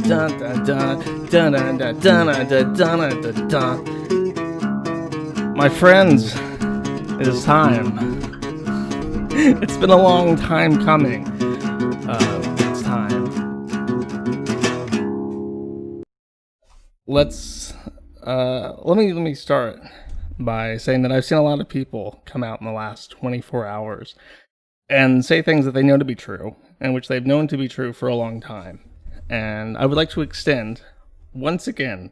My friends, it is time. It's been a long time coming. It's time. Let me start by saying that I've seen a lot of people come out in the last 24 hours and say things that they know to be true, and which they've known to be true for a long time. And I would like to extend, once again,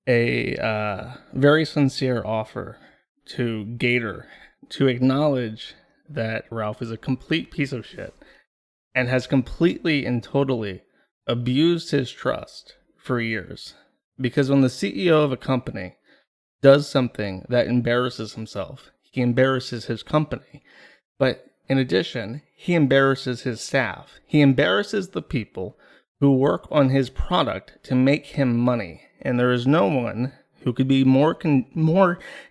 a very sincere offer to Gator to acknowledge that Ralph is a complete piece of shit and has completely and totally abused his trust for years. Because when the CEO of a company does something that embarrasses himself, he embarrasses his company. But in addition, he embarrasses his staff. He embarrasses the people who work on his product to make him money. And there is no one who could be more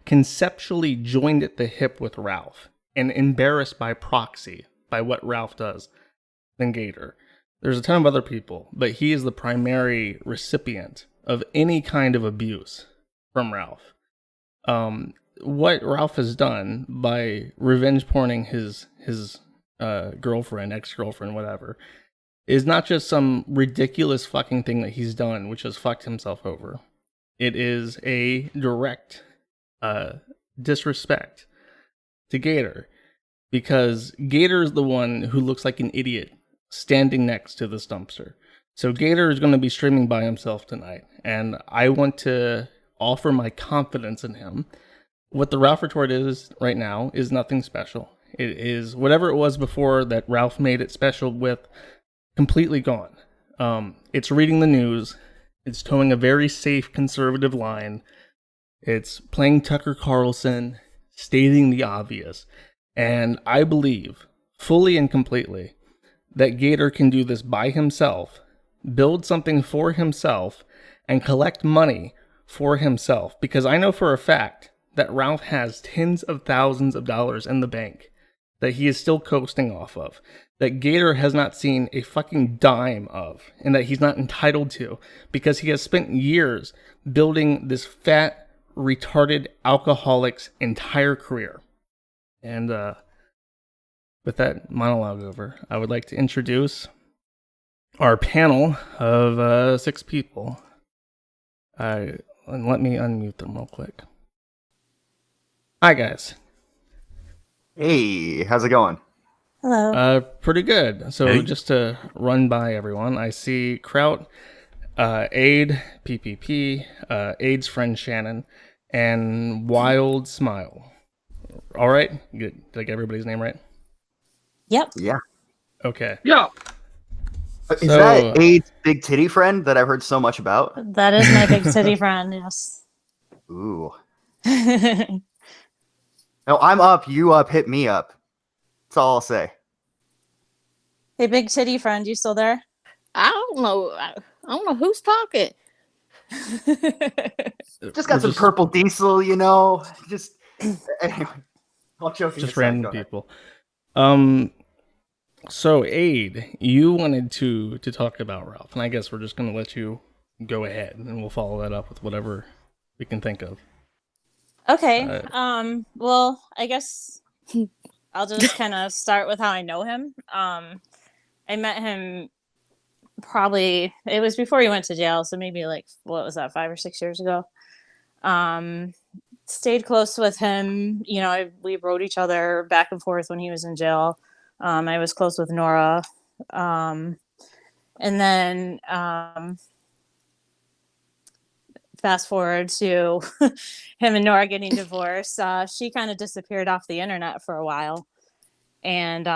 conceptually joined at the hip with Ralph and embarrassed by proxy by what Ralph does than Gator. There's a ton of other people, but he is the primary recipient of any kind of abuse from Ralph. What Ralph has done by revenge porning his girlfriend, ex-girlfriend, whatever, is not just some ridiculous fucking thing that he's done, which has fucked himself over. It is a direct disrespect to Gator, because Gator is the one who looks like an idiot standing next to this dumpster. So Gator is going to be streaming by himself tonight, and I want to offer my confidence in him. What the Ralph Retort is right now is nothing special. It is whatever it was before that Ralph made it special with, completely gone. It's reading the news. It's towing a very safe conservative line. It's playing Tucker Carlson, stating the obvious. And I believe, fully and completely, that Gator can do this by himself, build something for himself, and collect money for himself. Because I know for a fact that Ralph has tens of thousands of dollars in the bank that he is still coasting off of, that Gator has not seen a fucking dime of, and that he's not entitled to, because he has spent years building this fat, retarded alcoholic's entire career. And with that monologue over, I would like to introduce our panel of 6 people. And let me unmute them real quick. Hi, guys. Hey, how's it going? Hello. Pretty good. So Hey. just to run by everyone, I see Kraut, Aid, PPP, Aid's friend Shannon, and Wild Smile. All right? Good. Did I get everybody's name right? Yep. Yeah. Okay. Yeah. Is So- that Aid's big titty friend that I've heard so much about? That is my big city friend, yes. Ooh. Hey, No, I'm up, you up, hit me up. That's all I'll say. big city friend, you still there? I don't know. I don't know who's talking. Just got some purple diesel, you know. Just anyway. All joking just aside, random go ahead. people. So Aid, you wanted to talk about Ralph, and I guess we're just gonna let you go ahead, and we'll follow that up with whatever we can think of. Okay. Well, I guess I'll just kind of start with how I know him. I met him probably, it was before he went to jail, so maybe like, what was that, 5 or 6 years ago? Stayed close with him. You know, we rode each other back and forth when he was in jail. I was close with Nora. And then fast forward to him and Nora getting divorced. She kind of disappeared off the internet for a while. And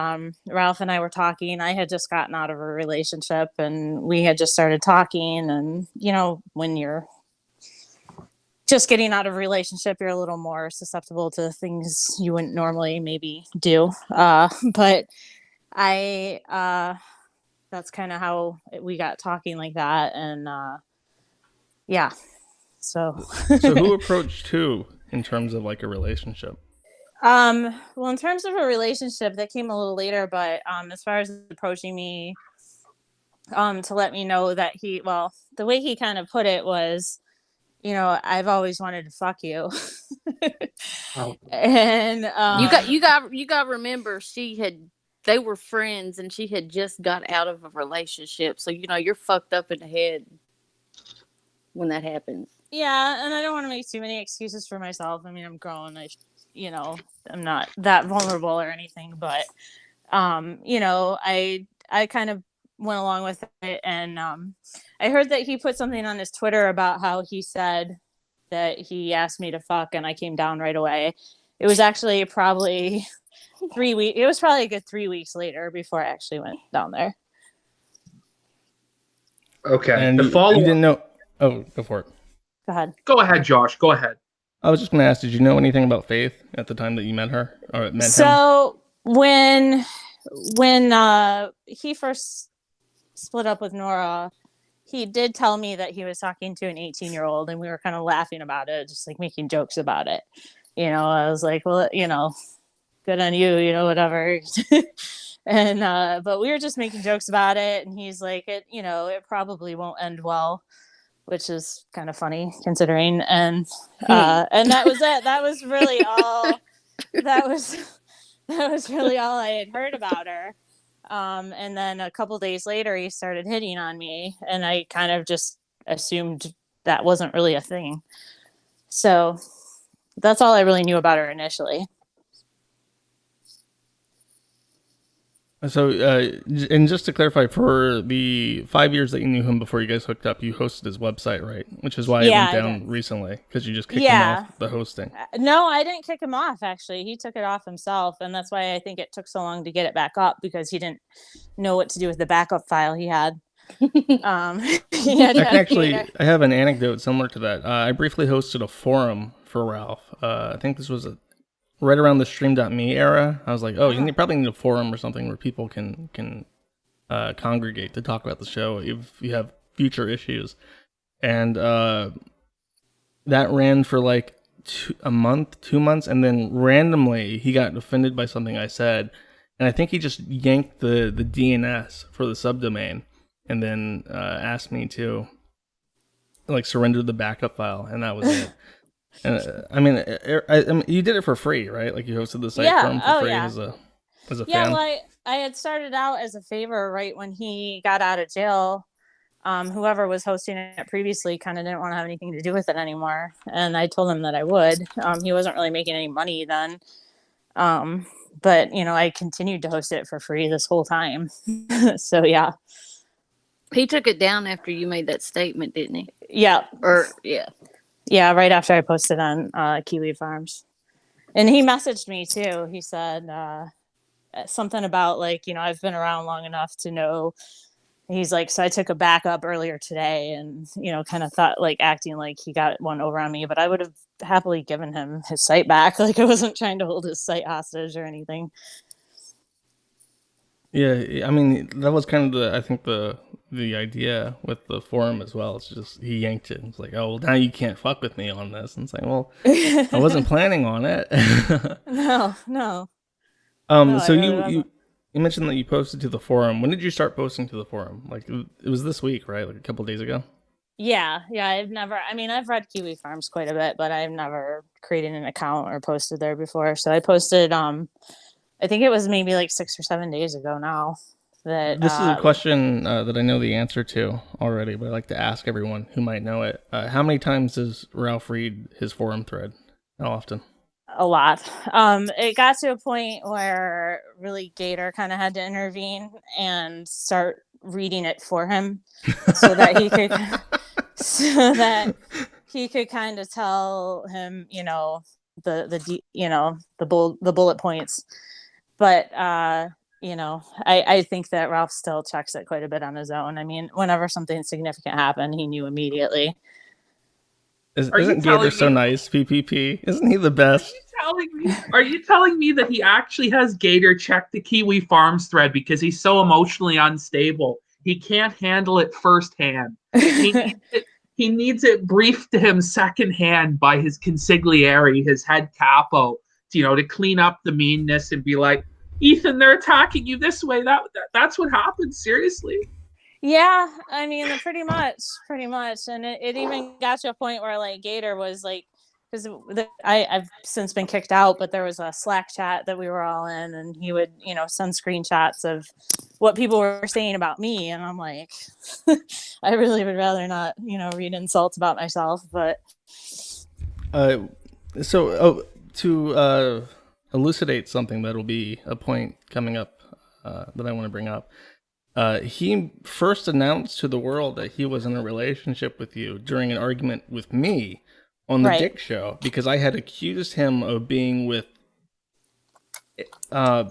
Ralph and I were talking. I had just gotten out of a relationship and we had just started talking. And, you know, when you're just getting out of a relationship, you're a little more susceptible to things you wouldn't normally maybe do. But that's kind of how we got talking like that. And yeah, so. So who approached who in terms of like a relationship? Well, in terms of a relationship, that came a little later, but as far as approaching me, to let me know that the way he kind of put it was, I've always wanted to fuck you. Oh. And You got to remember they were friends and she had just got out of a relationship. So, you're fucked up in the head when that happens. yeah, and I don't want to make too many excuses for myself. I mean, I'm grown. I'm not that vulnerable or anything, but I kind of went along with it, and I heard that he put something on his Twitter about how he said that he asked me to fuck and I came down right away. It was actually probably 3 weeks. It was probably a good 3 weeks later before I actually went down there. Okay. And The you follow. didn't know. Oh, go for it. Go ahead. Go ahead, Josh. Go ahead. I was just going to ask, did you know anything about Faith at the time that you met her or met him? So when he first split up with Nora, he did tell me that he was talking to an 18-year-old, and we were kind of laughing about it, just like making jokes about it. I was like, well, good on you, whatever. And but we were just making jokes about it, and he's like, it probably won't end well, which is kind of funny considering. And that was it. That was really all. That was really all I had heard about her. And then a couple days later, he started hitting on me, and I kind of just assumed that wasn't really a thing. So that's all I really knew about her initially. So, and just to clarify, for the 5 years that you knew him before you guys hooked up, you hosted his website, right? Which is why it went down recently, because you just kicked him off the hosting. No, I didn't kick him off, actually. He took it off himself, and that's why I think it took so long to get it back up, because he didn't know what to do with the backup file he had. I have an anecdote similar to that. I briefly hosted a forum for Ralph. I think this was right around the Stream.me era. I was like, you probably need a forum or something where people can congregate to talk about the show if you have future issues. And that ran for like 2 months, and then randomly he got offended by something I said, and I think he just yanked the DNS for the subdomain, and then asked me to like surrender the backup file, and that was it. And I mean, you did it for free, right? Like you hosted the site for him for free as a fan. Yeah, well, I had started out as a favor right when he got out of jail. Whoever was hosting it previously kind of didn't want to have anything to do with it anymore, and I told him that I would. He wasn't really making any money then, but I continued to host it for free this whole time. So yeah. He took it down after you made that statement, didn't he? Yeah. Yeah, right after I posted on Kiwi Farms. And he messaged me too. He said something about like, I've been around long enough to know. He's like, so I took a backup earlier today, and kind of thought like acting like he got one over on me, but I would have happily given him his site back. Like I wasn't trying to hold his site hostage or anything. Yeah, I mean, that was kind of I think the idea with the forum as well. It's just he yanked it. It's like, oh, well, now you can't fuck with me on this. And it's like, well, I wasn't planning on it. No. So you mentioned that you posted to the forum. When did you start posting to the forum? Like it was this week, right? Like a couple days ago. Yeah. I've read Kiwi Farms quite a bit, but I've never created an account or posted there before. So I posted, I think it was maybe like 6 or 7 days ago now. This is a question that I know the answer to already, but I'd like to ask everyone who might know it. How many times does Ralph read his forum thread? How often? A lot. It got to a point where really Gator kind of had to intervene and start reading it for him so that he could kind of tell him, the bullet points. But I think that Ralph still checks it quite a bit on his own. I mean, whenever something significant happened, he knew immediately. Isn't Gator so nice, PPP? Isn't he the best? Are you telling me that he actually has Gator check the Kiwi Farms thread because he's so emotionally unstable? He can't handle it firsthand. He needs it briefed to him secondhand by his consigliere, his head capo, to clean up the meanness and be like, Ethan, they're attacking you this way. That's what happened. Seriously. Yeah, I mean, pretty much, and it even got to a point where like Gator was like, because I've since been kicked out, but there was a Slack chat that we were all in, and he would send screenshots of what people were saying about me, and I'm like, I really would rather not read insults about myself, but To elucidate something that'll be a point coming up that I want to bring up. He first announced to the world that he was in a relationship with you during an argument with me on the Right. Dick Show, because I had accused him of being with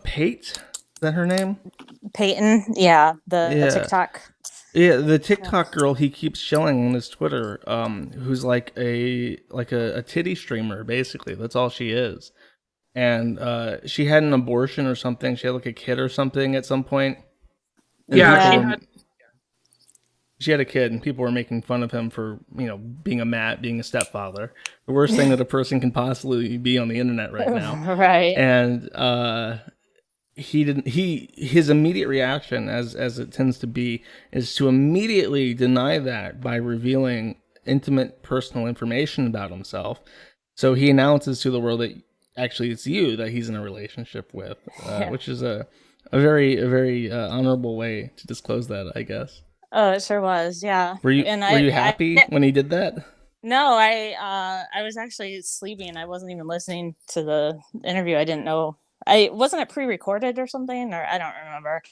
Pate. Is that her name? Peyton, yeah, the Yeah. TikTok. Yeah, the TikTok girl he keeps showing on his Twitter, who's like a titty streamer, basically. That's all she is. And she had an abortion or something. She had like a kid or something at some point. And Yeah, she had a kid, and people were making fun of him for being a stepfather. The worst thing that a person can possibly be on the internet right now. Right. And his immediate reaction, as it tends to be, is to immediately deny that by revealing intimate personal information about himself. So he announces to the world that actually it's you that he's in a relationship with, which is a very honorable way to disclose that, I guess. Oh, it sure was. Yeah. Were you And were you happy when he did that? No, I was actually sleeping. I wasn't even listening to the interview. I didn't know. Wasn't it pre-recorded or something, or I don't remember.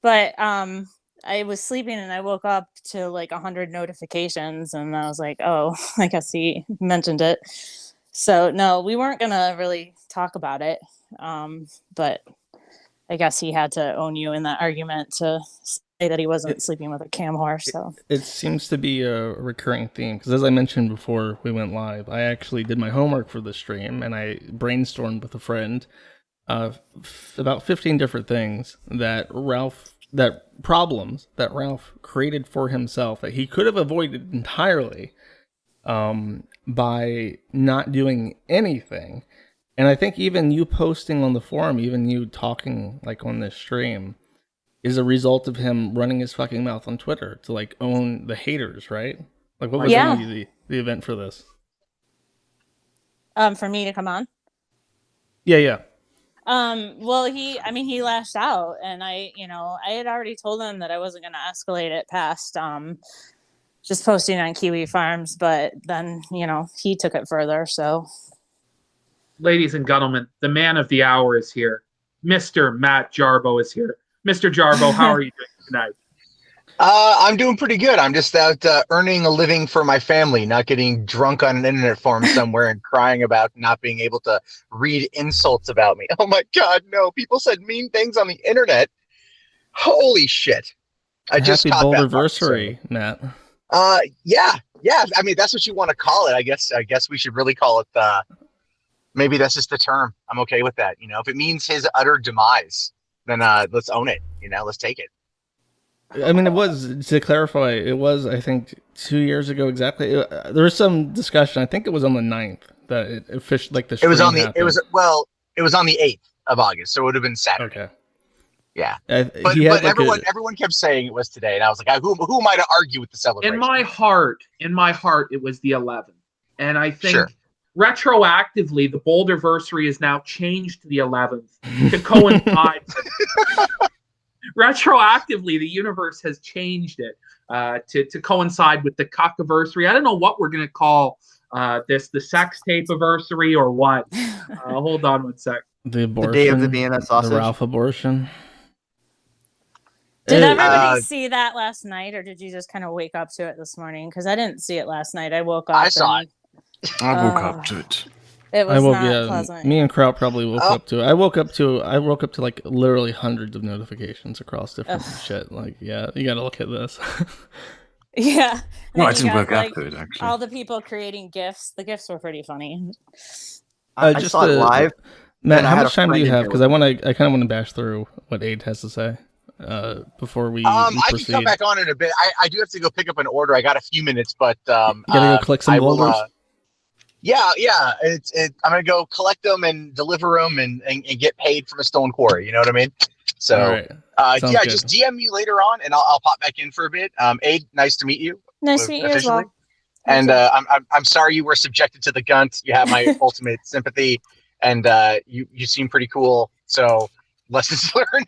But I was sleeping and I woke up to like 100 notifications, and I was like, oh, I guess he mentioned it. So no, we weren't gonna really talk about it. But I guess he had to own you in that argument to say that he wasn't sleeping with a cam horse. So it seems to be a recurring theme, because as I mentioned before we went live, I actually did my homework for the stream and I brainstormed with a friend about 15 different things problems that Ralph created for himself that he could have avoided entirely by not doing anything. And I think even you posting on the forum, even you talking like on this stream, is a result of him running his fucking mouth on Twitter to like own the haters, right? Like, what was the event for this? for me to come on. Yeah. Well, he lashed out, and I had already told him that I wasn't going to escalate it past just posting on Kiwi Farms, but then he took it further. So, ladies and gentlemen, the man of the hour is here. Mr. Matt Jarbo is here. Mr. Jarbo, how are you doing tonight? I'm doing pretty good. I'm just out earning a living for my family, not getting drunk on an internet forum somewhere and crying about not being able to read insults about me. Oh my God, no. People said mean things on the internet. Holy shit. I just Happy caught that Boulderversary, Matt. Yeah. I mean, that's what you want to call it. I guess we should really call it maybe that's just the term. I'm okay with that. If it means his utter demise, then let's own it. Let's take it. I mean, it was, to clarify, it was, I think, 2 years ago exactly. There was some discussion. I think it was on the 9th that it officially, like, the stream happened. It was on the 8th of August, so it would have been Saturday. Okay. Yeah. But like everyone kept saying it was today, and I was like, who am I to argue with the celebration? In my heart, it was the 11th. And I think retroactively, the Boulderversary is now changed to the 11th to coincide. Retroactively, the universe has changed it to coincide with the cockiversary. I don't know what we're going to call this, the sex tape anniversary or what. Hold on one sec. The abortion. The day of the Vienna sausage. The Ralph abortion. Did everybody see that last night, or did you just kind of wake up to it this morning? Because I didn't see it last night. I woke up. I saw it. I woke up to it. It was not pleasant. Me and Kraut probably woke up to it. I woke up to like literally hundreds of notifications across different shit. Like, yeah, you got to look at this. Yeah. No, I didn't wake up to it, actually. All the people creating GIFs. The GIFs were pretty funny. I saw it live. Matt, how much time do you have? Because I kind of want to bash through what Aid has to say before we I proceed. can come back on in a bit. I do have to go pick up an order. I got a few minutes, but you gotta go collect some boulders. Yeah. I'm gonna go collect them and deliver them and get paid from a stone quarry. You know what I mean? So, All right. Sounds yeah, good. just DM me later on, and I'll pop back in for a bit. Aid, nice to meet you. Nice to meet you as well. And I'm sorry you were subjected to the Gunt. You have my ultimate sympathy, and you seem pretty cool. So lessons learned.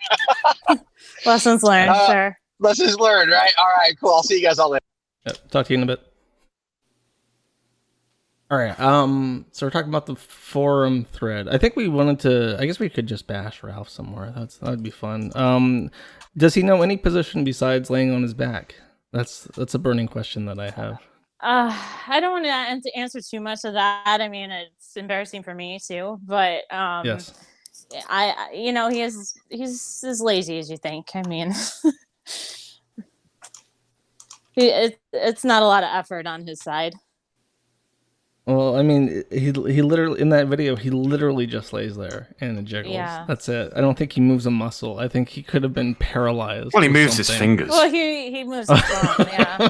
Lessons learned, sure. Lessons learned, right? All right, cool. I'll see you guys all later. Yep, talk to you in a bit. All right. So we're talking about the forum thread. I think we wanted to. I guess we could just bash Ralph somewhere. That'd be fun. Does he know any position besides laying on his back? That's a burning question that I have. I don't want to answer too much of that. I mean, it's embarrassing for me too. But Yes. he's as lazy as you think. I mean, it's not a lot of effort on his side. Well, I mean, he literally in that video he literally just lays there and jiggles. Yeah. That's it. I don't think he moves a muscle. I think he could have been paralyzed. Well, he or moves his something. fingers Well, he moves his thumb. Yeah,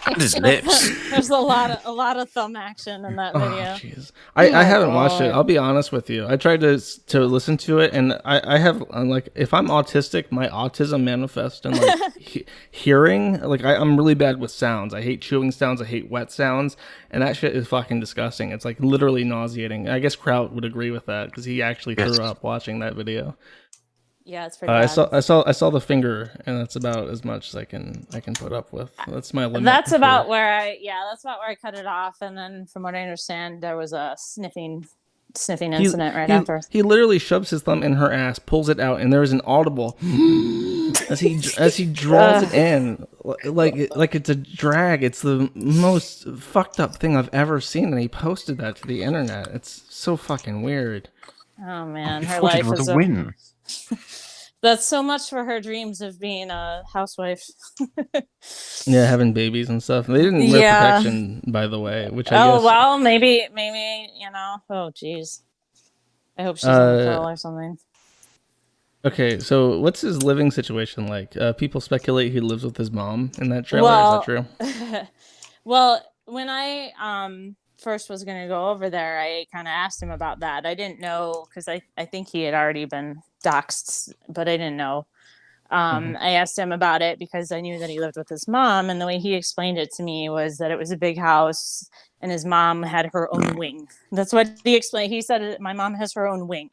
and his lips. there's a lot of thumb action in that Oh, video. jeez. I haven't watched it. I'll be honest with you. I tried to listen to it, and I have like, if I'm autistic, my autism manifests in like hearing. Like I'm really bad with sounds. I hate chewing sounds. I hate wet sounds, and that shit is fucking disgusting. It's like literally nauseating. I guess Kraut would agree with that because he actually threw up watching that video. Yeah, it's pretty bad. I saw the finger, and that's about as much as I can put up with. That's my limit. That's about where I cut it off. And then, from what I understand, there was a sniffing incident right after. He literally shoves his thumb in her ass, pulls it out, and there is an audible as he draws it in, like it's a drag. It's the most fucked up thing I've ever seen, and he posted that to the internet. It's so fucking weird. Oh man, I her thought it life was is a win. That's so much for her dreams of being a housewife. Yeah, having babies and stuff. They didn't wear protection, by the way, which I guess. Oh well, maybe Oh geez, I hope she's in a pill or something. Okay, so what's his living situation like? People speculate he lives with his mom in that trailer. Well, Is that true? Well, when I first was going to go over there, I kind of asked him about that. I didn't know because I think he had already been doxxed, but I didn't know. I asked him about it because I knew that he lived with his mom, and the way he explained it to me was that it was a big house and his mom had her own wing. That's what he explained. He said, "My mom has her own wing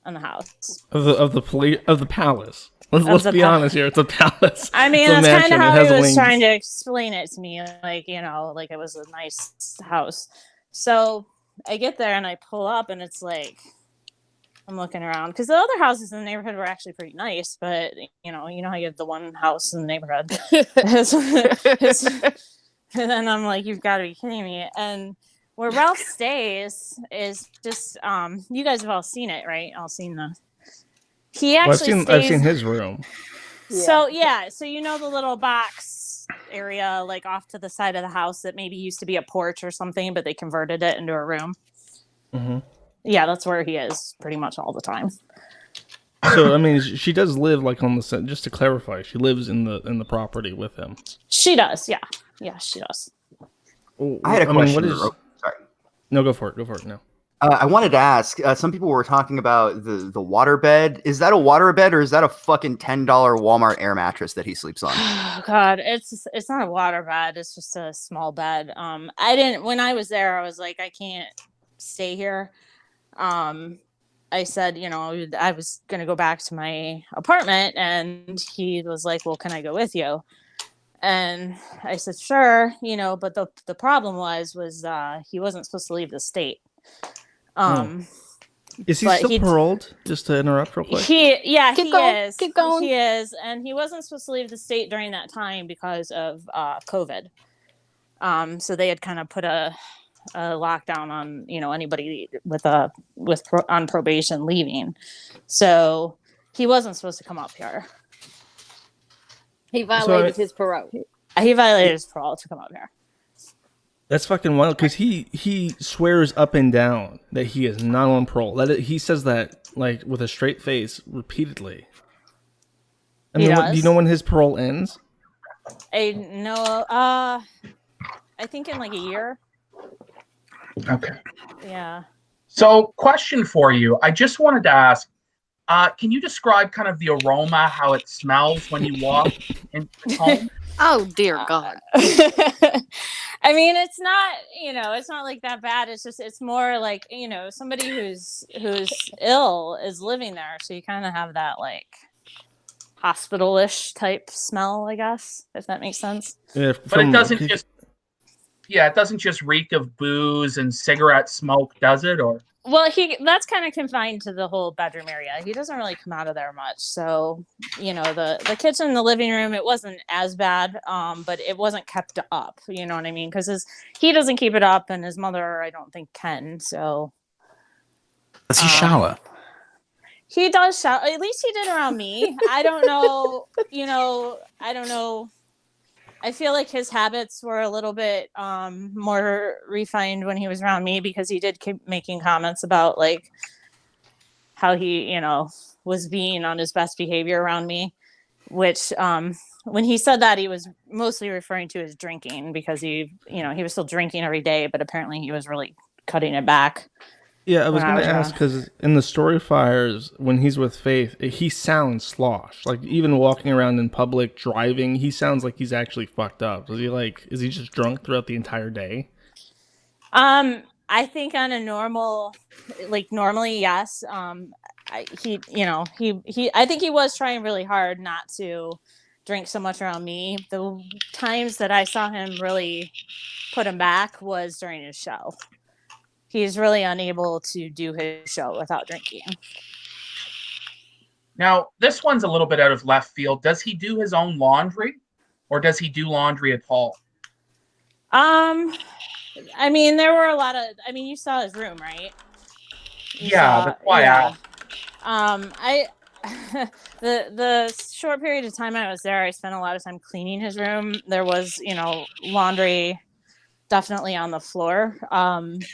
on the house of the palace." Let's be honest here. It's a palace. I mean, that's kind of how he was wings. trying to explain it to me, like it was a nice house. So I get there and I pull up, and it's like I'm looking around because the other houses in the neighborhood were actually pretty nice, but you know how you have the one house in the neighborhood, and then I'm like, you've got to be kidding me. And where Ralph stays is just you guys have all seen it, right? All seen the. He actually I've seen his room. So the little box area like off to the side of the house that maybe used to be a porch or something, but they converted it into a room. Mm-hmm. Yeah, that's where he is pretty much all the time. So I mean, she does live like on the set. Just to clarify, she lives in the property with him. She does, yeah, she does. I had a question. Sorry. No, go for it. No. I wanted to ask. Some people were talking about the waterbed. Is that a waterbed or is that a fucking $10 Walmart air mattress that he sleeps on? Oh God, it's not a waterbed. It's just a small bed. When I was there, I was like, I can't stay here. I said, I was gonna go back to my apartment, and he was like, well, can I go with you? And I said, sure, but the problem was he wasn't supposed to leave the state. Is he still paroled? Just to interrupt real quick. He is. Keep going. He is, and he wasn't supposed to leave the state during that time because of COVID. So they had kind of put a lockdown on anybody on probation leaving. So he wasn't supposed to come up here. He violated his parole. He violated his parole to come up here. That's fucking wild because he swears up and down that he is not on parole. He says that like with a straight face repeatedly. I mean, do you know when his parole ends? I think in like a year. Okay. Yeah. So, question for you. I just wanted to ask, Can you describe kind of the aroma, how it smells when you walk into his home? Oh dear God. I mean, it's not, it's not like that bad. It's more like, somebody who's ill is living there. So you kind of have that like hospital-ish type smell, I guess, if that makes sense. Yeah, But it doesn't just, it doesn't just reek of booze and cigarette smoke, does it? Or Well, that's kind of confined to the whole bedroom area. He doesn't really come out of there much. So, the kitchen, the living room, it wasn't as bad, but it wasn't kept up. You know what I mean? Because he doesn't keep it up, and his mother, I don't think, can. So, Does he shower? he does shower. At least he did around me. I don't know. I don't know. I feel like his habits were a little bit more refined when he was around me, because he did keep making comments about like how he, was being on his best behavior around me, which when he said that, he was mostly referring to his drinking, because he was still drinking every day, but apparently he was really cutting it back. Yeah, I was going to ask, because in the Story Fires, when he's with Faith, he sounds slosh. Like, even walking around in public, driving, he sounds like he's actually fucked up. Is he just drunk throughout the entire day? I think on a normally, yes. I think he was trying really hard not to drink so much around me. The times that I saw him really put him back was during his show. He's really unable to do his show without drinking. now, this one's a little bit out of left field. Does he do his own laundry, or does he do laundry at all? I mean, there were a lot of. I mean, you saw his room, right? That's why I asked. The short period of time I was there, I spent a lot of time cleaning his room. There was, laundry definitely on the floor.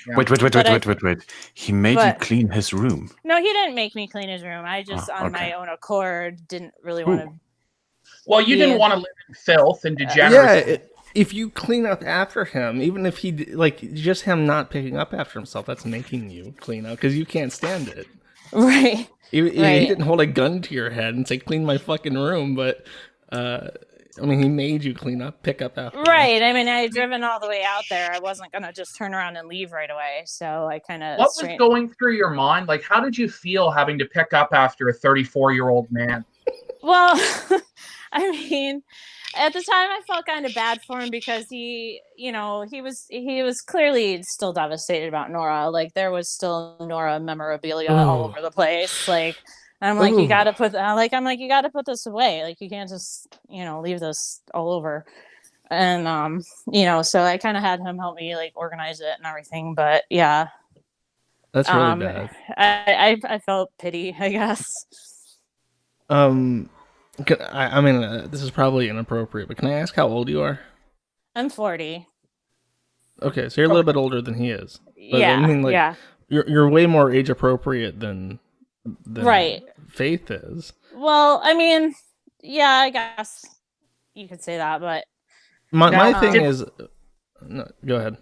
Wait. He made you clean his room. No, he didn't make me clean his room. I just, on my own accord, didn't really want to. Well, you didn't want to live in filth and degeneracy. Yeah, if you clean up after him, even if just him not picking up after himself, that's making you clean up, because you can't stand it. Right. He didn't hold a gun to your head and say, clean my fucking room, but he made you pick up after. Right. I mean, I had driven all the way out there. I wasn't going to just turn around and leave right away. So I kind of... What was going through your mind? Like, how did you feel having to pick up after a 34-year-old man? Well, I mean, at the time I felt kind of bad for him, because he was clearly still devastated about Nora. Like, there was still Nora memorabilia all over the place. Like, I'm like, you got to put, you got to put this away. Like, you can't just, leave this all over. And, so I kind of had him help me like organize it and everything. But yeah, that's really bad. I felt pity, I guess. This is probably inappropriate, but can I ask how old you are? I'm 40. Okay, so you're a little bit older than he is. But, yeah. You're way more age appropriate than right. Faith is. Well, I mean, yeah, I guess you could say that, but my thing is, no, go ahead.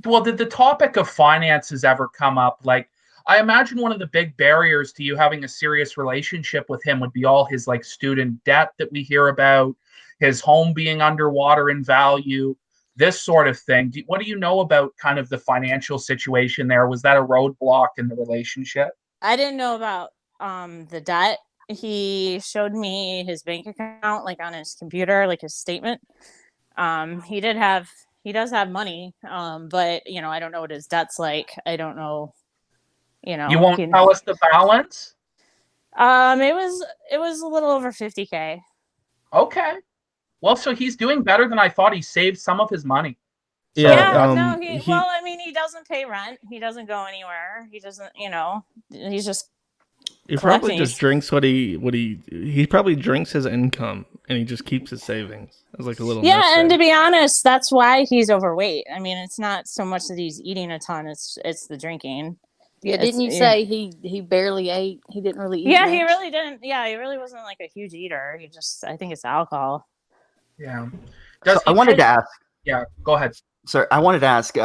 Well, did the topic of finances ever come up? Like, I imagine one of the big barriers to you having a serious relationship with him would be all his like student debt that we hear about, his home being underwater in value, this sort of thing. What do you know about kind of the financial situation there? Was that a roadblock in the relationship? I didn't know about the debt. He showed me his bank account, like on his computer, like his statement. He does have money, but I don't know what his debt's like. I don't know. You won't tell us the balance? It was a little over 50K. Okay. Well, so he's doing better than I thought. He saved some of his money. He doesn't pay rent. He doesn't go anywhere. He doesn't, he's just... He probably just drinks he probably drinks his income, and he just keeps his savings as like a little... Yeah, and to be honest, that's why he's overweight. I mean, it's not so much that he's eating a ton, it's the drinking. Yeah, didn't you say he barely ate? He didn't really eat. Yeah, much? he really didn't. Yeah, he really wasn't like a huge eater. I think it's alcohol. Yeah. I wanted to ask. Yeah, go ahead. Sorry, I wanted to ask.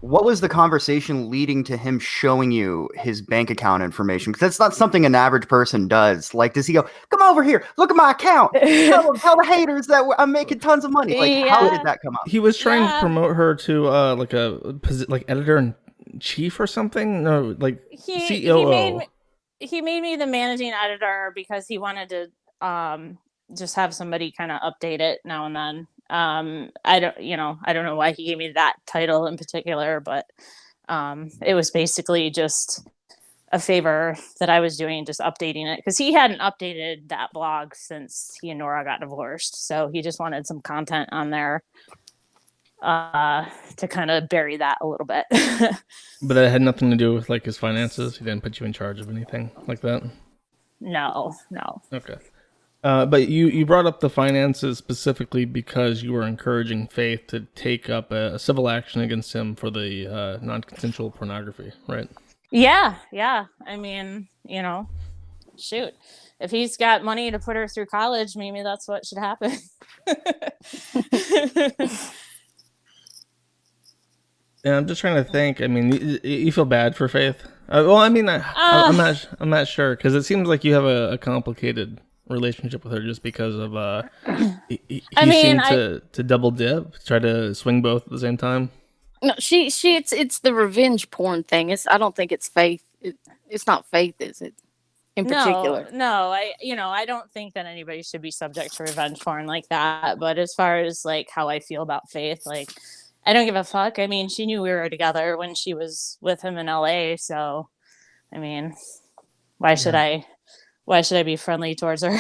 what was the conversation leading to him showing you his bank account information? Because that's not something an average person does. Like, does he go, come over here, look at my account, tell the haters that I'm making tons of money? Like, how did that come up? He was trying to Yeah. promote her to like a like editor in chief or something. No, like COO. He made me the managing editor because he wanted to just have somebody kind of update it now and then. I don't know why he gave me that title in particular, but it was basically just a favor that I was doing, just updating it, because he hadn't updated that blog since he and Nora got divorced. So he just wanted some content on there to kind of bury that a little bit. But that had nothing to do with like his finances. He didn't put you in charge of anything like that. No. Okay. But you brought up the finances specifically because you were encouraging Faith to take up a civil action against him for the non-consensual pornography, right? Yeah. I mean, shoot. If he's got money to put her through college, maybe that's what should happen. And I'm just trying to think. I mean, you feel bad for Faith? Well, I mean, I'm not sure, because it seems like you have a complicated relationship with her just because of he seemed to double dip, try to swing both at the same time. No, it's the revenge porn thing. I don't think it's Faith. It's not Faith, is it? In particular. No, I don't think that anybody should be subject to revenge porn like that. But as far as like how I feel about Faith, like, I don't give a fuck. I mean, she knew we were together when she was with him in LA. So, I mean, why should I be friendly towards her?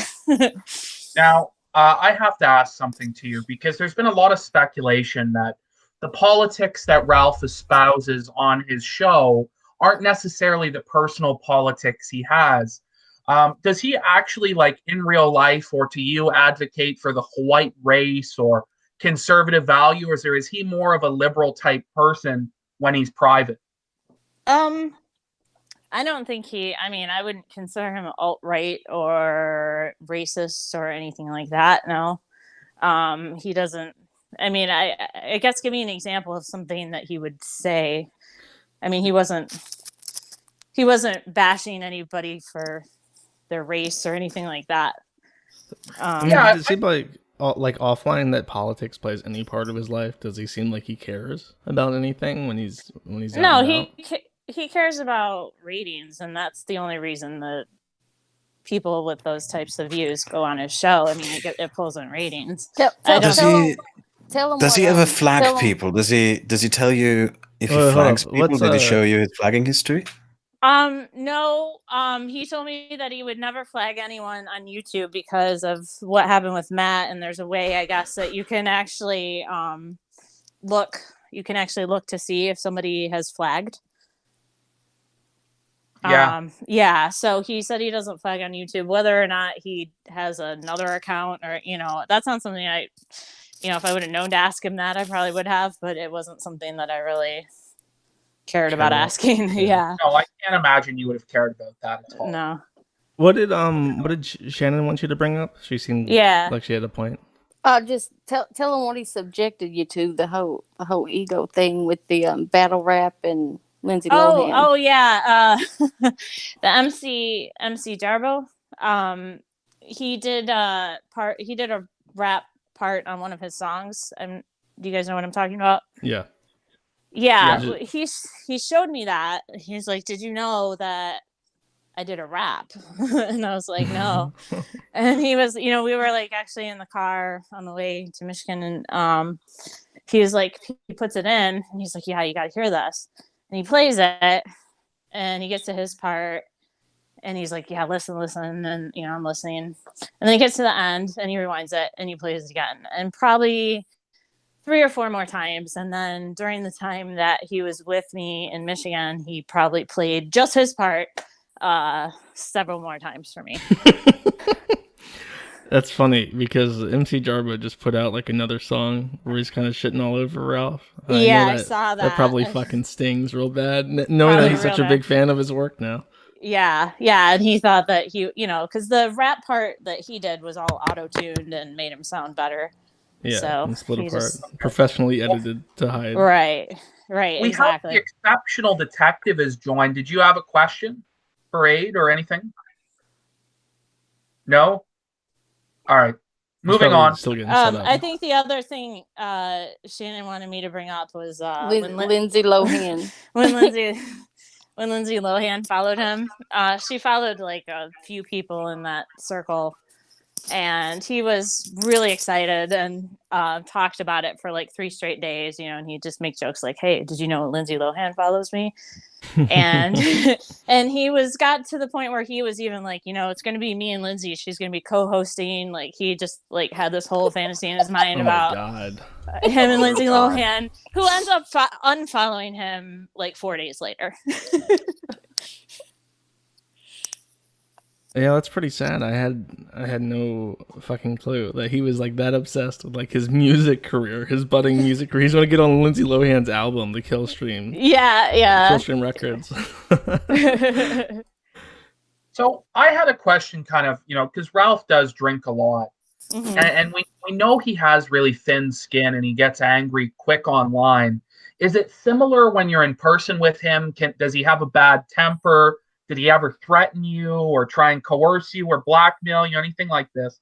Now, I have to ask something to you, because there's been a lot of speculation that the politics that Ralph espouses on his show aren't necessarily the personal politics he has. Does he actually, like in real life or to you, advocate for the white race or conservative values, or is he more of a liberal type person when he's private? I don't think I wouldn't consider him alt-right or racist or anything like that. No. He doesn't. I mean, I guess give me an example of something that he would say. I mean, he wasn't bashing anybody for their race or anything like that. Does it seem like offline that politics plays any part of his life? Does he seem like he cares about anything when he's No, out and about? He cares about ratings, and that's the only reason that people with those types of views go on his show. I mean, it pulls in ratings. Does he ever flag people? Does he tell you if he flags people? Did he show you his flagging history? No. He told me that he would never flag anyone on YouTube because of what happened with Matt, and there's a way, I guess, that you can actually look to see if somebody has flagged. Yeah. So he said he doesn't flag on YouTube. Whether or not he has another account, or that's not something if I would have known to ask him that, I probably would have, but it wasn't something that I really cared about asking. Yeah. No, I can't imagine you would have cared about that at all. No. What did Shannon want you to bring up? She seemed like she had a point. Just tell him what he subjected you to, the whole ego thing with the battle rap and Lindsay Lohan. Oh yeah. The MC Jarbo. He did a rap part on one of his songs. Do you guys know what I'm talking about? Yeah. Yeah. He showed me that. He's like, "Did you know that I did a rap?" And I was like, "No." And he was, we were like actually in the car on the way to Michigan, and he was like, he puts it in, and he's like, "Yeah, you got to hear this." And he plays it, and he gets to his part, and he's like, "Yeah, listen." And, I'm listening. And then he gets to the end, and he rewinds it, and he plays it again. And probably 3 or 4 more times. And then during the time that he was with me in Michigan, he probably played just his part several more times for me. That's funny, because MC Jarbo just put out like another song where he's kind of shitting all over Ralph. I saw that. That probably fucking stings real bad, knowing that he's such a big fan of his work now. Yeah, and he thought that because the rap part that he did was all auto-tuned and made him sound better. Yeah, So and split he apart, just- professionally edited to hide. right, We have the exactly. exceptional detective has joined. Did you have a question for Aid or anything? No? All right. He's Moving probably on. Still getting set up. I think the other thing Shannon wanted me to bring up was Lindsay Lohan. when Lindsay when Lindsay Lohan followed him. She followed like a few people in that circle, and he was really excited and talked about it for like 3 straight days. And he just make jokes like, "Hey, did you know Lindsay Lohan follows me?" And and he got to the point where he was even like, it's going to be me and Lindsay. She's going to be co-hosting. Like he just like had this whole fantasy in his mind Oh my about god. him and Lindsay God. Lohan, who ends up unfollowing him like 4 days later. Yeah, that's pretty sad. I had no fucking clue that he was like that obsessed with like his music career, his budding music career. He's going to get on Lindsay Lohan's album, The Kill Stream. Yeah. Kill Stream Records. So I had a question kind of, because Ralph does drink a lot. Mhm. And we know he has really thin skin and he gets angry quick online. Is it similar when you're in person with him? Does he have a bad temper? Did he ever threaten you or try and coerce you or blackmail you, anything like this?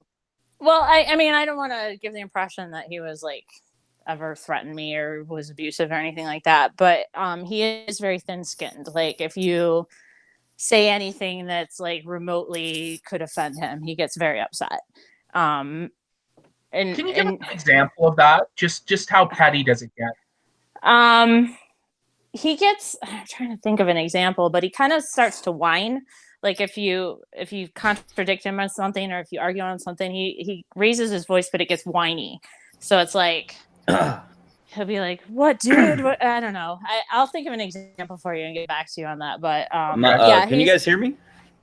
Well, I mean, I don't want to give the impression that he was like ever threatened me or was abusive or anything like that. But he is very thin-skinned. Like if you say anything that's like remotely could offend him, he gets very upset. And Can you give us an example of that? Just how petty does it get? He gets, I'm trying to think of an example, but he kind of starts to whine. Like if you contradict him on something or if you argue on something, he raises his voice, but it gets whiny. So it's like he'll be like, "What, dude? What?" I don't know. I'll think of an example for you and get back to you on that. But yeah, can you guys hear me?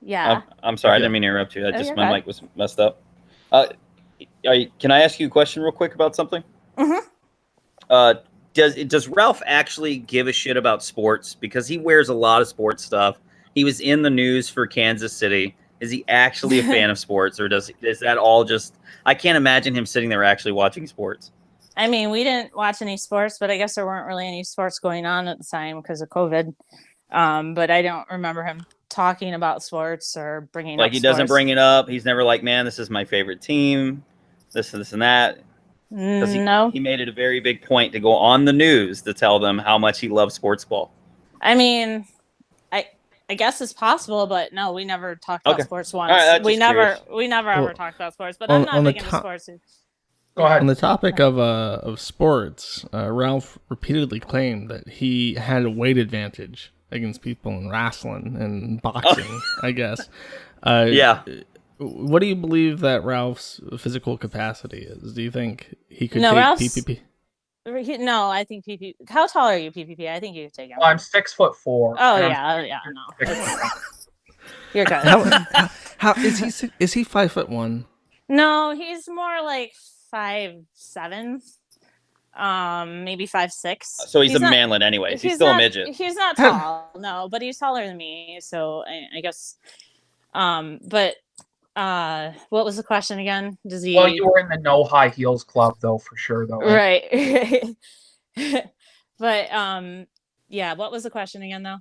Yeah. I'm sorry, I didn't mean to interrupt you. you're My good. mic was messed up. Can I ask you a question real quick about something? Mhm. Does Ralph actually give a shit about sports? Because he wears a lot of sports stuff. He was in the news for Kansas City. Is he actually a fan of sports, or is that all just? I can't imagine him sitting there actually watching sports. I mean, we didn't watch any sports, but I guess there weren't really any sports going on at the time because of COVID. But I don't remember him talking about sports or bringing Like up he doesn't sports. bring it up. He's never like, man, this is my favorite team. This and that. No. He made it a very big point to go on the news to tell them how much he loves sports ball. I mean, I guess it's possible, but no, we never talked about sports once. All right, we just never curious. ever talked about sports, but on- I'm not on the big into top- sports. Go ahead. On the topic of sports, Ralph repeatedly claimed that he had a weight advantage against people in wrestling and boxing, I guess. Yeah. What do you believe that Ralph's physical capacity is? Do you think he could No, take Ralph's- PPP? No, I think PPP. How tall are you, PPP? I think you could take him. I'm 6'4". Oh and I'm yeah, no. 6'1". You're good. How is he? Is he 5'1"? No, he's more like 5'7", maybe 5'6". So he's a manlet anyways. He's still not, a midget. He's not tall, no, but he's taller than me. So I guess. But what was the question again? Does he? Well, you were in the no high heels club, though, for sure, though. Right. But yeah. What was the question again, though?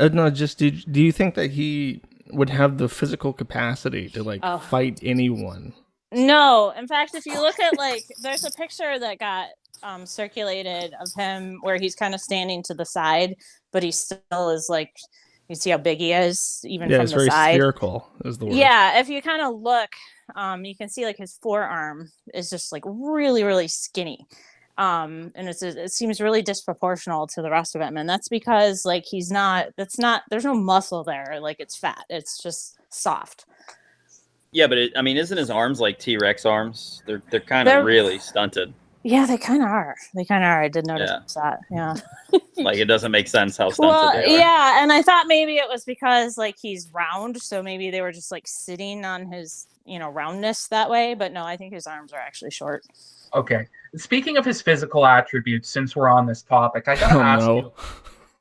No, just do you think that he would have the physical capacity to like Oh. fight anyone? No, in fact, if you look at like, there's a picture that got circulated of him where he's kind of standing to the side, but he still is like, you see how big he is, even Yeah, from it's the very side. spherical. Is the word? Yeah, if you kind of look, you can see like his forearm is just like really, really skinny. And it seems really disproportional to the rest of him, and that's because like there's no muscle there, like it's fat, it's just soft. Yeah, but isn't his arms like T-Rex arms? They're kind of They're- really stunted. Yeah, they kind of are. I did notice that. Yeah. Like it doesn't make sense how stunted Well, they are. yeah, and I thought maybe it was because like he's round, so maybe they were just like sitting on his roundness that way. But no, I think his arms are actually short. Okay. Speaking of his physical attributes, since we're on this topic, I gotta ask you.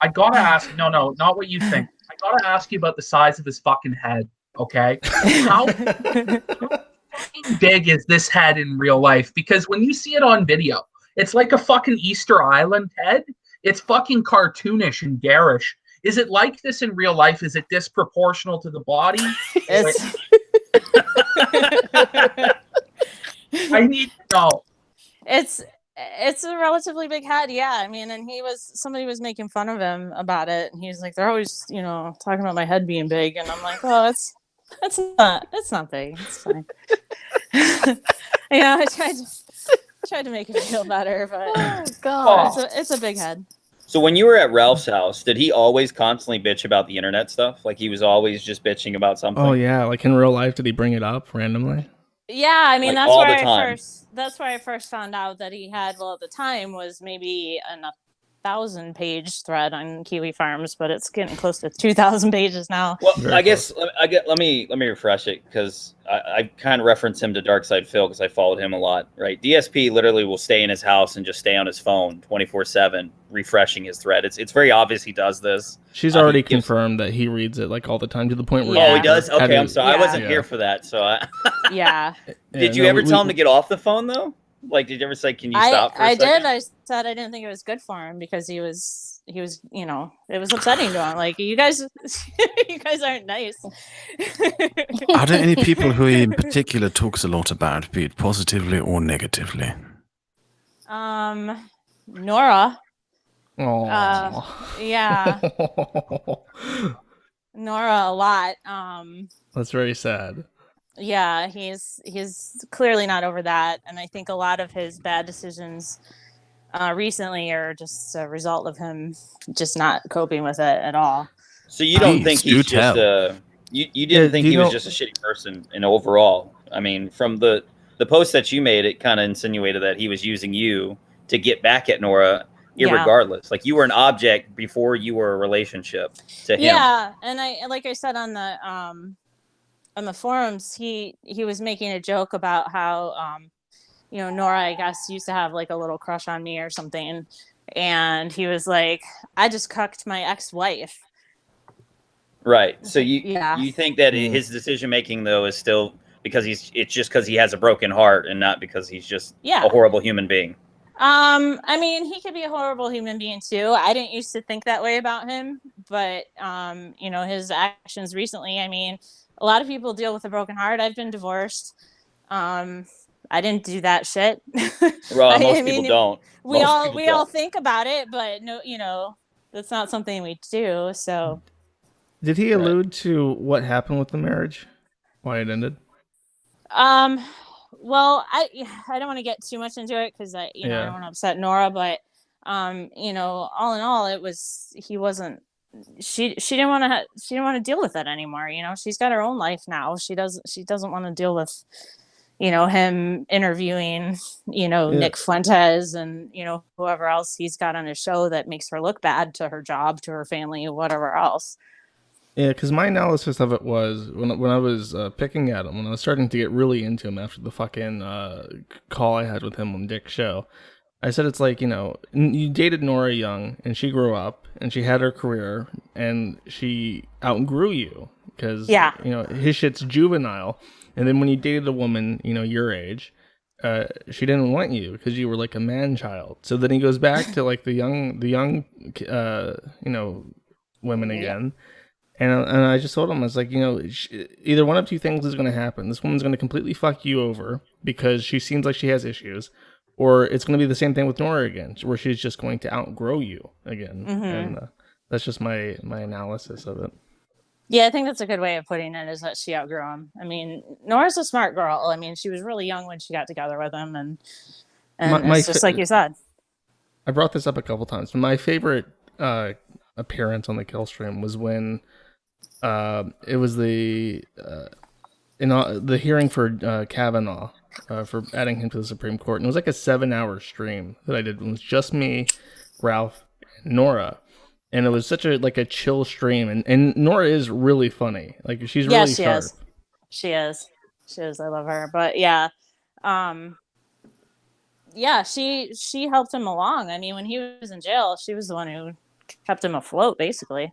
I gotta ask. No, not what you think. I gotta ask you about the size of his fucking head. Okay. How fucking big is this head in real life? Because when you see it on video, it's like a fucking Easter Island head. It's fucking cartoonish and garish. Is it like this in real life? Is it disproportional to the body? It's I need to know. it's a relatively big head, yeah. I mean, and somebody was making fun of him about it, and he was like, they're always, talking about my head being big, and I'm like, oh, it's not big, it's fine. I tried to make it feel better, but Oh God. it's a big head. So when you were at Ralph's house, did he always constantly bitch about the internet stuff? Like he was always just bitching about something? Oh yeah, like in real life, did he bring it up randomly? Yeah, I mean, Like, all the time. that's where I first found out that he had, well, at the time was maybe a 1,000-page thread on Kiwi Farms, but it's getting close to 2,000 pages now. Well, Very I guess let me refresh it because I kind of reference him to Darkside Phil because I followed him a lot. Right, DSP literally will stay in his house and just stay on his phone 24/7, refreshing his thread. It's very obvious he does this. She's already confirmed that he reads it like all the time to the point where. Yeah. Oh, he does. Okay, I'm sorry, I wasn't Yeah. here for that. So, Yeah, did you ever tell him to get off the phone though? Like, did you ever say, "Can you stop?" For a I second? did. I said I didn't think it was good for him because he was, it was upsetting to him. Like, you guys aren't nice. Are there any people who he in particular talks a lot about, be it positively or negatively? Nora. Oh. Yeah, Nora a lot. That's very sad. Yeah, he's clearly not over that, and I think a lot of his bad decisions recently are just a result of him just not coping with it at all. So you don't Please, think do he's just tell. you didn't think do he you was know- just a shitty person in overall? I mean, from the post that you made, it kind of insinuated that he was using you to get back at Nora, Yeah. irregardless. Like you were an object before you were a relationship to him. Yeah, and like I said on the forums, he was making a joke about how Nora, I guess, used to have like a little crush on me or something, and he was like, I just cucked my ex-wife. Right. So Yeah. you think that his decision making though is still because it's just because he has a broken heart and not because he's just Yeah. a horrible human being. I mean, he could be a horrible human being too. I didn't used to think that way about him, but his actions recently, I mean, a lot of people deal with a broken heart. I've been divorced. I didn't do that shit. Well, most people don't. We Most all people don't. think about it, but no, that's not something we do. So Did he allude to what happened with the marriage? Why it ended? well, I don't want to get too much into it because I don't want to upset Nora, but all in all, it was she didn't want to deal with it anymore. She's got her own life now. She doesn't want to deal with him interviewing Nick Fuentes and whoever else he's got on his show that makes her look bad to her job, to her family, whatever else. Yeah, because my analysis of it was when I was picking at him, when I was starting to get really into him after the fucking call I had with him on Dick's show, I said it's like, you dated Nora young, and she grew up, and she had her career, and she outgrew you, because, his shit's juvenile, and then when you dated a woman, your age, she didn't want you, because you were like a man-child. So then he goes back to like the young women again. And I just told him, I was like, either one of two things is going to happen. This woman's going to completely fuck you over because she seems like she has issues, or it's going to be the same thing with Nora again, where she's just going to outgrow you again. Mm-hmm. And that's just my analysis of it. Yeah, I think that's a good way of putting it, is that she outgrew him. I mean, Nora's a smart girl. I mean, she was really young when she got together with him, and it's just like you said. I brought this up a couple times, but my favorite appearance on the kill stream was when it was the hearing for Kavanaugh for adding him to the Supreme Court, and it was like a 7-hour stream that I did. It was just me, Ralph, and Nora, and it was such a chill stream. And Nora is really funny. Like she's really sharp. She is. I love her. But yeah, she helped him along. I mean, when he was in jail, she was the one who kept him afloat, basically.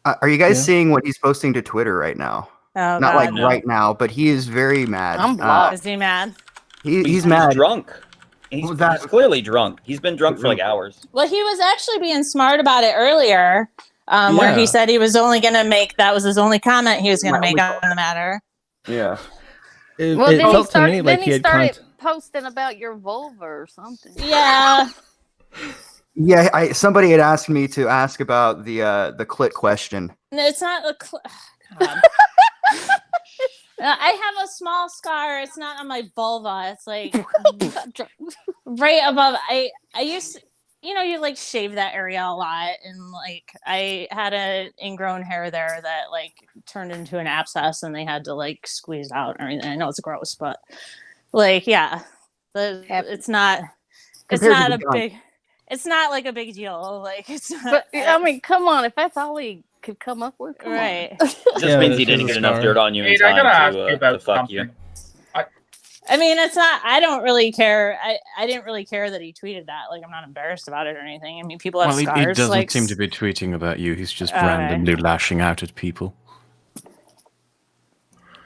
Are you guys seeing what he's posting to Twitter right now? Oh, Not like God. right now, but he is very mad. I'm blocked. Is he mad? He's mad. drunk. He's clearly drunk. He's been drunk for like hours. Well, he was actually being smart about it earlier, where he Yeah. said he was only going to make, that was his only comment he was going to make on the matter. Yeah. It, Well, it then felt to me like he had started content. posting about your vulva or something. Yeah. Yeah, somebody had asked me to ask about the clit question. No, it's not a. God. I have a small scar. It's not on my vulva. It's like right above. I used to, you like shave that area a lot, and like I had a ingrown hair there that like turned into an abscess, and they had to like squeeze out and everything. I know it's gross, but like yeah, it's not. It's Compared to not the a gun. big. It's not like a big deal. Like it's not. But I mean, come on, if that's all he could come up with, come right. It just Yeah, means he this is didn't a get enough scar. dirt on you in Nate, I gotta ask time you about to fuck something. you. I mean, it's not. I don't really care. I didn't really care that he tweeted that. Like, I'm not embarrassed about it or anything. I mean, people have Well, he scars. doesn't like, seem to be tweeting about you. He's just Okay. randomly lashing out at people.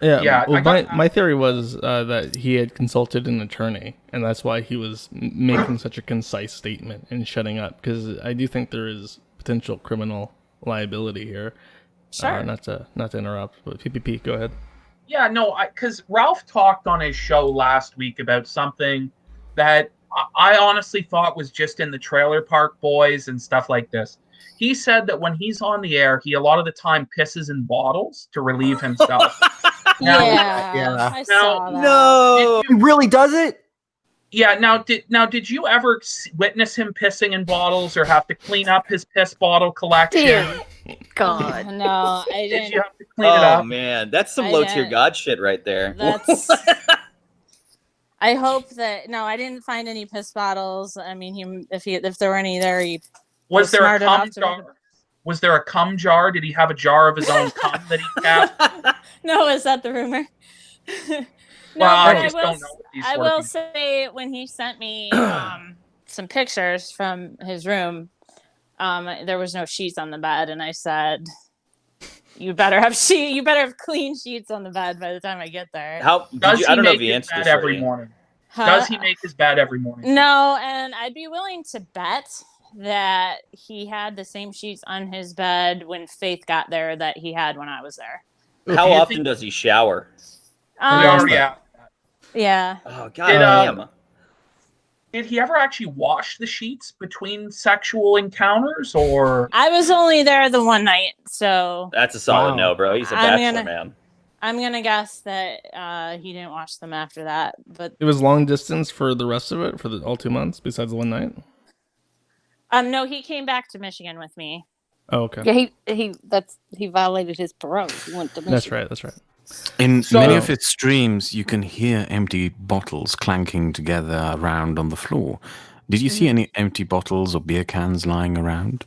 Yeah. Yeah, Well, I my theory was that he had consulted an attorney, and that's why he was making such a concise statement and shutting up. Because I do think there is potential criminal liability here. Sure. Not to interrupt, but PPP, go ahead. Yeah, no, because Ralph talked on his show last week about something that I honestly thought was just in the Trailer Park Boys and stuff like this. He said that when he's on the air, he a lot of the time pisses in bottles to relieve himself. Now- yeah, I saw that. No. He really does it? Yeah. Did you ever witness him pissing in bottles or have to clean up his piss bottle collection? Dear God. No, I Did didn't. you have to clean it Oh up? man, that's some I low tier didn't. god shit right there. That's. I hope that no, I didn't find any piss bottles. I mean, if there were any there, he Was there a smart enough cum to- jar? Was there a cum jar? Did he have a jar of his own cum that he kept? No, is that the rumor? No, Well, but I just don't know what these I sort of will things- say when he sent me some pictures from his room, there was no sheets on the bed, and I said, "You better have clean sheets on the bed by the time I get there." How Does I don't know make if he his answered bed this every already. morning? Huh? Does he make his bed every morning? No, and I'd be willing to bet that he had the same sheets on his bed when Faith got there that he had when I was there. How Do you often think- does he shower? We Um, already asked that. yeah. Oh god Did, damn. Did he ever actually wash the sheets between sexual encounters, or I was only there the one night, so That's a solid Wow. no, bro. He's a I'm bachelor gonna- man. I'm gonna guess that he didn't wash them after that. But It was long distance for the rest of it, for the all 2 months, besides the one night. no, he came back to Michigan with me. Oh, okay. Yeah, he violated his parole. He went to That's Michigan. right. That's right. In So- many of its streams, you can hear empty bottles clanking together around on the floor. Did you see any empty bottles or beer cans lying around?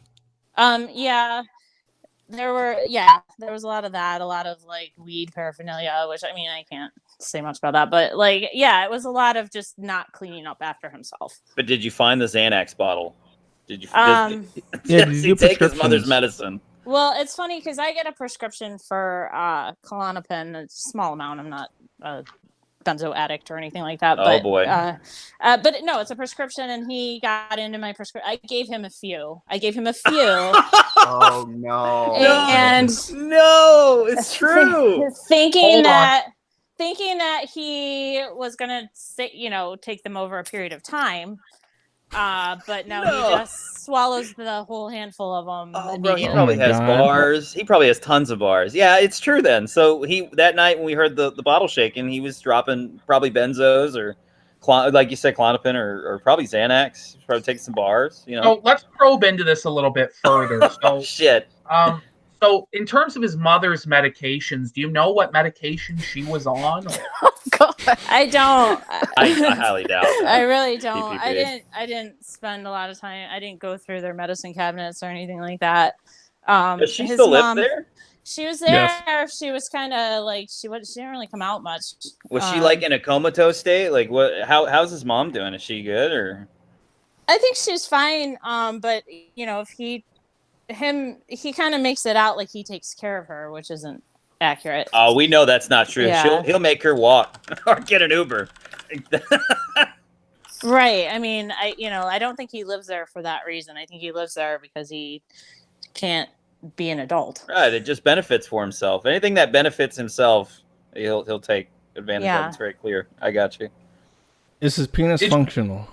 Yeah, there was a lot of that, a lot of like weed paraphernalia, which I mean I can't say much about that, but like yeah, it was a lot of just not cleaning up after himself. But did you find the Xanax bottle? Did you? Um, Yeah, does did he you take his mother's prescriptions? medicine? Well, it's funny because I get a prescription for Klonopin, a small amount. I'm not a benzo addict or anything like that. Oh, But, boy. but no, it's a prescription, and he got into my prescription. I gave him a few. Oh no. And No, it's true. thinking Hold on. that he was gonna take them over a period of time. But no, No. he just swallows the whole handful of them. Oh, bro, he Oh probably my has God. bars. He probably has tons of bars. Yeah, it's true then. So that night when we heard the bottle shaking, he was dropping probably benzos or like you said, Klonopin or probably Xanax. He's probably taking some bars. You know. so let's probe into this a little bit further. Oh So, shit. so in terms of his mother's medications, do you know what medication she was on? Or- Oh God. I don't. I highly doubt that. I really don't. PPP. I didn't spend a lot of time. I didn't go through their medicine cabinets or anything like that. Does she his still live mom- there? She was there. Yes. She was kind of like she didn't really come out much. Was she like in a comatose state? Like what? How's his mom doing? Is she good or? I think she's fine. But if he kind of makes it out like he takes care of her, which isn't accurate. Oh, we know that's not true. Yeah. He'll make her walk or get an Uber. Right. I mean, I don't think he lives there for that reason. I think he lives there because he can't be an adult. Right. It just benefits for himself. Anything that benefits himself, he'll take advantage of. It's very clear. I got you. Is his penis functional?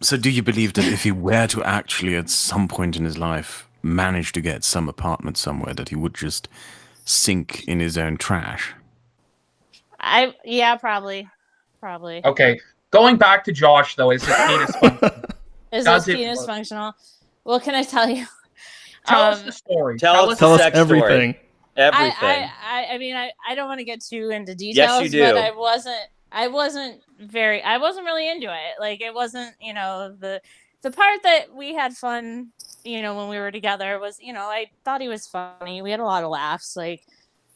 So do you believe that if he were to actually at some point in his life manage to get some apartment somewhere, that he would just sink in his own trash? Yeah, probably. Okay. Going back to Josh, though, is his penis functional? Is his penis functional? Well, can I tell you? Tell us the story. Tell us everything. Everything. I mean, I don't want to get too into details, Yes, you do. but I wasn't really into it. Like, it wasn't, the part that we had fun, when we were together was, I thought he was funny. We had a lot of laughs, like,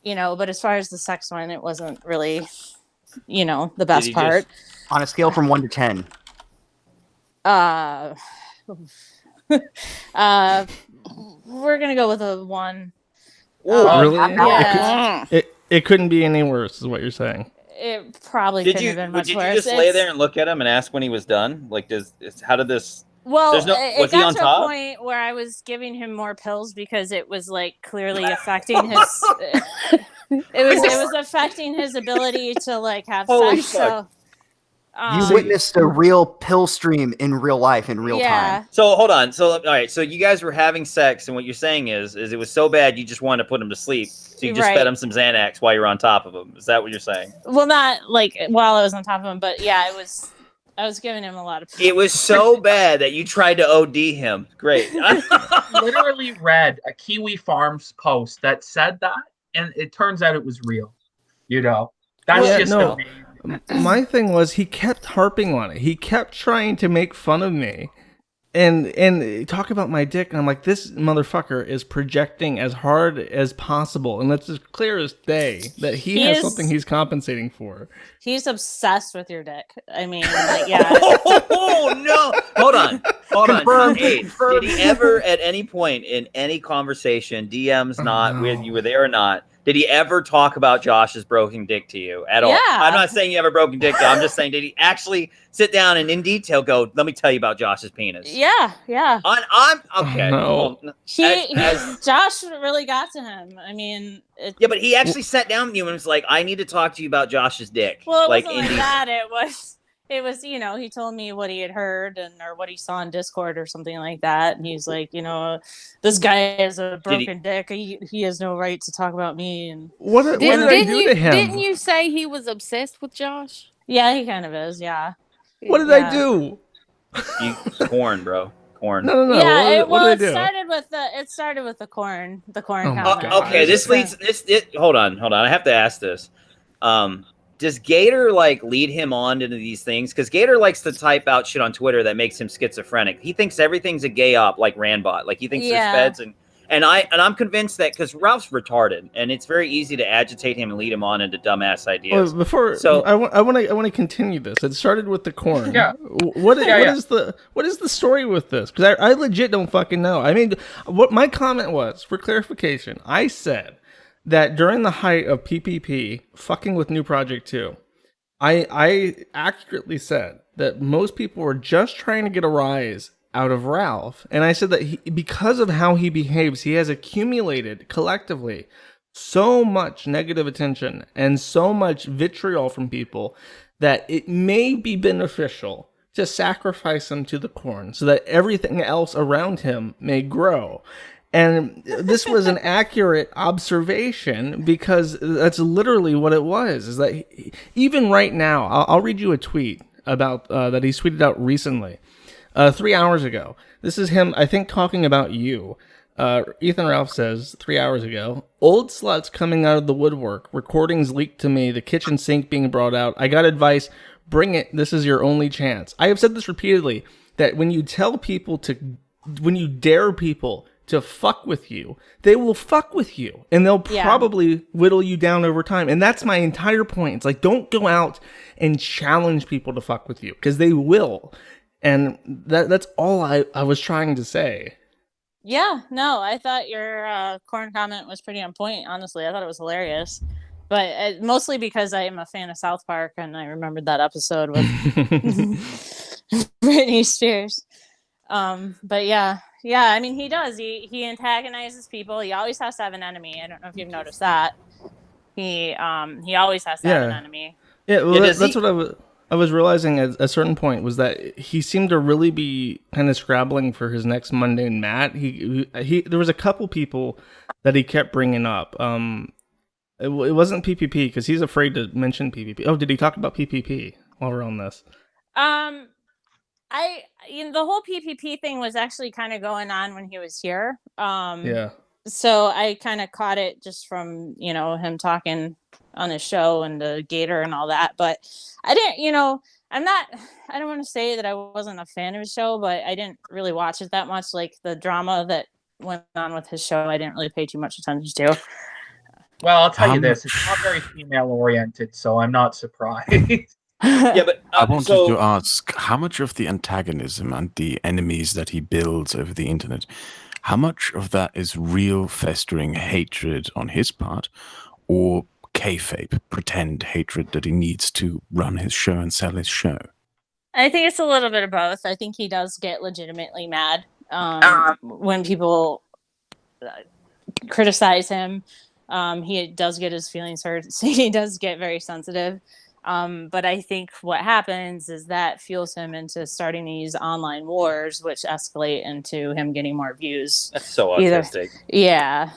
but as far as the sex one, it wasn't really, the best part. On a scale from 1 to 10. We're gonna go with a 1. Really? Yeah. It couldn't be any worse, is what you're saying. It probably couldn't have been much Did worse. you just lay there and look at him and ask when he was done? Like, how did this? Well, was it he got on to top? a point where I was giving him more pills because it was like clearly affecting his. it was affecting his ability to like have Holy sex. fuck. So You witnessed a real pill stream in real life, in real time. So hold on. So all right. So you guys were having sex, and what you're saying is it was so bad you just wanted to put him to sleep. So you just Right. fed him some Xanax while you were on top of him. Is that what you're saying? Well, not like while I was on top of him, but yeah, it was. I was giving him a lot of. It was so bad that you tried to OD him. Great. Literally read a Kiwi Farms post that said that, and it turns out it was real. That's Yeah, just no. amazing. My thing was he kept harping on it. He kept trying to make fun of me and talk about my dick. And I'm like, this motherfucker is projecting as hard as possible. And it's as clear as day that he has something he's compensating for. He's obsessed with your dick. I mean, like, yeah. Oh no! Hold on. Confirmed, Hey, confirmed. did he ever, at any point in any conversation, DMs not with you were there or not? Did he ever talk about Josh's broken dick to you at all? Yeah. I'm not saying you have a broken dick, though. I'm just saying, did he actually sit down and in detail go, let me tell you about Josh's penis? Yeah. I'm okay. No. Well, Josh really got to him. I mean, yeah, but he actually sat down with you and was like, I need to talk to you about Josh's dick. well, it like, wasn't like that. It was, he told me what he had heard or what he saw on Discord or something like that. And he's like, this guy has a broken dick. He has no right to talk about me. And What did I do to him? Didn't you say he was obsessed with Josh? yeah, he kind of is. Yeah. What did I do? Corn, bro. Corn. No. Yeah. What did I do? It started with the corn. The corn. Oh my comment. God. Okay, this leads. Hold on. I have to ask this. Does Gator lead him on into these things? Because Gator likes to type out shit on Twitter that makes him schizophrenic. He thinks everything's a gay op, like Randbot. Like he thinks there's feds and I'm convinced that because Ralph's retarded, and it's very easy to agitate him and lead him on into dumbass ideas. Well, I want to continue this. It started with the corn. Yeah. What is the story with this? Because I legit don't fucking know. I mean, what my comment was, for clarification, I said that during the height of PPP, fucking with New Project 2, I accurately said that most people were just trying to get a rise out of Ralph. And I said that because of how he behaves, he has accumulated collectively so much negative attention and so much vitriol from people that it may be beneficial to sacrifice him to the corn so that everything else around him may grow. And this was an accurate observation because that's literally what it was. Is that even right now, I'll read you a tweet about that he tweeted out recently, 3 hours ago. This is him, I think, talking about you. Ethan Ralph says 3 hours ago, old sluts coming out of the woodwork, recordings leaked to me, the kitchen sink being brought out. I got advice, bring it. This is your only chance. I have said this repeatedly, that when you dare people to fuck with you, they will fuck with you and they'll probably whittle you down over time. And that's my entire point. It's like, don't go out and challenge people to fuck with you because they will. And that's all I was trying to say. Yeah, no, I thought your corn comment was pretty on point. Honestly, I thought it was hilarious, but mostly because I am a fan of South Park, and I remembered that episode with Britney Spears. But yeah, I mean, he does. He antagonizes people. He always has to have an enemy. I don't know if you've noticed that. He always has to have an Yeah. enemy. Yeah, well, Yeah, does that's he- what I was realizing at a certain point was that he seemed to really be kind of scrabbling for his next mundane mat. He there was a couple people that he kept bringing up. It wasn't PPP because he's afraid to mention PPP. Oh, did he talk about PPP while we're on this? The whole PPP thing was actually kind of going on when he was here. Yeah. So I kind of caught it just from, him talking on his show and the Gator and all that. But I didn't, I don't want to say that I wasn't a fan of his show, but I didn't really watch it that much. Like the drama that went on with his show, I didn't really pay too much attention to. Well, I'll tell you this: it's not very female oriented, so I'm not surprised. Yeah, but I wanted to ask, how much of the antagonism and the enemies that he builds over the internet, how much of that is real festering hatred on his part, or kayfabe, pretend hatred that he needs to run his show and sell his show? I think it's a little bit of both. I think he does get legitimately mad when people criticize him. He does get his feelings hurt. So he does get very sensitive. But I think what happens is that fuels him into starting these online wars, which escalate into him getting more views. That's so autistic. Yeah.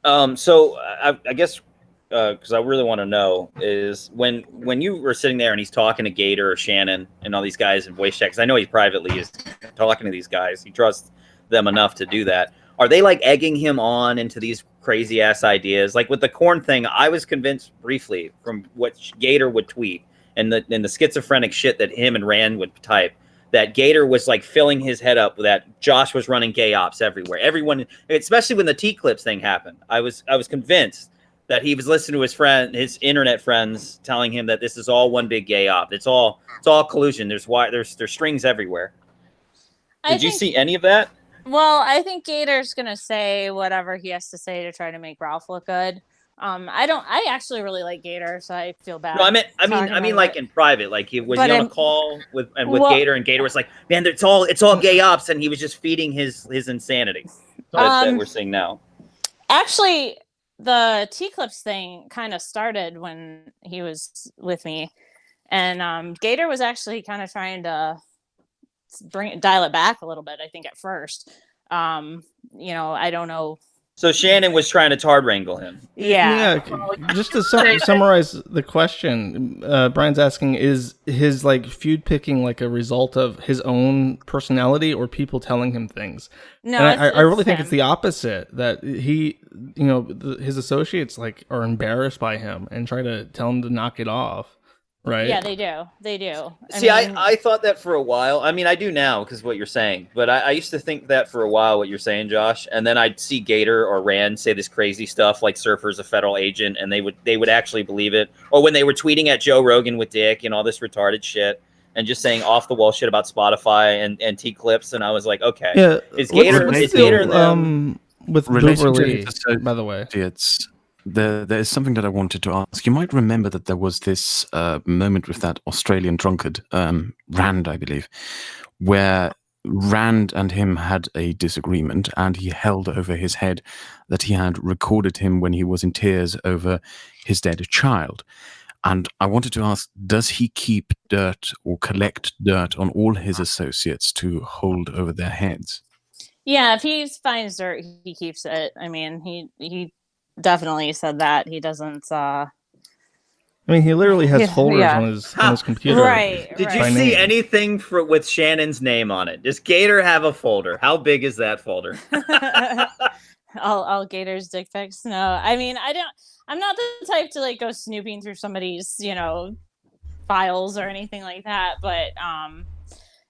So I guess because I really want to know is when you were sitting there and he's talking to Gator or Shannon and all these guys in voice chat, because I know he privately is talking to these guys. He trusts them enough to do that. Are they like egging him on into these crazy ass ideas? Like with the corn thing, I was convinced briefly from what Gator would tweet and the schizophrenic shit that him and Rand would type, that Gator was like filling his head up that Josh was running gay ops everywhere. Everyone, especially when the T-Clips thing happened, I was convinced that he was listening to his internet friends telling him that this is all one big gay op. It's all collusion. There's strings everywhere. Did you see any of that? Well, I think Gator's gonna say whatever he has to say to try to make Ralph look good. I actually really like Gator, so I feel bad. No, I mean, like in private, like he was on a call with Gator, and Gator was like, "Man, it's all gay ops," and he was just feeding his insanity that we're seeing now. Actually, the T-Clips thing kind of started when he was with me, and Gator was actually kind of trying to dial it back a little bit. I think at first, I don't know. So Shannon was trying to tard wrangle him. Yeah. Just to summarize the question, Brian's asking: is his like feud picking like a result of his own personality or people telling him things? No, and I really think it's the opposite. That he, his associates like are embarrassed by him and try to tell him to knock it off. Right. Yeah, they do. I thought that for a while. I mean, I do now because what you're saying, but I used to think that for a while, what you're saying, Josh, and then I'd see Gator or Rand say this crazy stuff like Surfer's a federal agent, and they would actually believe it. Or when they were tweeting at Joe Rogan with Dick and all this retarded shit and just saying off the wall shit about Spotify and T-Clips, and I was like, okay, yeah. Is Gator with Beverly, by the way? There is something that I wanted to ask. You might remember that there was this moment with that Australian drunkard, Rand, I believe, where Rand and him had a disagreement, and he held over his head that he had recorded him when he was in tears over his dead child. And I wanted to ask, does he keep dirt or collect dirt on all his associates to hold over their heads? Yeah, if he finds dirt, he keeps it. I mean, he definitely said that. He doesn't I mean, he literally has folders on his computer. Right. Did you see anything with Shannon's name on it? Does Gator have a folder? How big is that folder? all Gator's dick pics? No, I mean, I'm not the type to like go snooping through somebody's, files or anything like that. But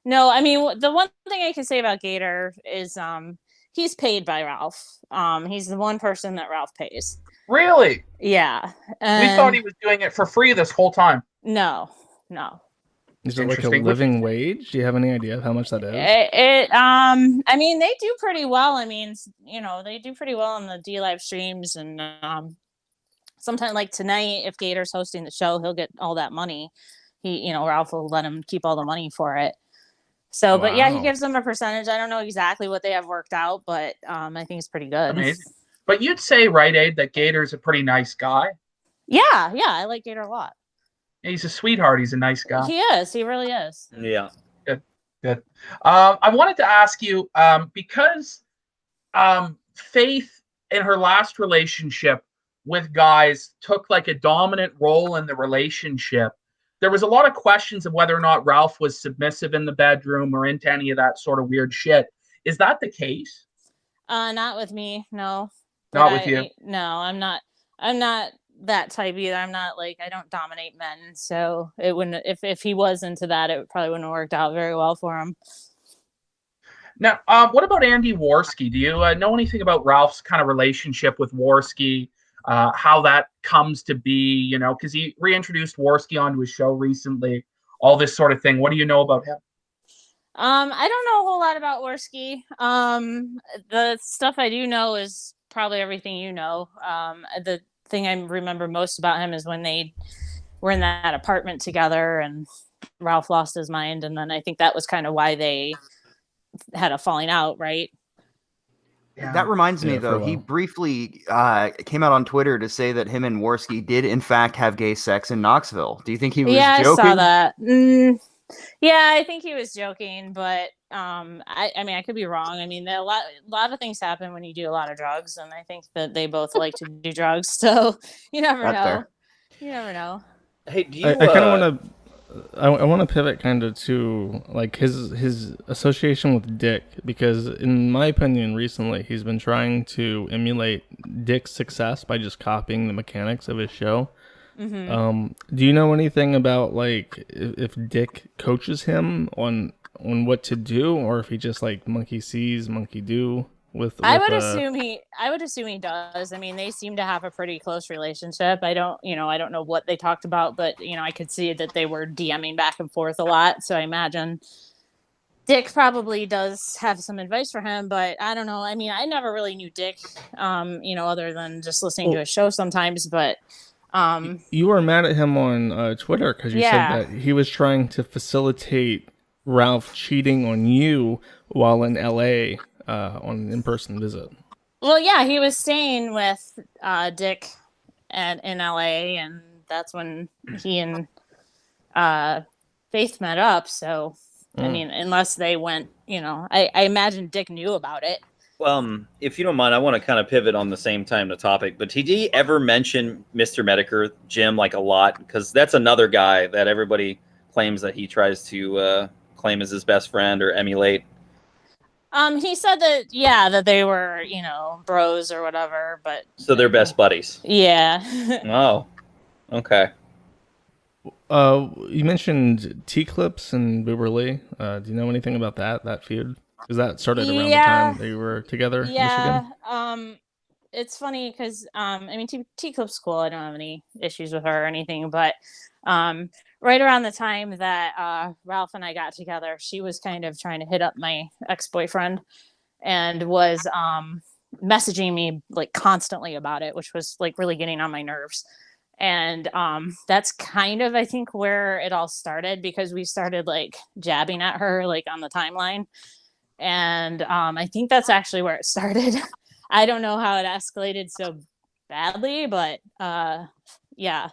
no, I mean, the one thing I can say about Gator is he's paid by Ralph. He's the one person that Ralph pays. Really? Yeah. We thought he was doing it for free this whole time. No. Yeah, Is it like a Interesting. living wage? Do you have any idea of how much that is? I mean, they do pretty well. I mean, they do pretty well on the D live streams, and sometimes like tonight, if Gator's hosting the show, he'll get all that money. Ralph will let him keep all the money for it. So, but yeah, he Wow. gives them a percentage. I don't know exactly what they have worked out, but I think it's pretty good. Amazing. But you'd say, right, Abe, that Gator's a pretty nice guy. Yeah, I like Gator a lot. He's a sweetheart. He's a nice guy. He is. He really is. Yeah. Good. I wanted to ask you, because Faith in her last relationship with guys took like a dominant role in the relationship. There was a lot of questions of whether or not Ralph was submissive in the bedroom or into any of that sort of weird shit. Is that the case? Not with me. No. Not with you. No, I'm not that type either. I'm not I don't dominate men. So it wouldn't, if he was into that, it probably wouldn't have worked out very well for him. Now, what about Andy Worski? Do you know anything about Ralph's kind of relationship with Worski? How that comes to be, because he reintroduced Worski onto his show recently, all this sort of thing. What do you know about him? I don't know a whole lot about Worski. The stuff I do know is probably everything you know. The thing I remember most about him is when they were in that apartment together and Ralph lost his mind, and then I think that was kind of why they had a falling out, right? Yeah. That reminds me, Yeah, though, he briefly came out on Twitter to say that him and Worski did, in fact, have gay sex in Knoxville. Do you think he was joking? I saw that. Yeah, I think he was joking, but I mean, I could be wrong. I mean, a lot of things happen when you do a lot of drugs, and I think that they both like to do drugs, so you never know. Fair. You never know. Hey, do you? I kind of want to. I want to pivot kind of to like his association with Dick, because in my opinion recently he's been trying to emulate Dick's success by just copying the mechanics of his show. Mm-hmm. Do you know anything about like if Dick coaches him on what to do, or if he just like monkey sees, monkey do with I would assume he does. I mean, they seem to have a pretty close relationship. I don't know what they talked about, but I could see that they were DMing back and forth a lot. So I imagine Dick probably does have some advice for him, but I don't know. I mean, I never really knew Dick, other than just listening to his show sometimes, but you were mad at him on Twitter because you said that he was trying to facilitate Ralph cheating on you while in LA on an in-person visit. Well, yeah, he was staying with Dick in LA, and that's when he and Faith met up. So, I mean, unless they went, I imagine Dick knew about it. Well, if you don't mind, I want to kind of pivot on the same time the topic. But did he ever mention Mr. Medicare, Jim, like a lot? Because that's another guy that everybody claims that he tries to claim as his best friend or emulate. He said that they were, bros or whatever, but so they're best buddies. Yeah. Oh, okay. You mentioned T-Clips and Boober Lee. Do you know anything about that feud? Because that started around the time they were together in Michigan. It's funny because I mean, T-Clip's cool. I don't have any issues with her or anything, but right around the time that Ralph and I got together, she was kind of trying to hit up my ex-boyfriend and was messaging me like constantly about it, which was like really getting on my nerves. And that's kind of, I think, where it all started, because we started like jabbing at her like on the timeline. And I think that's actually where it started. I don't know how it escalated so badly, but yeah.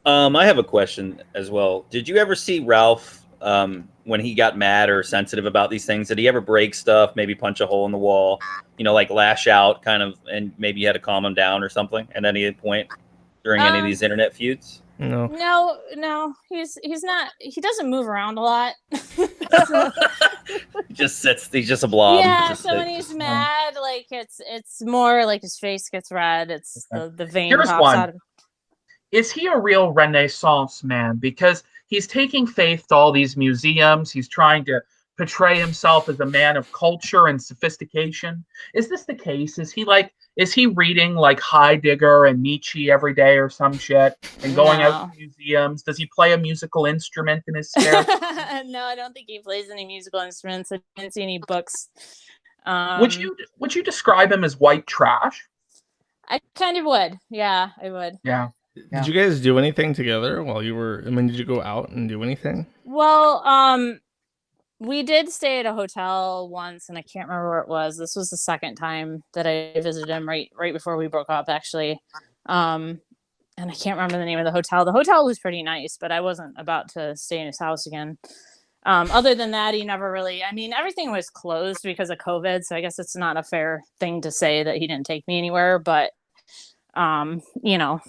I have a question as well. Did you ever see Ralph when he got mad or sensitive about these things? Did he ever break stuff, maybe punch a hole in the wall, like lash out kind of, and maybe you had to calm him down or something at any point during any of these internet feuds? No, he's not. He doesn't move around a lot. He just sits. He's just a blob. Yeah. So when he's mad, like it's more like his face gets red. It's the vein Here's pops one. out of. Is he a real Renaissance man? Because he's taking Faith to all these museums. He's trying to portray himself as a man of culture and sophistication. Is this the case? Is he reading like Heidegger and Nietzsche every day or some shit and going out to museums? Does he play a musical instrument in his spare time? No, I don't think he plays any musical instruments. I didn't see any books. Would you describe him as white trash? I kind of would. Yeah, I would. Yeah. Did you guys do anything together while you were? I mean, did you go out and do anything? Well, we did stay at a hotel once, and I can't remember where it was. This was the second time that I visited him right before we broke up, actually. And I can't remember the name of the hotel. The hotel was pretty nice, but I wasn't about to stay in his house again. Other than that, he never really. I mean, everything was closed because of COVID, so I guess it's not a fair thing to say that he didn't take me anywhere. But you know,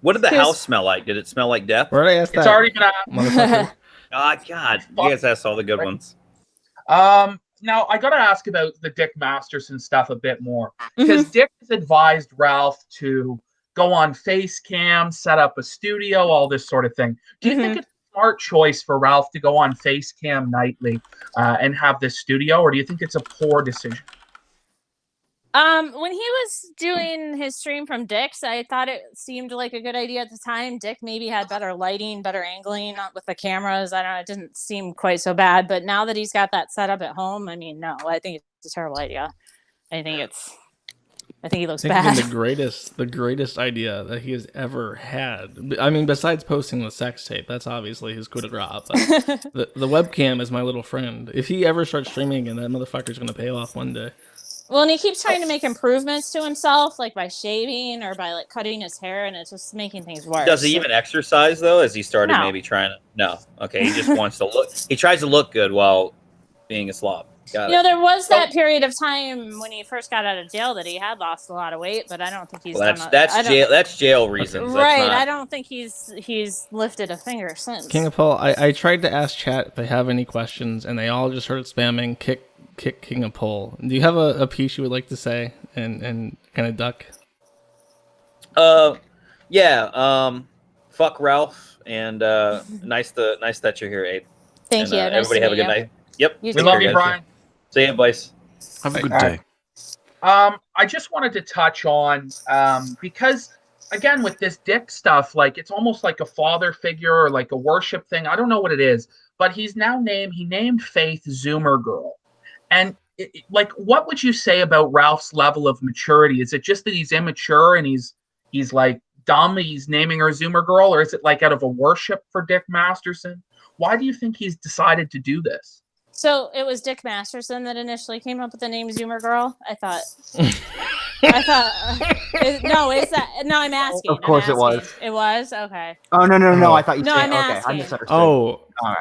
what did the house smell like? Did it smell like death? Where did I ask that? It's already been God, you guys asked all the good ones. Now I got to ask about the Dick Masterson stuff a bit more, because Dick has advised Ralph to go on Facecam, set up a studio, all this sort of thing. Do you think it's a smart choice for Ralph to go on Facecam nightly and have this studio, or do you think it's a poor decision? When he was doing his stream from Dick's, I thought it seemed like a good idea at the time. Dick maybe had better lighting, better angling with the cameras. I don't know. It didn't seem quite so bad. But now that he's got that set up at home, I mean, no, I think it's a terrible idea. I think he looks bad. The greatest idea that he has ever had. I mean, besides posting the sex tape, that's obviously his coup de grace. But the webcam is my little friend. If he ever starts streaming again, that motherfucker's going to pay off one day. Well, and he keeps trying to make improvements to himself, like by shaving or by like cutting his hair, and it's just making things worse. Does he even exercise though? Has he started maybe trying to? No. Okay, he just wants to look. He tries to look good while being a slob. Got it. There was that period of time when he first got out of jail that he had lost a lot of weight, but I don't think he's that's jail reasons. Right. That's not... I don't think he's lifted a finger since. King of Paul, I tried to ask chat if they have any questions, and they all just started spamming kick King of Pole. Do you have a piece you would like to say and kind of duck? Yeah. Fuck Ralph, and nice that you're here, Abe. Thank you. Everybody have a good night. Yep. We love you, Brian. See you, boys. Have a good day. I just wanted to touch on because again with this Dick stuff, like it's almost like a father figure or like a worship thing. I don't know what it is, but he named Faith Zoomer Girl. And like, what would you say about Ralph's level of maturity? Is it just that he's immature and he's like dumb? He's naming her Zoomer Girl, or is it like out of a worship for Dick Masterson? Why do you think he's decided to do this? So it was Dick Masterson that initially came up with the name Zoomer Girl. I thought. No, is that? No, I'm asking. Of course, it was. It was okay. Oh no! I thought you No, said I'm okay. asking. I misunderstood. Oh, all right.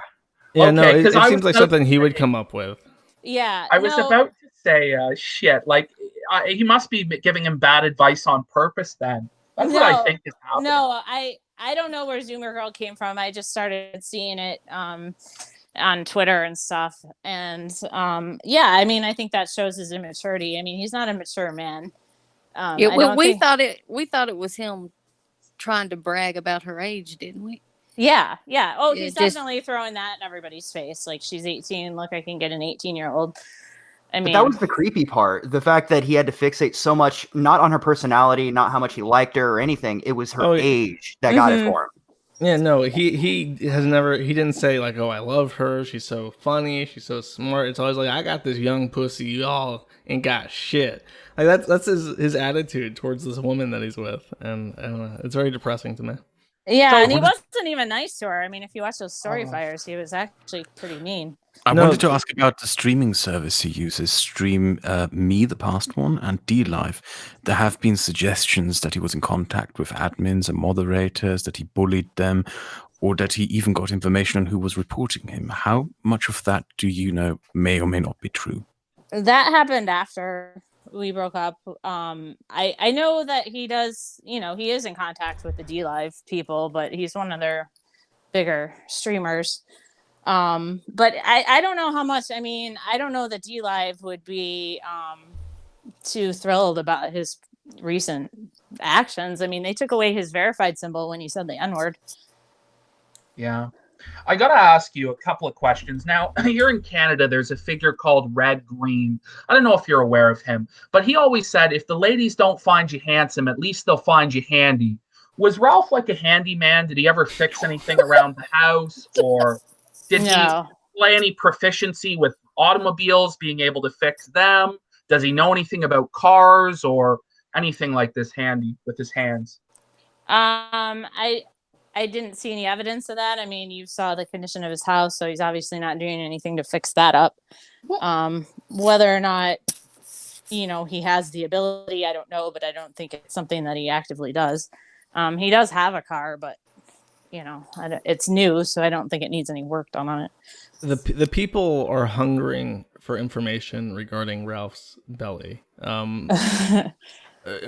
Yeah, okay, no, it seems like something he say, would come up with. Yeah, I was about to say shit. Like he must be giving him bad advice on purpose. Then that's what I think is happening. No, I don't know where Zoomer Girl came from. I just started seeing it on Twitter and stuff, and yeah, I mean, I think that shows his immaturity. I mean, he's not a mature man. Yeah, well, we thought it was him trying to brag about her age, didn't we? Yeah. Oh, he's definitely throwing that in everybody's face. Like, she's 18. Look, I can get an 18-year-old. I mean, but that was the creepy part. The fact that he had to fixate so much, not on her personality, not how much he liked her or anything. It was her age that got it for him. Yeah, no, he didn't say like, oh, I love her. She's so funny. She's so smart. It's always like, I got this young pussy. Y'all ain't got shit. Like that's his attitude towards this woman that he's with. And I don't know. It's very depressing to me. Yeah, and he wasn't even nice to her. I mean, if you watch those story fires, he was actually pretty mean. I wanted to ask about the streaming service he uses, Stream Me, the past one, and DLive. There have been suggestions that he was in contact with admins and moderators, that he bullied them, or that he even got information on who was reporting him. How much of that do you know may or may not be true? That happened after we broke up. I know that he does, he is in contact with the DLive people, but he's one of their bigger streamers. But I don't know how much. I mean, I don't know that DLive would be too thrilled about his recent actions. I mean, they took away his verified symbol when he said the N-word. Yeah. I got to ask you a couple of questions. Now, here in Canada, there's a figure called Red Green. I don't know if you're aware of him, but he always said, if the ladies don't find you handsome, at least they'll find you handy. Was Ralph like a handyman? Did he ever fix anything around the house? Or did he display any proficiency with automobiles, being able to fix them? Does he know anything about cars or anything like this handy with his hands? I didn't see any evidence of that. I mean, you saw the condition of his house, so he's obviously not doing anything to fix that up. Whether or not, he has the ability, I don't know, but I don't think it's something that he actively does. He does have a car, but it's new, so I don't think it needs any work done on it. The people are hungering for information regarding Ralph's belly.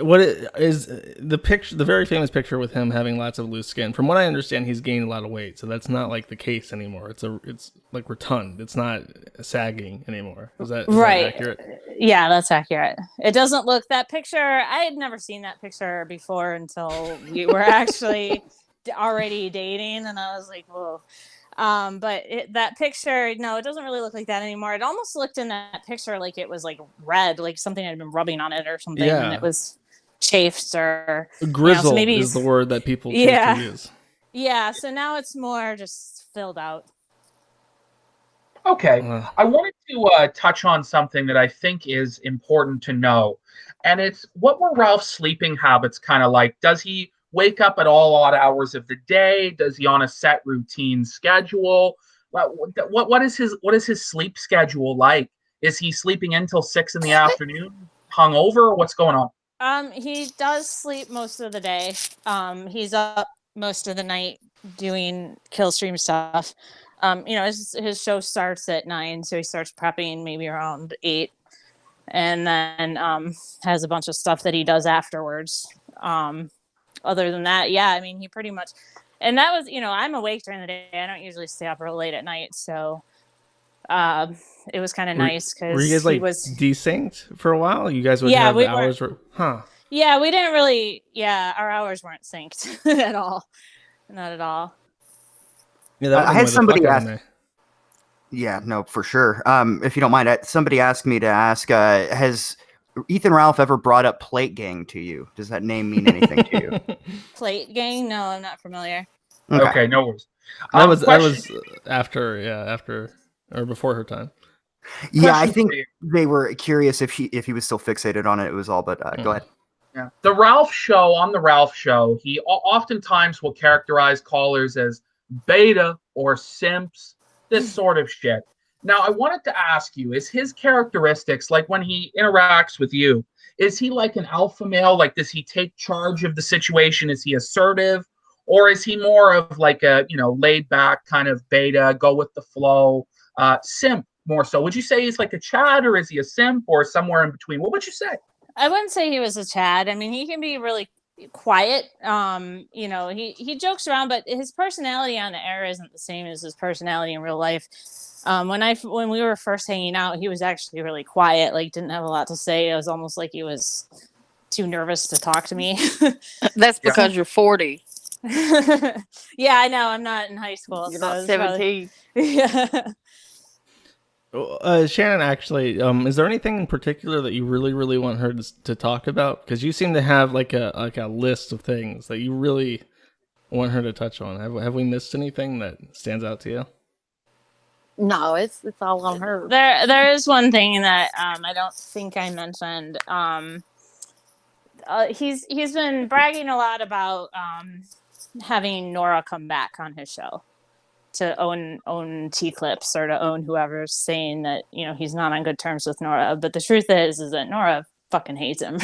What is the picture? The very famous picture with him having lots of loose skin. From what I understand, he's gained a lot of weight, so that's not like the case anymore. It's like rotund. It's not sagging anymore. Is that accurate? Yeah, that's accurate. It doesn't look that picture. I had never seen that picture before until we were actually already dating, and I was like, whoa. But that picture, no, it doesn't really look like that anymore. It almost looked in that picture like it was like red, like something had been rubbing on it or something, and it was chafed or grizzled is the word that people choose to use. Yeah, so now it's more just filled out. Okay, I wanted to touch on something that I think is important to know, and it's what were Ralph's sleeping habits kind of like? Does he wake up at all odd hours of the day? Does he on a set routine schedule? What is his sleep schedule like? Is he sleeping until 6 in the afternoon, hungover? What's going on? He does sleep most of the day. He's up most of the night doing kill stream stuff. His show starts at 9, so he starts prepping maybe around 8, and then has a bunch of stuff that he does afterwards. Other than that, I mean, he pretty much, and that was, I'm awake during the day. I don't usually stay up real late at night, so it was kind of nice because were you guys like desynced for a while? You guys would have the hours, Yeah, we didn't really. Yeah, our hours weren't synced at all, not at all. Yeah, I had somebody ask. Yeah, no, for sure. If you don't mind, somebody asked me to ask: has Ethan Ralph ever brought up Plate Gang to you? Does that name mean anything to you? Plate Gang? No, I'm not familiar. Okay, no worries. That was after or before her time. Yeah, I think they were curious if he was still fixated on it. It was all, but go ahead. Yeah, the Ralph Show, he oftentimes will characterize callers as beta or simps, this sort of shit. Now, I wanted to ask you, is his characteristics, like when he interacts with you, is he like an alpha male? Like, does he take charge of the situation? Is he assertive? Or is he more of like a, laid back kind of beta, go with the flow, simp more so? Would you say he's like a Chad, or is he a simp, or somewhere in between? What would you say? I wouldn't say he was a Chad. I mean, he can be really quiet. He jokes around, but his personality on the air isn't the same as his personality in real life. When we were first hanging out, he was actually really quiet, like didn't have a lot to say. It was almost like he was too nervous to talk to me. That's because you're 40. Yeah, I know. I'm not in high school. You're not 17. Yeah. Shannon, actually, is there anything in particular that you really, really want her to talk about? Because you seem to have like a list of things that you really want her to touch on. Have we missed anything that stands out to you? No, it's all on her. There is one thing that I don't think I mentioned. He's been bragging a lot about having Nora come back on his show to own T-Clips, or to own whoever's saying that he's not on good terms with Nora. But the truth is that Nora fucking hates him.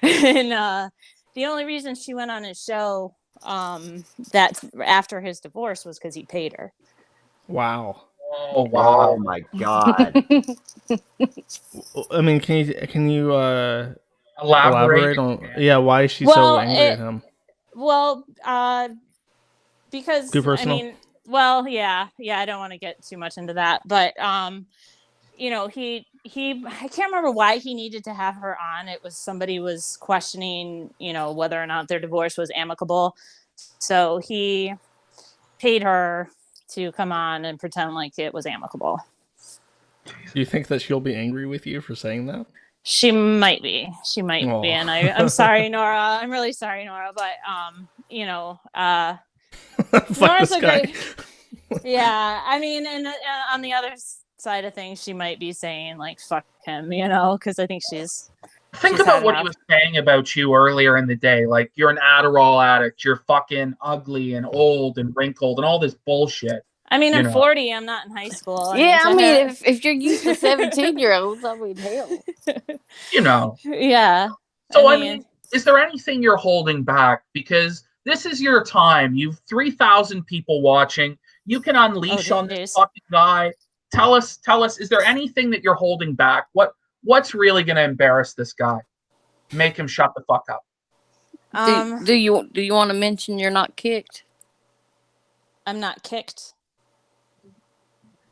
And the only reason she went on his show that after his divorce was because he paid her. Wow. Oh wow! Oh my god! I mean, can you elaborate on why is she so angry at him? Well, because too personal? I mean, well, yeah, I don't want to get too much into that, but he I can't remember why he needed to have her on. It was somebody was questioning, whether or not their divorce was amicable. So he paid her to come on and pretend like it was amicable. Do you think that she'll be angry with you for saying that? She might be. She might Oh. be. And I'm sorry, Nora. I'm really sorry, Nora. But you know, Fuck Nora's this a guy. great. Yeah, I mean, and on the other side of things, she might be saying like "fuck him," you know, because I think she's. Think she's about had what he enough. was saying about you earlier in the day. Like, you're an Adderall addict, you're fucking ugly and old and wrinkled and all this bullshit. I mean, you I'm know. 40. I'm not in high school. Yeah, I to mean, have- if you're used to 17-year-olds, I mean, hell. You know. yeah. So, I mean, is there anything you're holding back? Because this is your time. You've 3,000 people watching. You can unleash on this fucking guy. Tell us, is there anything that you're holding back? What's really going to embarrass this guy? Make him shut the fuck up. Do you want to mention you're not kicked? I'm not kicked.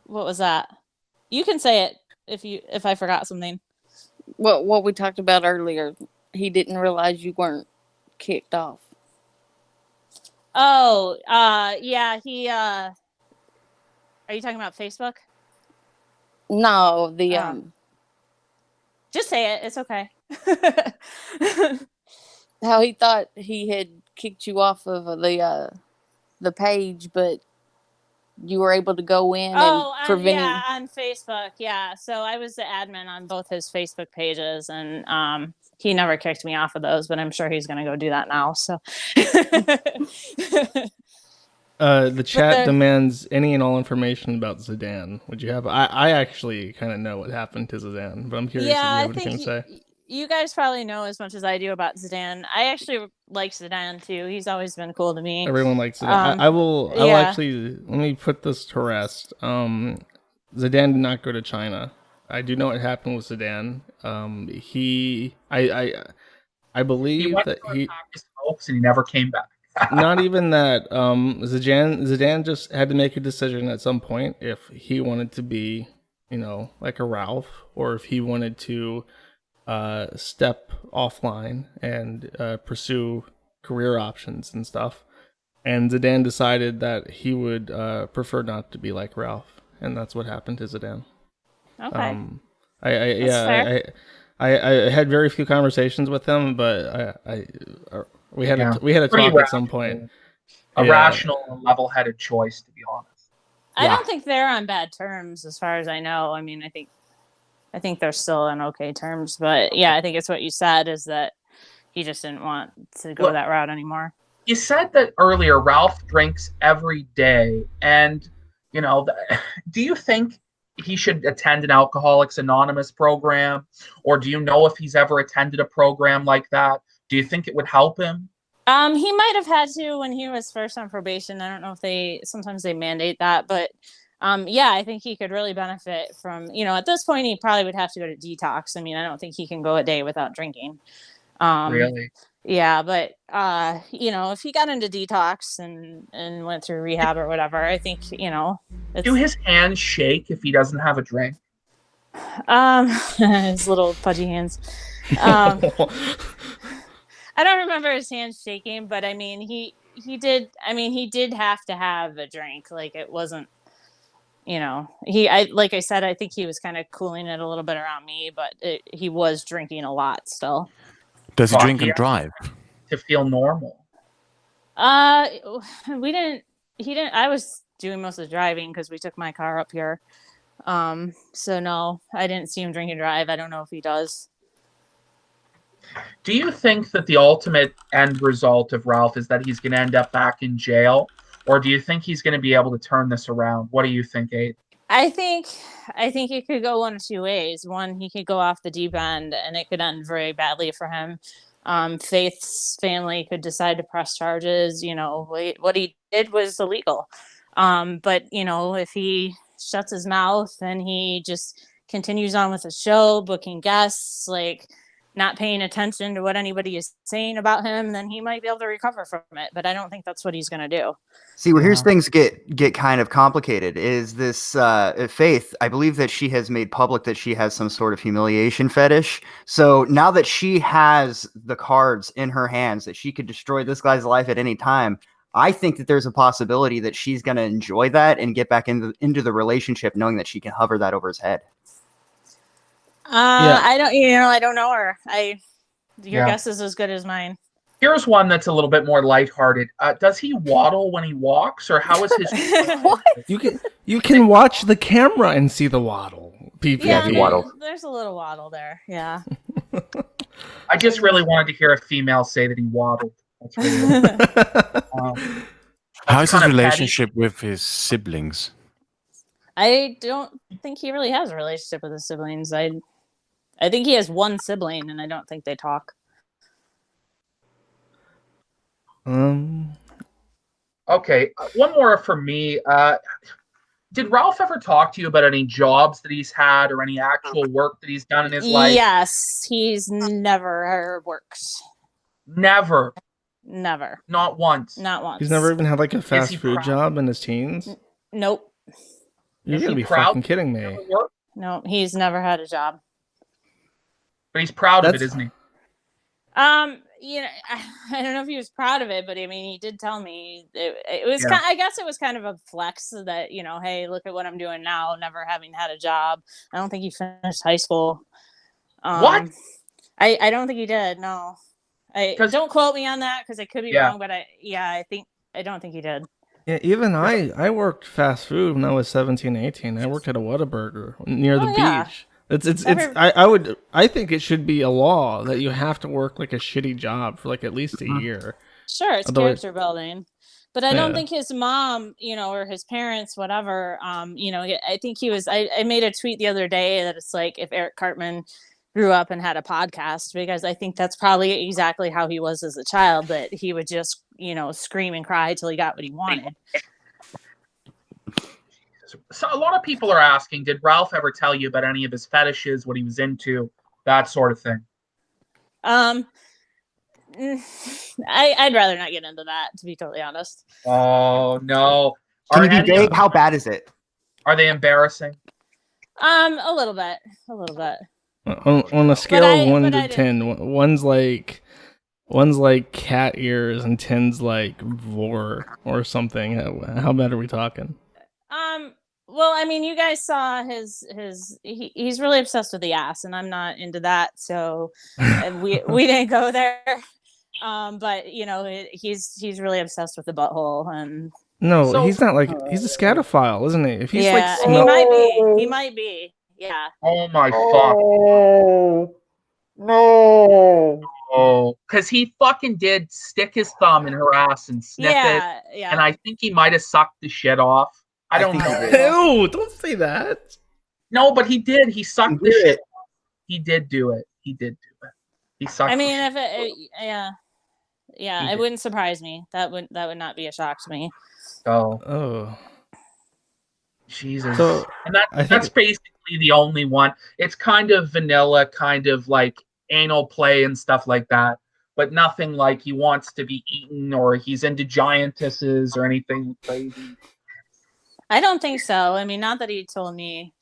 What was that? You can say it if I forgot something. What we talked about earlier. He didn't realize you weren't kicked off. Oh, yeah, he are you talking about Facebook? No, just say it, it's okay. How he thought he had kicked you off of the page, but you were able to go in and prevent him. Yeah, on Facebook, yeah. So I was the admin on both his Facebook pages, and he never kicked me off of those, but I'm sure he's going to go do that now. So the chat demands any and all information about Zidane. Would you have? I actually kind of know what happened to Zidane, but I'm curious if you have anything to say. You guys probably know as much as I do about Zidane. I actually like Zidane too. He's always been cool to me. Everyone likes Zidane. I will actually, let me put this to rest. Zidane did not go to China. I do know what happened with Zidane. I believe that he and he never came back. Not even that. Zidane just had to make a decision at some point if he wanted to be, like a Ralph, or if he wanted to step offline and pursue career options and stuff. And Zidane decided that he would prefer not to be like Ralph, and that's what happened to Zidane. Okay. I had very few conversations with him, but we had a talk at some point. A rational and level-headed choice, to be honest. I don't think they're on bad terms, as far as I know. I mean, I think they're still on okay terms, but yeah, I think it's what you said, is that he just didn't want to go that route anymore. You said that earlier, Ralph drinks every day, and do you think he should attend an Alcoholics Anonymous program, or do you know if he's ever attended a program like that? Do you think it would help him? He might have had to when he was first on probation. I don't know if sometimes they mandate that, but yeah, I think he could really benefit from, at this point he probably would have to go to detox. I mean, I don't think he can go a day without drinking. Really? Yeah, but if he got into detox and went through rehab or whatever, I think, do his hands shake if he doesn't have a drink? His little pudgy hands. I don't remember his hands shaking, but I mean, he did have to have a drink. Like, it wasn't, like I said, I think he was kind of cooling it a little bit around me, but he was drinking a lot still. Does he drink and drive? To feel normal. He didn't, I was doing most of the driving because we took my car up here. So no, I didn't see him drink and drive. I don't know if he does. Do you think that the ultimate end result of Ralph is that he's going to end up back in jail? Or do you think he's going to be able to turn this around? What do you think, Aid? I think it could go one of two ways. One, he could go off the deep end and it could end very badly for him. Faith's family could decide to press charges. What he did was illegal. But, if he shuts his mouth and he just continues on with the show, booking guests, like not paying attention to what anybody is saying about him, then he might be able to recover from it. But I don't think that's what he's going to do. See, well, here's things get kind of complicated. Is this Faith? I believe that she has made public that she has some sort of humiliation fetish. So now that she has the cards in her hands that she could destroy this guy's life at any time, I think that there's a possibility that she's going to enjoy that and get back into the relationship, knowing that she can hover that over his head. I don't know her. Your Yeah. guess is as good as mine. Here's one that's a little bit more lighthearted. Does he waddle when he walks, or how is his? What? You can watch the camera and see the waddle. PPP. he waddles. There's a little waddle there. Yeah. I just really wanted to hear a female say that he waddled. That's really, How's his kind of relationship with his siblings? I don't think he really has a relationship with his siblings. I think he has one sibling, and I don't think they talk. Okay, one more for me. Did Ralph ever talk to you about any jobs that he's had or any actual work that he's done in his life? Yes, he's never worked. Never. Never. Not once. Not once. He's never even had like a fast he food proud? job in his teens. Nope. You're Is gonna he be proud fucking kidding me. Never worked? No, he's never had a job. But he's proud of it, That's- isn't he? I don't know if he was proud of it, but I mean, he did tell me it was. Yeah. I guess it was kind of a flex that hey, look at what I'm doing now, never having had a job. I don't think he finished high school. What? I don't think he did. No, don't quote me on that because I could be wrong, but I don't think he did. Yeah, even I worked fast food when I was 17, 18. I worked at a Whataburger near the yeah. beach. I think it should be a law that you have to work like a shitty job for like at least a year. Sure, it's Otherwise- character building. But I don't Yeah. think his mom, or his parents, whatever, I think he was, I made a tweet the other day that it's like if Eric Cartman grew up and had a podcast, because I think that's probably exactly how he was as a child, that he would just, scream and cry till he got what he wanted. So a lot of people are asking, did Ralph ever tell you about any of his fetishes, what he was into, that sort of thing? I'd rather not get into that, to be totally honest. Oh, no. Can Are you be any vague? of- How bad is it? Are they embarrassing? A little bit. On a scale I- of 1 but to I didn't- 10, one's like cat ears and 10's like vor or something. How bad are we talking? Well, I mean, you guys saw he's really obsessed with the ass, and I'm not into that, so we didn't go there. But he's really obsessed with the butthole, and No, So- he's not like he's a scatophile, isn't he? If he's yeah, like he smell- might be. He might be. Yeah. Oh, my fuck. No. Oh, because he fucking did stick his thumb in her ass and sniff it. Yeah. And I think he might have sucked the shit off. I don't think he know. did. Ew, don't say that. No, but he did. He sucked the did. shit off. He did do it. He sucked I the mean, shit. yeah, it wouldn't surprise me. That would not be a shock to me. Oh, Oh, Jesus. so And I think- that's basically the only one. It's kind of vanilla, kind of like anal play and stuff like that, but nothing like he wants to be eaten or he's into giantesses or anything crazy. I don't think so. I mean, not that he told me.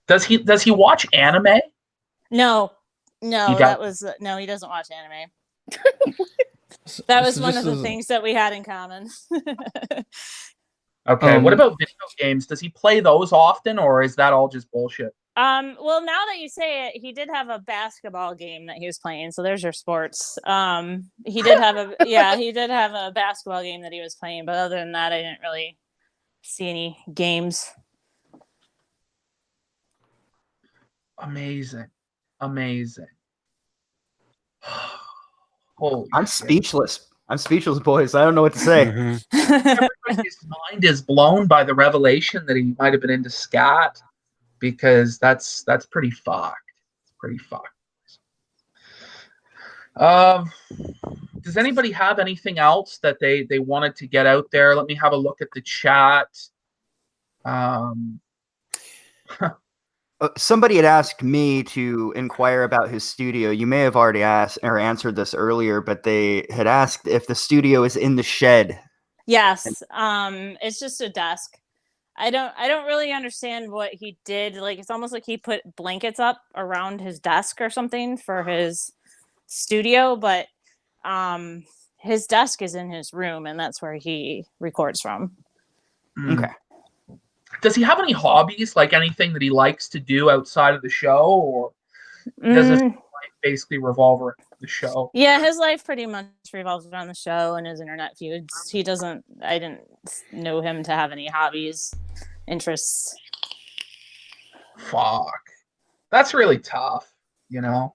Does he watch anime? No, He that was no. He doesn't watch anime. That was so one just of the as- things that we had in common. Okay. What Um, about video games? Does he play those often or is that all just bullshit? Well, now that you say it, he did have a basketball game that he was playing. So there's your sports. He did have a basketball game that he was playing, but other than that, I didn't really see any games. Amazing. Holy I'm shit. speechless. I'm speechless, boys. I don't know what to say. Mhm. His mind is blown by the revelation that he might have been into scat, because that's pretty fucked. It's pretty fucked. Does anybody have anything else that they wanted to get out there? Let me have a look at the chat. Somebody had asked me to inquire about his studio. You may have already asked or answered this earlier, but they had asked if the studio is in the shed. Yes. It's just a desk. I don't really understand what he did. Like, it's almost like he put blankets up around his desk or something for his studio, but his desk is in his room, and that's where he records from. Okay. Does he have any hobbies, like anything that he likes to do outside of the show, or does his life basically revolve around the show? Yeah, his life pretty much revolves around the show and his internet feuds. I didn't know him to have any hobbies, interests. Fuck. That's really tough, you know?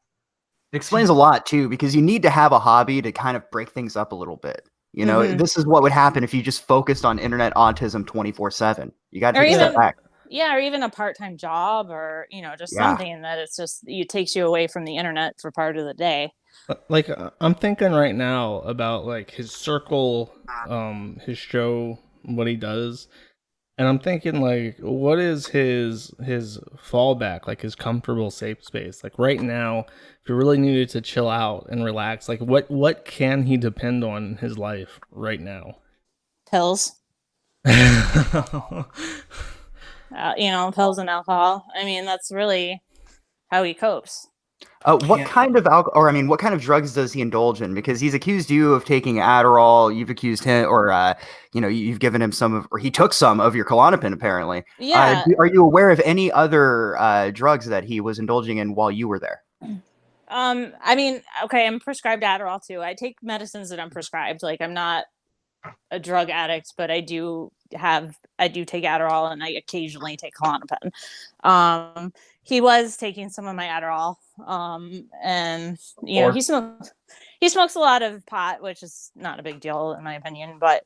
It explains a lot too, because you need to have a hobby to kind of break things up a little bit. You know, this is what would happen if you just focused on internet autism 24/7. You got to take a step back. Yeah, or even a part-time job, or just something that it takes you away from the internet for part of the day. Like, I'm thinking right now about like his circle, his show, what he does, and I'm thinking like, what is his fallback, like his comfortable safe space? Like right now, if you really needed to chill out and relax, like what can he depend on in his life right now? Pills. Pills and alcohol. I mean, that's really how he copes. What kind of alcohol, or what kind of drugs does he indulge in? Because he's accused you of taking Adderall. You've accused him, or you've given him or he took some of your Klonopin, apparently. Yeah. Are you aware of any other drugs that he was indulging in while you were there? Okay, I'm prescribed Adderall too. I take medicines that I'm prescribed. Like, I'm not a drug addict, but I do take Adderall, and I occasionally take Klonopin. He was taking some of my Adderall, and he smokes a lot of pot, which is not a big deal in my opinion. But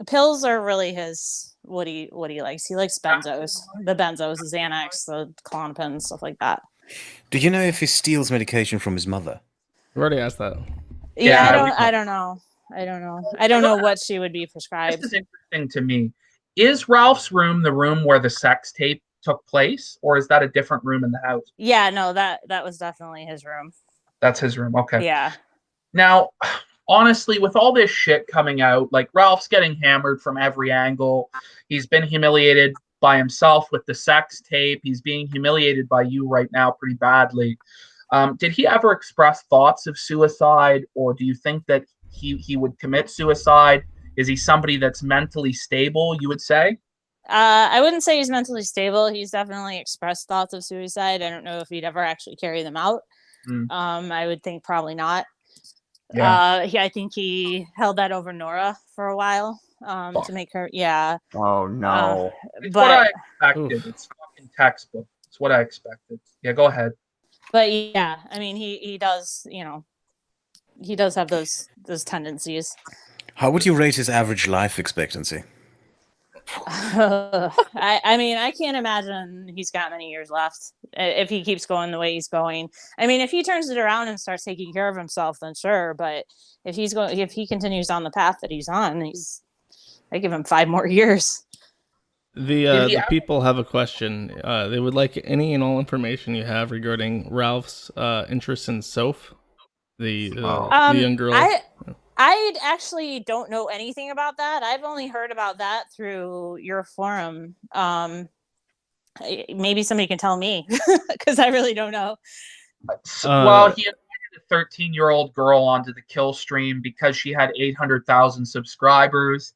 pills are really what he likes. He likes benzos, the Xanax, the Klonopin, stuff like that. Do you know if he steals medication from his mother? We already asked that. Yeah, I don't know. I don't know what she would be prescribed. This is interesting to me. Is Ralph's room the room where the sex tape took place, or is that a different room in the house? Yeah, no, that was definitely his room. That's his room. Okay. Yeah. Now, honestly, with all this shit coming out, like Ralph's getting hammered from every angle. He's been humiliated by himself with the sex tape. He's being humiliated by you right now pretty badly. Did he ever express thoughts of suicide, or do you think that he would commit suicide? Is he somebody that's mentally stable, you would say? I wouldn't say he's mentally stable. He's definitely expressed thoughts of suicide. I don't know if he'd ever actually carry them out. I would think probably not. Yeah. I think he held that over Nora for a while to make her. Yeah. Oh no. It's what I expected. It's fucking textbook. It's what I expected. Yeah, go ahead. But yeah, I mean, he does. He does have those tendencies. How would you rate his average life expectancy? I can't imagine he's got many years left if he keeps going the way he's going. I mean, if he turns it around and starts taking care of himself, then sure. But if he continues on the path that he's on, I give him 5 more years. The people have a question. They would like any and all information you have regarding Ralph's interest in Soph, the young girl. I actually don't know anything about that. I've only heard about that through your forum. Maybe somebody can tell me, because I really don't know. Well, he invited a 13-year-old girl onto the kill stream because she had 800,000 subscribers.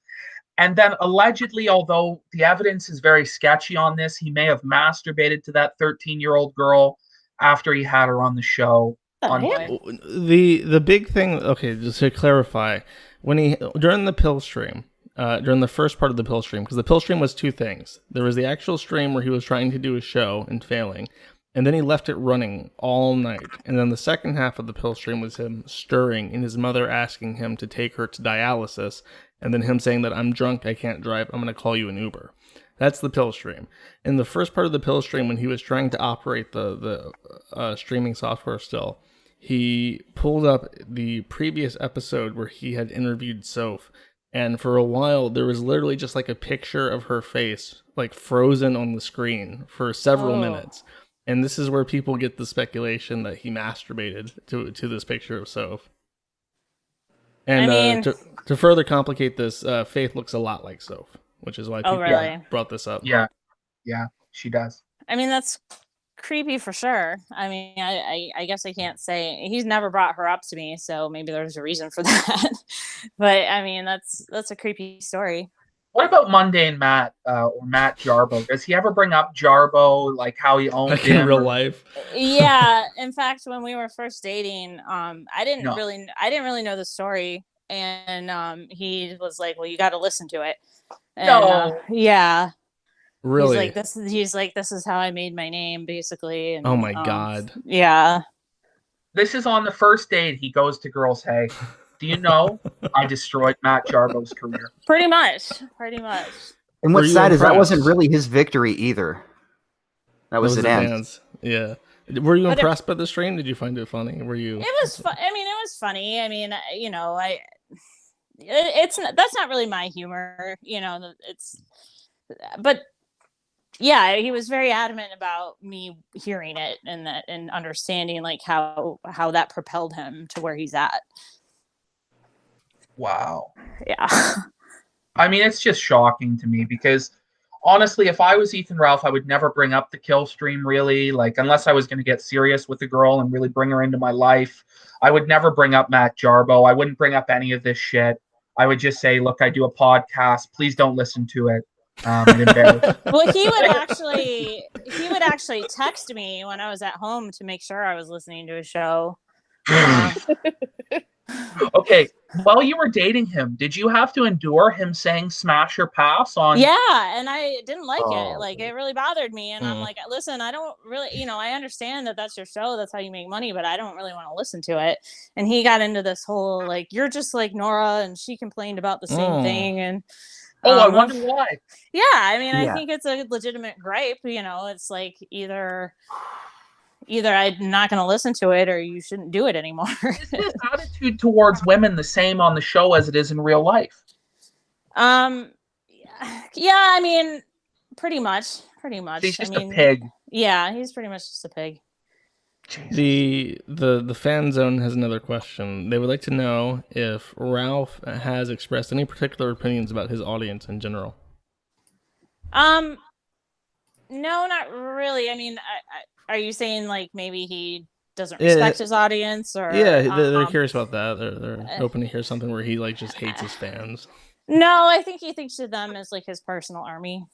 And then allegedly, although the evidence is very sketchy on this, he may have masturbated to that 13-year-old girl after he had her on the show. The big thing, okay, just to clarify, during the pill stream, during the first part of the pill stream, because the pill stream was 2 things. There was the actual stream where he was trying to do a show and failing, and then he left it running all night. And then the second half of the pill stream was him stirring and his mother asking him to take her to dialysis, and then him saying that I'm drunk, I can't drive, I'm going to call you an Uber. That's the pill stream. In the first part of the pill stream, when he was trying to operate the streaming software still, he pulled up the previous episode where he had interviewed Soph, and for a while there was literally just like a picture of her face like frozen on the screen for several minutes. And this is where people get the speculation that he masturbated to this picture of Soph. And to further complicate this, Faith looks a lot like Soph, which is why people brought this up. Yeah, she does. I mean, that's creepy for sure. I mean, I guess I can't say he's never brought her up to me, so maybe there's a reason for that. But I mean, that's a creepy story. What about Mundane Matt or Matt Jarbo? Does he ever bring up Jarbo, like how he owned Like him? in real life. Yeah, in fact, when we were first dating, I didn't No. really know the story, and he was like, "Well, you got to listen to it." And, No. yeah. Really? He's like, this is how I made my name, basically. And, Oh my God. Yeah. This is on the first date. He goes to girls, hey, do you know I destroyed Matt Jarbo's career? Pretty much. And Were what's you sad is that impressed? wasn't really his victory either. That was Zidane's. Yeah. Were you But impressed by the stream? Did you find it funny? Were you? It was I mean, it was funny. I mean, you know, that's not really my humor, you know. But yeah, he was very adamant about me hearing it and understanding like how that propelled him to where he's at. Wow. Yeah. I mean, it's just shocking to me because honestly, if I was Ethan Ralph, I would never bring up the kill stream really. Like, unless I was going to get serious with the girl and really bring her into my life, I would never bring up Matt Jarbo. I wouldn't bring up any of this shit. I would just say, look, I do a podcast. Please don't listen to it. It embarrassed. Well, he would actually text me when I was at home to make sure I was listening to a show. Okay, while you were dating him, did you have to endure him saying smash or pass on? Yeah, and I didn't like Oh. it. Like, it really bothered me. And I'm Mm. like, listen, I don't really, you know, I understand that that's your show, that's how you make money, but I don't really want to listen to it. And he got into this whole like, you're just like Nora, and she complained about the same Mm. thing. And I wonder why. yeah, I mean, I Yeah. think it's a legitimate gripe. You know, it's like either I'm not going to listen to it, or you shouldn't do it anymore. Is his attitude towards women the same on the show as it is in real life? Yeah, I mean, pretty much. He's just I mean, a pig. Yeah, he's pretty much just a pig. The fan zone has another question. They would like to know if Ralph has expressed any particular opinions about his audience in general. No, not really. I mean, are you saying like maybe he doesn't respect his audience, or Yeah, they're curious about that. They're open to hear something where he like just hates his fans. No, I think he thinks of them as like his personal army.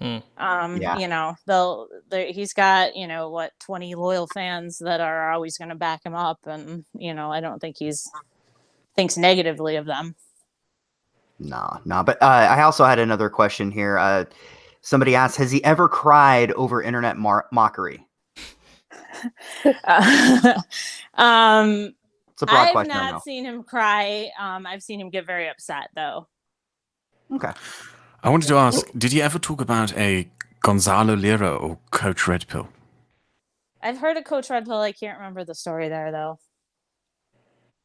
Yeah. You know, he's got, you know, what, 20 loyal fans that are always going to back him up, and you know, I don't think thinks negatively of them. No. But I also had another question here. Somebody asked, has he ever cried over internet mockery? It's a broad I've question. I know. not seen him cry. I've seen him get very upset though. Okay. I wanted to ask, did you ever talk about a Gonzalo Lira or Coach Red Pill? I've heard of Coach Red Pill. I can't remember the story there though.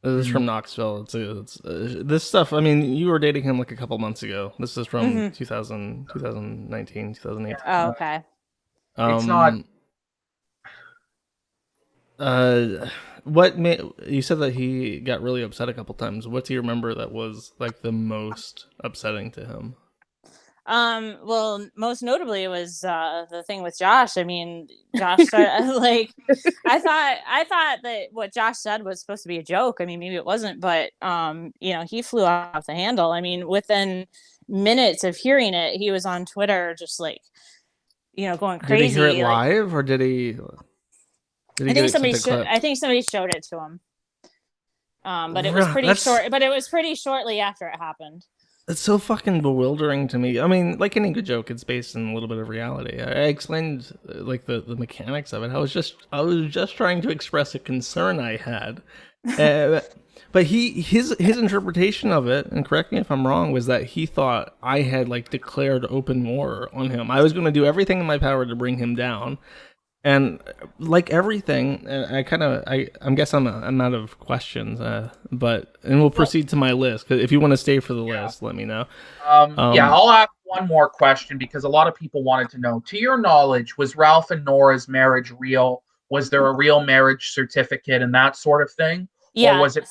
This is from Knoxville. It's this stuff. I mean, you were dating him like a couple months ago. This is from 2019, 2008. Oh, okay. It's not. What you said that he got really upset a couple times. What do you remember that was like the most upsetting to him? Well, most notably it was the thing with Josh. I mean, Josh started, like, I thought that what Josh said was supposed to be a joke. I mean, maybe it wasn't, but you know, he flew off the handle. I mean, within minutes of hearing it, he was on Twitter just like, you know, going crazy. Did he hear it like, live, or did he I think somebody showed it to him. But it was pretty short. But it was pretty shortly after it happened. It's so fucking bewildering to me. I mean, like any good joke, it's based in a little bit of reality. I explained like the mechanics of it. I was just trying to express a concern I had, but his interpretation of it, and correct me if I'm wrong, was that he thought I had like declared open war on him. I was going to do everything in my power to bring him down. And like everything, I guess I'm out of questions, but we'll proceed to my list. Cause if you want to stay for the list, let me know. I'll ask one more question because a lot of people wanted to know. To your knowledge, was Ralph and Nora's marriage real? Was there a real marriage certificate and that sort of thing? Yeah. Or was it?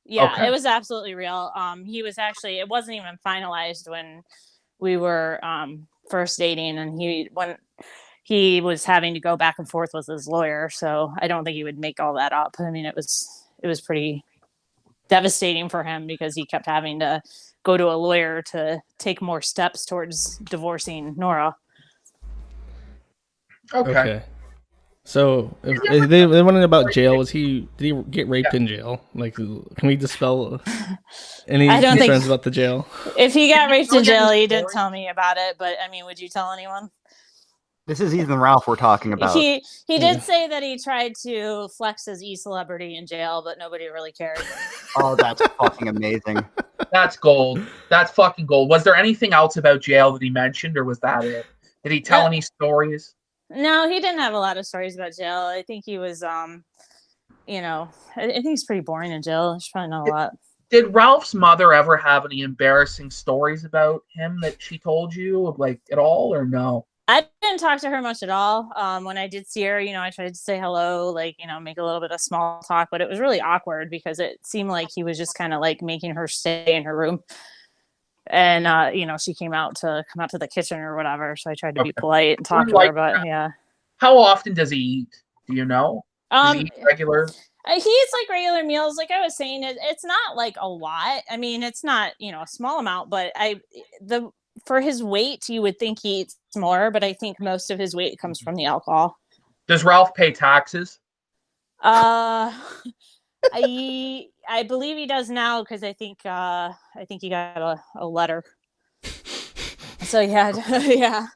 Yeah, Okay. It was absolutely real. He was actually, it wasn't even finalized when we were first dating, and he was having to go back and forth with his lawyer. So I don't think he would make all that up. I mean, it was pretty devastating for him because he kept having to go to a lawyer to take more steps towards divorcing Nora. Okay. So if they wondering about jail. Did he get raped in jail? Like, can we dispel any I don't think- concerns about the jail? If he got raped in Don't get jail, any he didn't stories? tell me about it. But I mean, would you tell anyone? This is Ethan Ralph we're talking about. He did say that he tried to flex his e-celebrity in jail, but nobody really cared. Oh, that's fucking amazing. That's gold. That's fucking gold. Was there anything else about jail that he mentioned, or was that it? Did he tell any stories? No, he didn't have a lot of stories about jail. I think he was, I think he's pretty boring in jail. There's probably not a lot. Did Ralph's mother ever have any embarrassing stories about him that she told you, like, at all, or no? I didn't talk to her much at all. When I did see her, I tried to say hello, make a little bit of small talk, but it was really awkward because it seemed like he was just kind of like making her stay in her room. And, she come out to the kitchen or whatever. So I tried to be polite and talk to her, but yeah. How often does he eat? Do you know? Does he eat regular? He eats like regular meals. Like I was saying, it's not like a lot. I mean, it's not, a small amount, but for his weight, you would think he eats more, but I think most of his weight comes from the alcohol. Does Ralph pay taxes? I believe he does now because I think he got a letter. So yeah.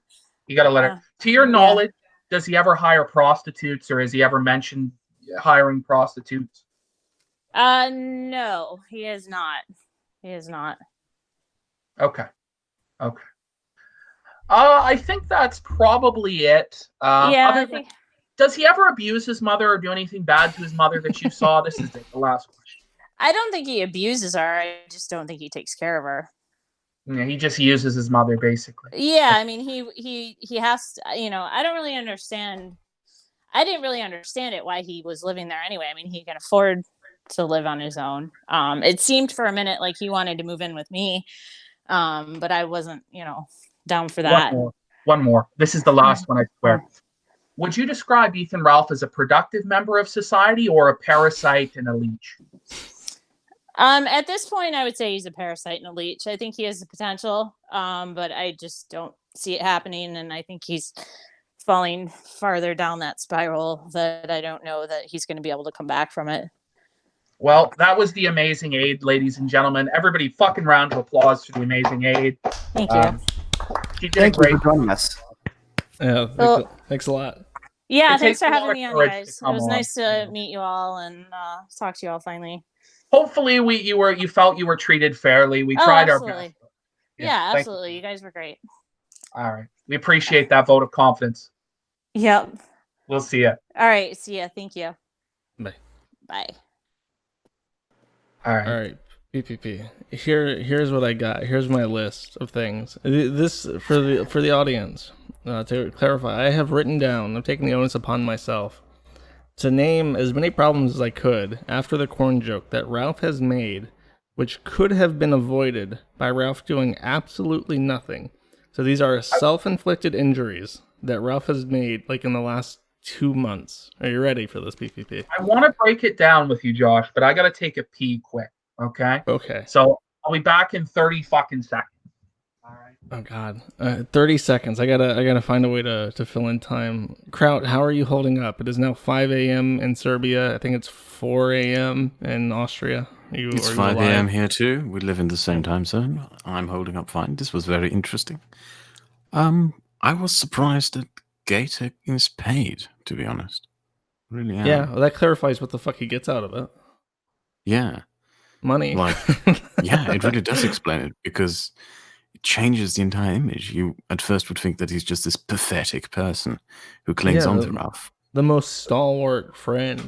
You got a letter. To your knowledge, does he ever hire prostitutes, or has he ever mentioned hiring prostitutes? No, he is not. Okay. I think that's probably it. Does he ever abuse his mother or do anything bad to his mother that you saw? This is the last question. I don't think he abuses her. I just don't think he takes care of her. Yeah, he just uses his mother, basically. Yeah, I mean, he has to, I don't really understand. I didn't really understand it, why he was living there anyway. I mean, he can afford to live on his own. It seemed for a minute like he wanted to move in with me. But I wasn't, down for that. One more. This is the last one, I swear. Would you describe Ethan Ralph as a productive member of society or a parasite and a leech? At this point, I would say he's a parasite and a leech. I think he has the potential, but I just don't see it happening. And I think he's falling farther down that spiral that I don't know that he's going to be able to come back from it. Well, that was the Amazing Aid, ladies and gentlemen. Everybody, fucking round of applause for the Amazing Aid. Thank you. She did great. You for joining us. Yeah, thanks a lot. Yeah, It thanks takes for a lot having of me on, courage to guys. It come was on. nice to meet you all and talk to you all finally. Hopefully, you felt you were treated fairly. We tried our absolutely. best. Yeah, thank absolutely. You guys were great. All right. We appreciate that vote of confidence. Yep. We'll see you. All right. See ya. Thank you. Bye. Bye. All right. All right, PPP. Here's what I got. Here's my list of things. This for the audience. To clarify, I have written down. I'm taking the onus upon myself to name as many problems as I could after the corn joke that Ralph has made, which could have been avoided by Ralph doing absolutely nothing. So these are self-inflicted injuries that Ralph has made, like in the last 2 months. Are you ready for this, PPP? I want to break it down with you, Josh, but I got to take a pee quick. Okay. Okay. So I'll be back in 30 fucking seconds. All right. Oh God, 30 seconds. I gotta find a way to fill in time. Kraut, how are you holding up? It is now 5 a.m. in Serbia. I think it's 4 a.m. in Austria. It's 5 a.m. here too. We live in the same time zone. I'm holding up fine. This was very interesting. I was surprised that Gator is paid, to be honest. Really am. Yeah, well, that clarifies what the fuck he gets out of it. Yeah. Money. Like, yeah, it really does explain it because it changes the entire image. You at first would think that he's just this pathetic person who clings on to Ralph. The most stalwart friend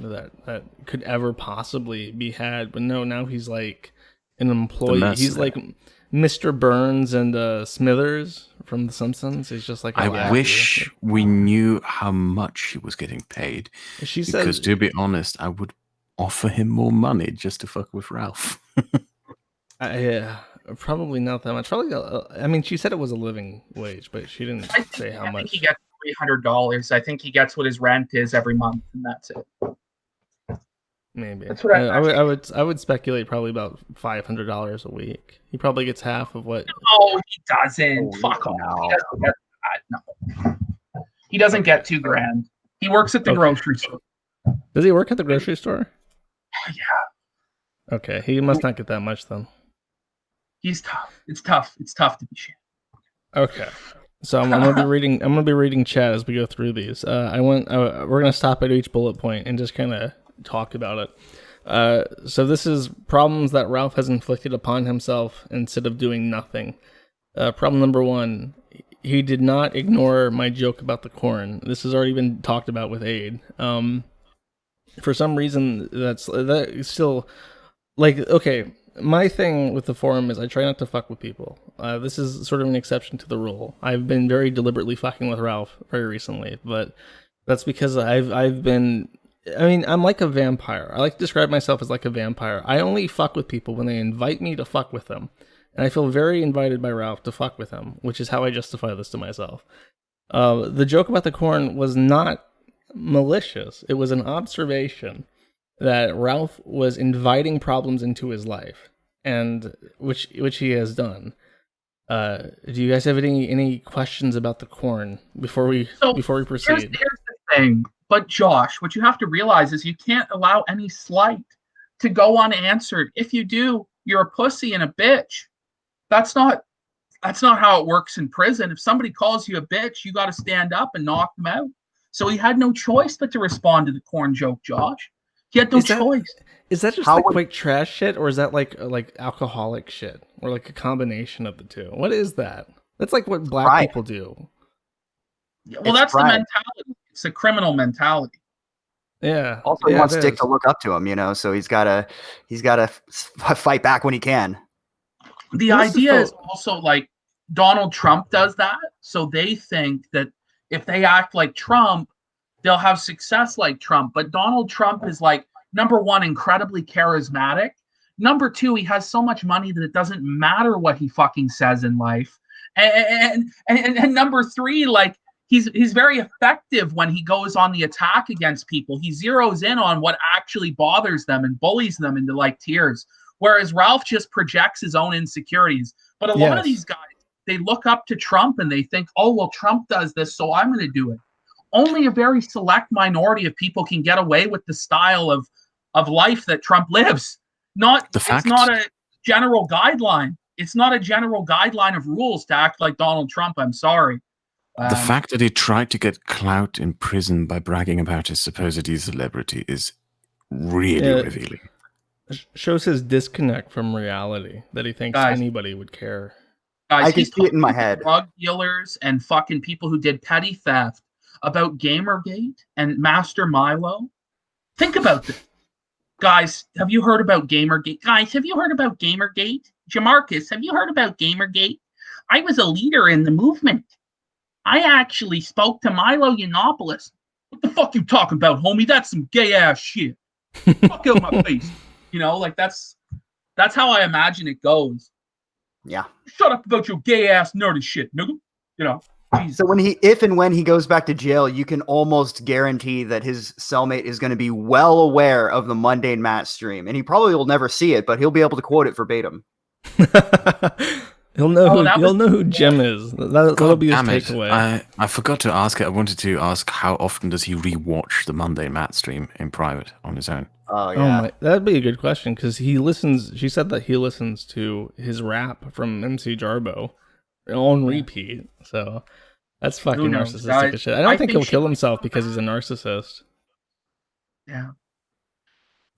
that could ever possibly be had, but no, now he's like an employee. He's like Mr. Burns and Smithers from The Simpsons. He's just like I wish we knew how much he was getting paid. Because to be honest, I would offer him more money just to fuck with Ralph. Yeah, probably not that much. Probably, I mean, she said it was a living wage, but she didn't say how much. He gets $300. I think he gets what his rent is every month, and that's it. Maybe. That's what I would speculate probably about $500 a week. He probably gets half of what. No, he doesn't. Fuck off. He doesn't get that. No. He doesn't get $2,000. He works at the grocery store. Does he work at the grocery store? Yeah. Okay, he must not get that much then. He's tough. It's tough. It's tough to be shit. Okay, so I'm gonna be reading. I'm gonna be reading chat as we go through these. We're gonna stop at each bullet point and just kind of talk about it. So this is problems that Ralph has inflicted upon himself instead of doing nothing. Problem number 1. He did not ignore my joke about the corn. This has already been talked about with Aid. For some reason, that still, like, okay, my thing with the forum is I try not to fuck with people. This is sort of an exception to the rule. I've been very deliberately fucking with Ralph very recently, but that's because I've been, I mean, I'm like a vampire. I like to describe myself as like a vampire. I only fuck with people when they invite me to fuck with them. And I feel very invited by Ralph to fuck with him, which is how I justify this to myself. The joke about the corn was not malicious. It was an observation that Ralph was inviting problems into his life, and which he has done. Do you guys have any questions about the corn before we proceed? Here's the thing, but Josh, what you have to realize is you can't allow any slight to go unanswered. If you do, you're a pussy and a bitch. That's not how it works in prison. If somebody calls you a bitch, you got to stand up and knock them out. So he had no choice but to respond to the corn joke, Josh. He had no choice. Is that just like white trash shit, or is that like alcoholic shit, or like a combination of the two? What is that? That's like what black people do. Well, that's the mentality. It's a criminal mentality. Yeah. Also, he wants Dick to look up to him, you know, so he's gotta fight back when he can. The idea is also like Donald Trump does that, so they think that if they act like Trump, they'll have success like Trump. But Donald Trump is like, number 1, incredibly charismatic. Number 2, he has so much money that it doesn't matter what he fucking says in life. And number 3, like he's very effective when he goes on the attack against people. He zeroes in on what actually bothers them and bullies them into like tears. Whereas Ralph just projects his own insecurities. But a lot of these guys, they look up to Trump and they think, oh, well, Trump does this, so I'm going to do it. Only a very select minority of people can get away with the style of life that Trump lives. It's not a general guideline. It's not a general guideline of rules to act like Donald Trump. I'm sorry. The fact that he tried to get clout in prison by bragging about his supposed celebrity is really revealing. Shows his disconnect from reality, that he thinks anybody would care. Guys, I can see it in my head. Drug dealers and fucking people who did petty theft about Gamergate and Master Milo. Think about this. Guys, have you heard about Gamergate? Jamarcus, have you heard about Gamergate? I was a leader in the movement. I actually spoke to Milo Yiannopoulos. What the fuck you talking about, homie? That's some gay ass shit. Fuck out my face. You know, like that's how I imagine it goes. Yeah. Shut up about your gay ass nerdy shit, nigga. You know. Jesus. So if and when he goes back to jail, you can almost guarantee that his cellmate is going to be well aware of the Mundane Matt stream, and he probably will never see it, but he'll be able to quote it verbatim. He'll know who Jim is. That'll be his takeaway. I forgot to ask it. I wanted to ask how often does he rewatch the Mundane Matt stream in private on his own? Oh yeah, that'd be a good question because he listens. She said that he listens to his rap from MC Jarbo on repeat. So that's fucking narcissistic as shit. I don't think he'll kill himself because he's a narcissist. Yeah.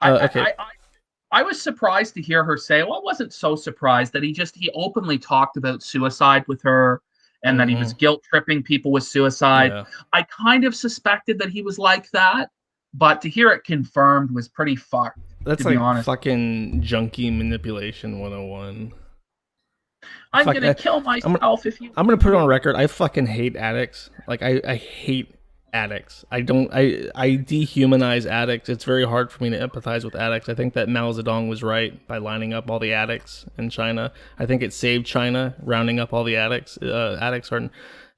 Okay. I was surprised to hear her say, well, I wasn't so surprised that he openly talked about suicide with her and that he was guilt tripping people with suicide. Yeah. I kind of suspected that he was like that, but to hear it confirmed was pretty fucked. That's like fucking junkie manipulation 101. I'm going to kill myself if you... I'm going to put it on record. I fucking hate addicts. Like, I hate addicts. I dehumanize addicts. It's very hard for me to empathize with addicts. I think that Mao Zedong was right by lining up all the addicts in China. I think it saved China, rounding up all the addicts. Addicts are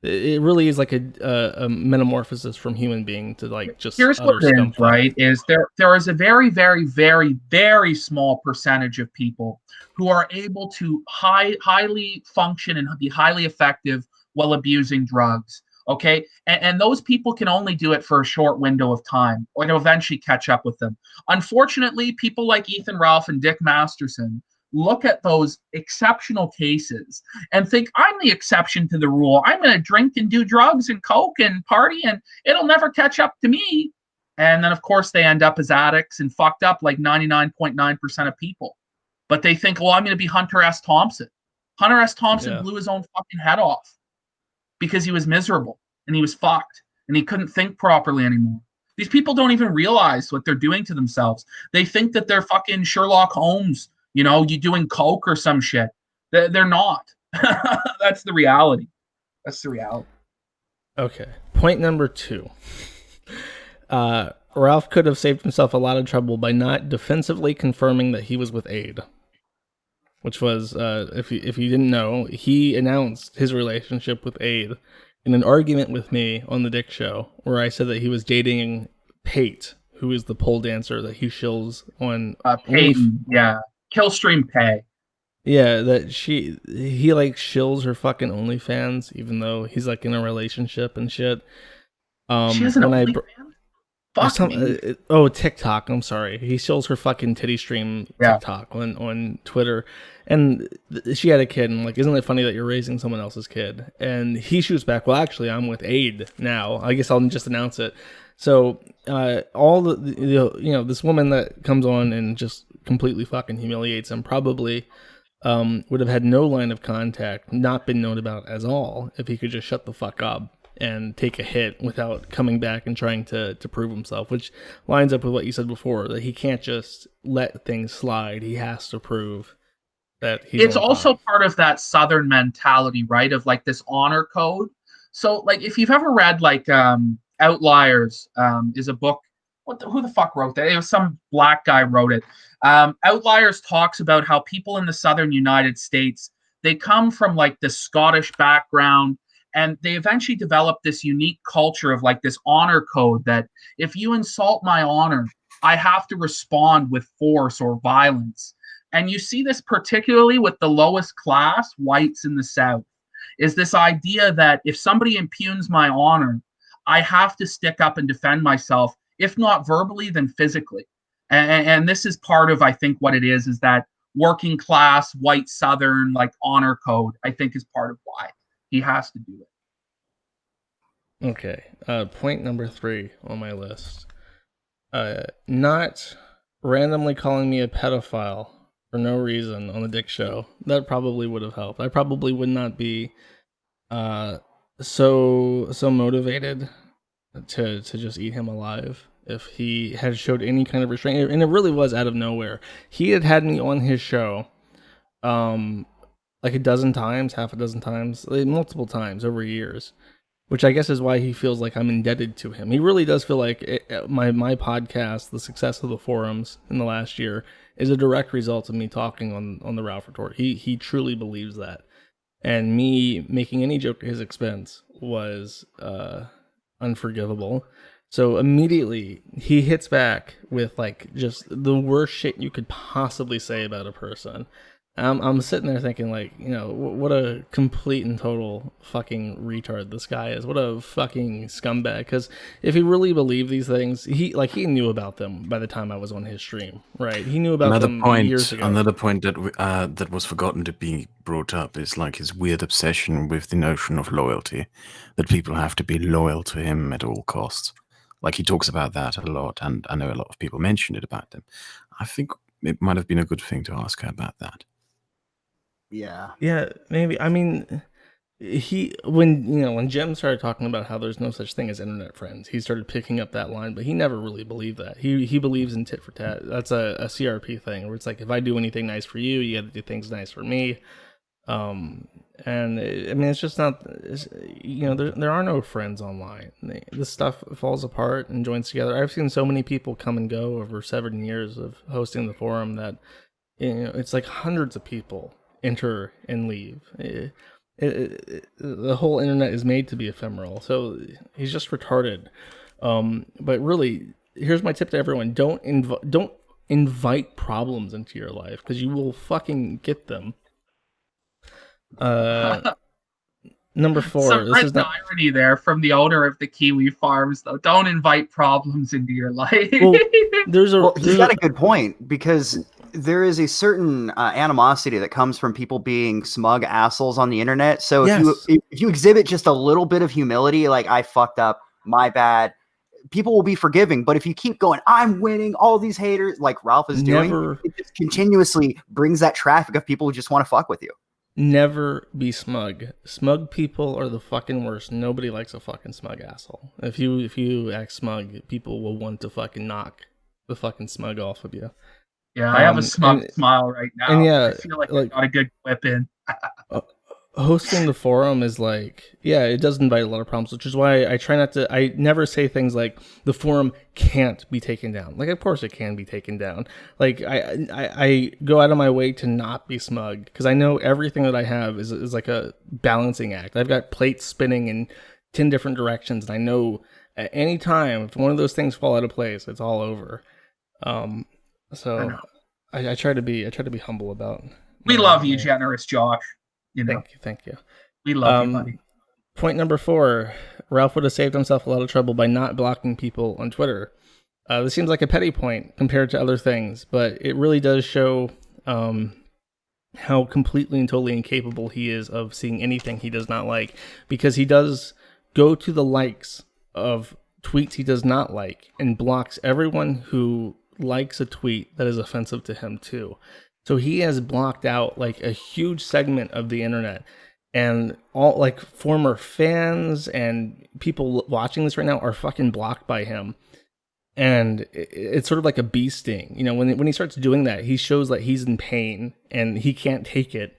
It really is like a metamorphosis from human being to like just Here's utter what it is, scumfuck. right? Is there is a very, very, very, very small percentage of people who are able to highly function and be highly effective while abusing drugs. Okay, and those people can only do it for a short window of time, or it'll eventually catch up with them. Unfortunately, people like Ethan Ralph and Dick Masterson look at those exceptional cases and think, I'm the exception to the rule. I'm going to drink and do drugs and coke and party, and it'll never catch up to me. And then, of course, they end up as addicts and fucked up like 99.9% of people. But they think, well, I'm going to be Hunter S. Thompson. Hunter S. Thompson blew his own fucking head off because he was miserable and he was fucked and he couldn't think properly anymore. These people don't even realize what they're doing to themselves. They think that they're fucking Sherlock Holmes, you doing coke or some shit. They're not. That's the reality. That's the reality. Okay. Point number 2. Ralph could have saved himself a lot of trouble by not defensively confirming that he was with Aid. Which was, if you didn't know, he announced his relationship with Aid in an argument with me on the Dick Show, where I said that he was dating Pate, who is the pole dancer that he shills on Peyton, Killstream Pay. Yeah, that he like shills her fucking OnlyFans, even though he's like in a relationship and shit. She has an OnlyFans? TikTok. I'm sorry. He shills her fucking titty stream TikTok on Twitter, and she had a kid. And like, isn't it funny that you're raising someone else's kid? And he shoots back, well, actually, I'm with Aid now. I guess I'll just announce it. So all this woman that comes on and just completely fucking humiliates him probably would have had no line of contact, not been known about at all, if he could just shut the fuck up and take a hit without coming back and trying to prove himself, which lines up with what you said before, that he can't just let things slide. He has to prove that he's It's also part of that Southern mentality, right? Of like this honor code. So like if you've ever read like Outliers is a book. Who the fuck wrote that? It was some black guy wrote it. Outliers talks about how people in the Southern United States, they come from like the Scottish background, and they eventually develop this unique culture of like this honor code that if you insult my honor, I have to respond with force or violence. And you see this particularly with the lowest class, whites in the South, is this idea that if somebody impugns my honor, I have to stick up and defend myself, if not verbally, then physically. And this is part of, I think, what it is that working class, white Southern, like honor code, I think is part of why he has to do it. Okay. Point number 3 on my list. Not randomly calling me a pedophile for no reason on the Dick Show. That probably would have helped. I probably would not be so motivated to just eat him alive if he had showed any kind of restraint. And it really was out of nowhere. He had me on his show like a dozen times, half a dozen times, multiple times over years, which I guess is why he feels like I'm indebted to him. He really does feel like my podcast, the success of the forums in the last year, is a direct result of me talking on the Ralph Retort. He truly believes that. And me making any joke at his expense was unforgivable. So immediately he hits back with like just the worst shit you could possibly say about a person. I'm sitting there thinking like, what a complete and total fucking retard this guy is. What a fucking scumbag. Because if he really believed these things, he knew about them by the time I was on his stream, right? He knew about them years ago. Another point that was forgotten to be brought up is like his weird obsession with the notion of loyalty, that people have to be loyal to him at all costs. Like he talks about that a lot, and I know a lot of people mentioned it about him. I think it might have been a good thing to ask her about that. Yeah, maybe. I mean, when Jim started talking about how there's no such thing as internet friends, he started picking up that line, but he never really believed that. He believes in tit for tat. That's a CRP thing, where it's like, if I do anything nice for you, you got to do things nice for me. And I mean, it's just not. There are no friends online. This stuff falls apart and joins together. I've seen so many people come and go over 7 years of hosting the forum that it's like hundreds of people enter and leave. the whole internet is made to be ephemeral. So he's just retarded. But really, here's my tip to everyone: don't invite problems into your life, because you will fucking get them. Number 4. Some This is not irony there from the owner of the Kiwi Farms, though. Don't invite problems into your life. well, he's got a good point, because there is a certain animosity that comes from people being smug assholes on the internet. So if you exhibit just a little bit of humility, like I fucked up, my bad, people will be forgiving. But if you keep going, I'm winning, all these haters, like Ralph is doing, it just continuously brings that traffic of people who just want to fuck with you. Never be smug. Smug people are the fucking worst. Nobody likes a fucking smug asshole. If you act smug, people will want to fucking knock the fucking smug off of you. Yeah, I have a smug smile right now. And yeah, I feel like I got a good clip in. Hosting the forum is like, yeah, it does invite a lot of problems, which is why I try not to. I never say things like the forum can't be taken down. Like, of course it can be taken down. Like, I go out of my way to not be smug, because I know everything that I have is like a balancing act. I've got plates spinning in 10 different directions, and I know at any time if one of those things fall out of place, it's all over. So I try to be humble about. We love you, generous Josh. You know. Thank you. We love you, buddy. Point number 4: Ralph would have saved himself a lot of trouble by not blocking people on Twitter. This seems like a petty point compared to other things, but it really does show how completely and totally incapable he is of seeing anything he does not like, because he does go to the likes of tweets he does not like and blocks everyone who likes a tweet that is offensive to him too. So he has blocked out like a huge segment of the internet, and all like former fans and people watching this right now are fucking blocked by him. And it's sort of like a bee sting. You know, when he starts doing that, he shows that he's in pain and he can't take it.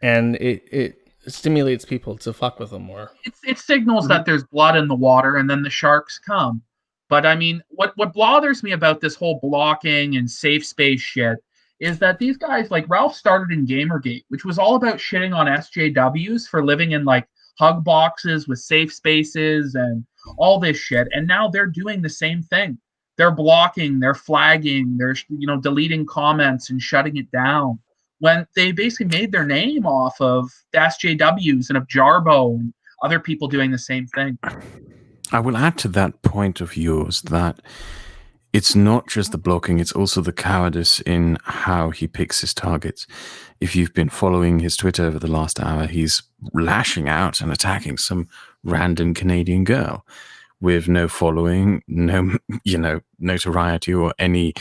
And it stimulates people to fuck with him more. It signals that there's blood in the water, and then the sharks come. But I mean, what bothers me about this whole blocking and safe space shit is that these guys, like Ralph started in Gamergate, which was all about shitting on SJWs for living in like hug boxes with safe spaces and all this shit. And now they're doing the same thing. They're blocking, they're flagging, they're deleting comments and shutting it down, when they basically made their name off of the SJWs and of Jarbo and other people doing the same thing. I will add to that point of yours that it's not just the blocking, it's also the cowardice in how he picks his targets. If you've been following his Twitter over the last hour, he's lashing out and attacking some random Canadian girl with no following, no, notoriety or any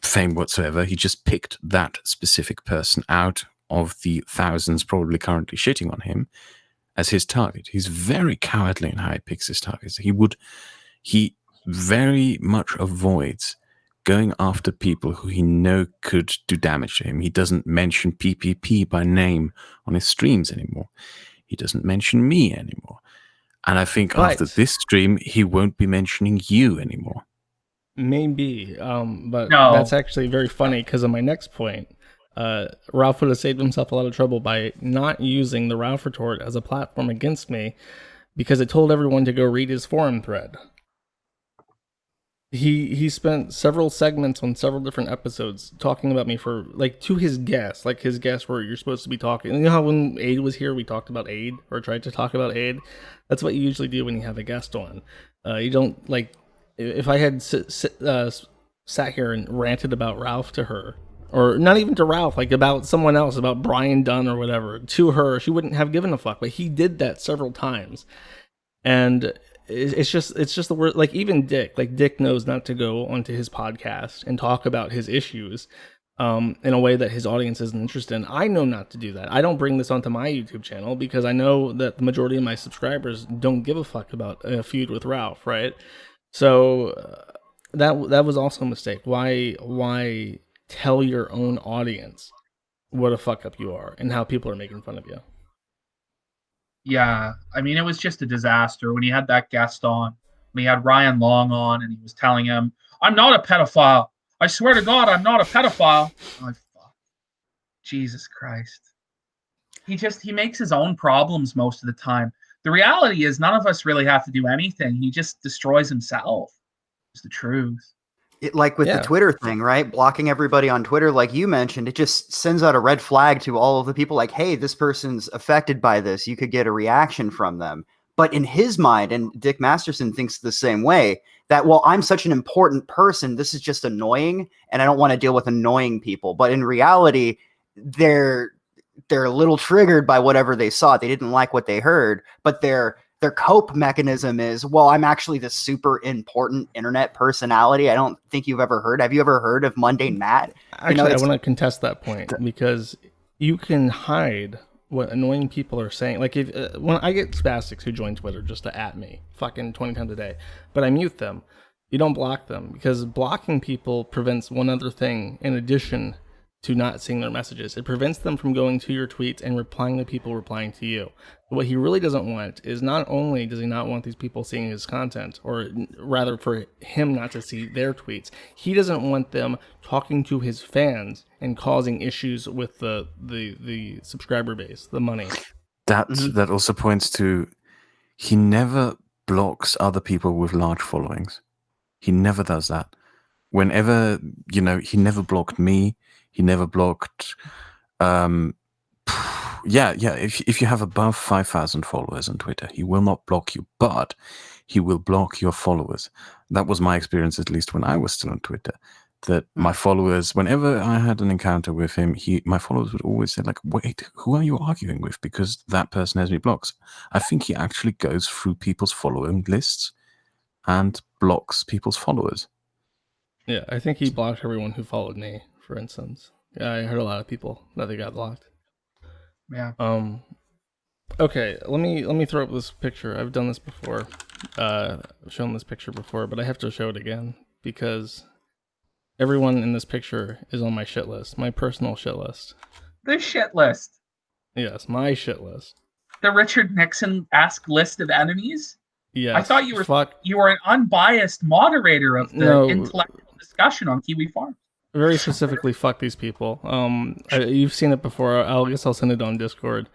fame whatsoever. He just picked that specific person out of the thousands probably currently shitting on him as his target. He's very cowardly in how he picks his targets. He very much avoids going after people who he know could do damage to him. He doesn't mention PPP by name on his streams anymore. He doesn't mention me anymore. And I think after this stream, he won't be mentioning you anymore. Maybe, but that's actually very funny, because of my next point. Ralph would have saved himself a lot of trouble by not using the Ralph retort as a platform against me, because it told everyone to go read his forum thread. He spent several segments on several different episodes talking about me for, like, to his guests, like his guests where you're supposed to be talking. You know how when Aid was here, we talked about Aid, or tried to talk about Aid? That's what you usually do when you have a guest on. You don't, like, if I had sat here and ranted about Ralph to her, or not even to Ralph, like about someone else, about Brian Dunn or whatever, to her, she wouldn't have given a fuck. But he did that several times. And it's just the word. Like, even Dick knows not to go onto his podcast and talk about his issues in a way that his audience isn't interested in. I know not to do that. I don't bring this onto my YouTube channel because I know that the majority of my subscribers don't give a fuck about a feud with Ralph, right? So that was also a mistake. Why tell your own audience what a fuck up you are and how people are making fun of you? Yeah, I mean, it was just a disaster when he had that guest on. When he had Ryan Long on, and he was telling him, "I'm not a pedophile. I swear to God, I'm not a pedophile." Oh, fuck. Jesus Christ. he makes his own problems most of the time. The reality is none of us really have to do anything. He just destroys himself. It's the truth. Like with the Twitter thing, right? Blocking everybody on Twitter, like you mentioned, it just sends out a red flag to all of the people like, hey, this person's affected by this. You could get a reaction from them. But in his mind, and Dick Masterson thinks the same way, that, well, I'm such an important person, this is just annoying, and I don't want to deal with annoying people. But in reality, they're a little triggered by whatever they saw. They didn't like what they heard, but their cope mechanism is, well, I'm actually this super important internet personality. I don't think you've ever heard. Have you ever heard of Mundane Matt? Actually, I want to contest that point because you can hide what annoying people are saying. Like if when I get spastics who join Twitter just to at me fucking 20 times a day, but I mute them. You don't block them because blocking people prevents one other thing in addition to not seeing their messages. It prevents them from going to your tweets and replying to people replying to you. What he really doesn't want is, not only does he not want these people seeing his content, or rather for him not to see their tweets, he doesn't want them talking to his fans and causing issues with the subscriber base, the money. That also points to, he never blocks other people with large followings. He never does that. Whenever, he never blocked me. He never blocked, if you have above 5,000 followers on Twitter, he will not block you, but he will block your followers. That was my experience, at least when I was still on Twitter, that my followers, whenever I had an encounter with him, my followers would always say, like, wait, who are you arguing with? Because that person has me blocked. I think he actually goes through people's following lists and blocks people's followers. Yeah, I think he blocked everyone who followed me, for instance. Yeah, I heard a lot of people that they got blocked. Yeah. Okay, let me throw up this picture. I've done this before. I've shown this picture before, but I have to show it again because everyone in this picture is on my shit list, my personal shit list. The shit list. Yes, my shit list. The Richard Nixon-esque list of enemies? Yes. I thought you were an unbiased moderator of the intellectual discussion on Kiwi Farms. Very specifically, fuck these people. You've seen it before. I guess I'll send it on Discord.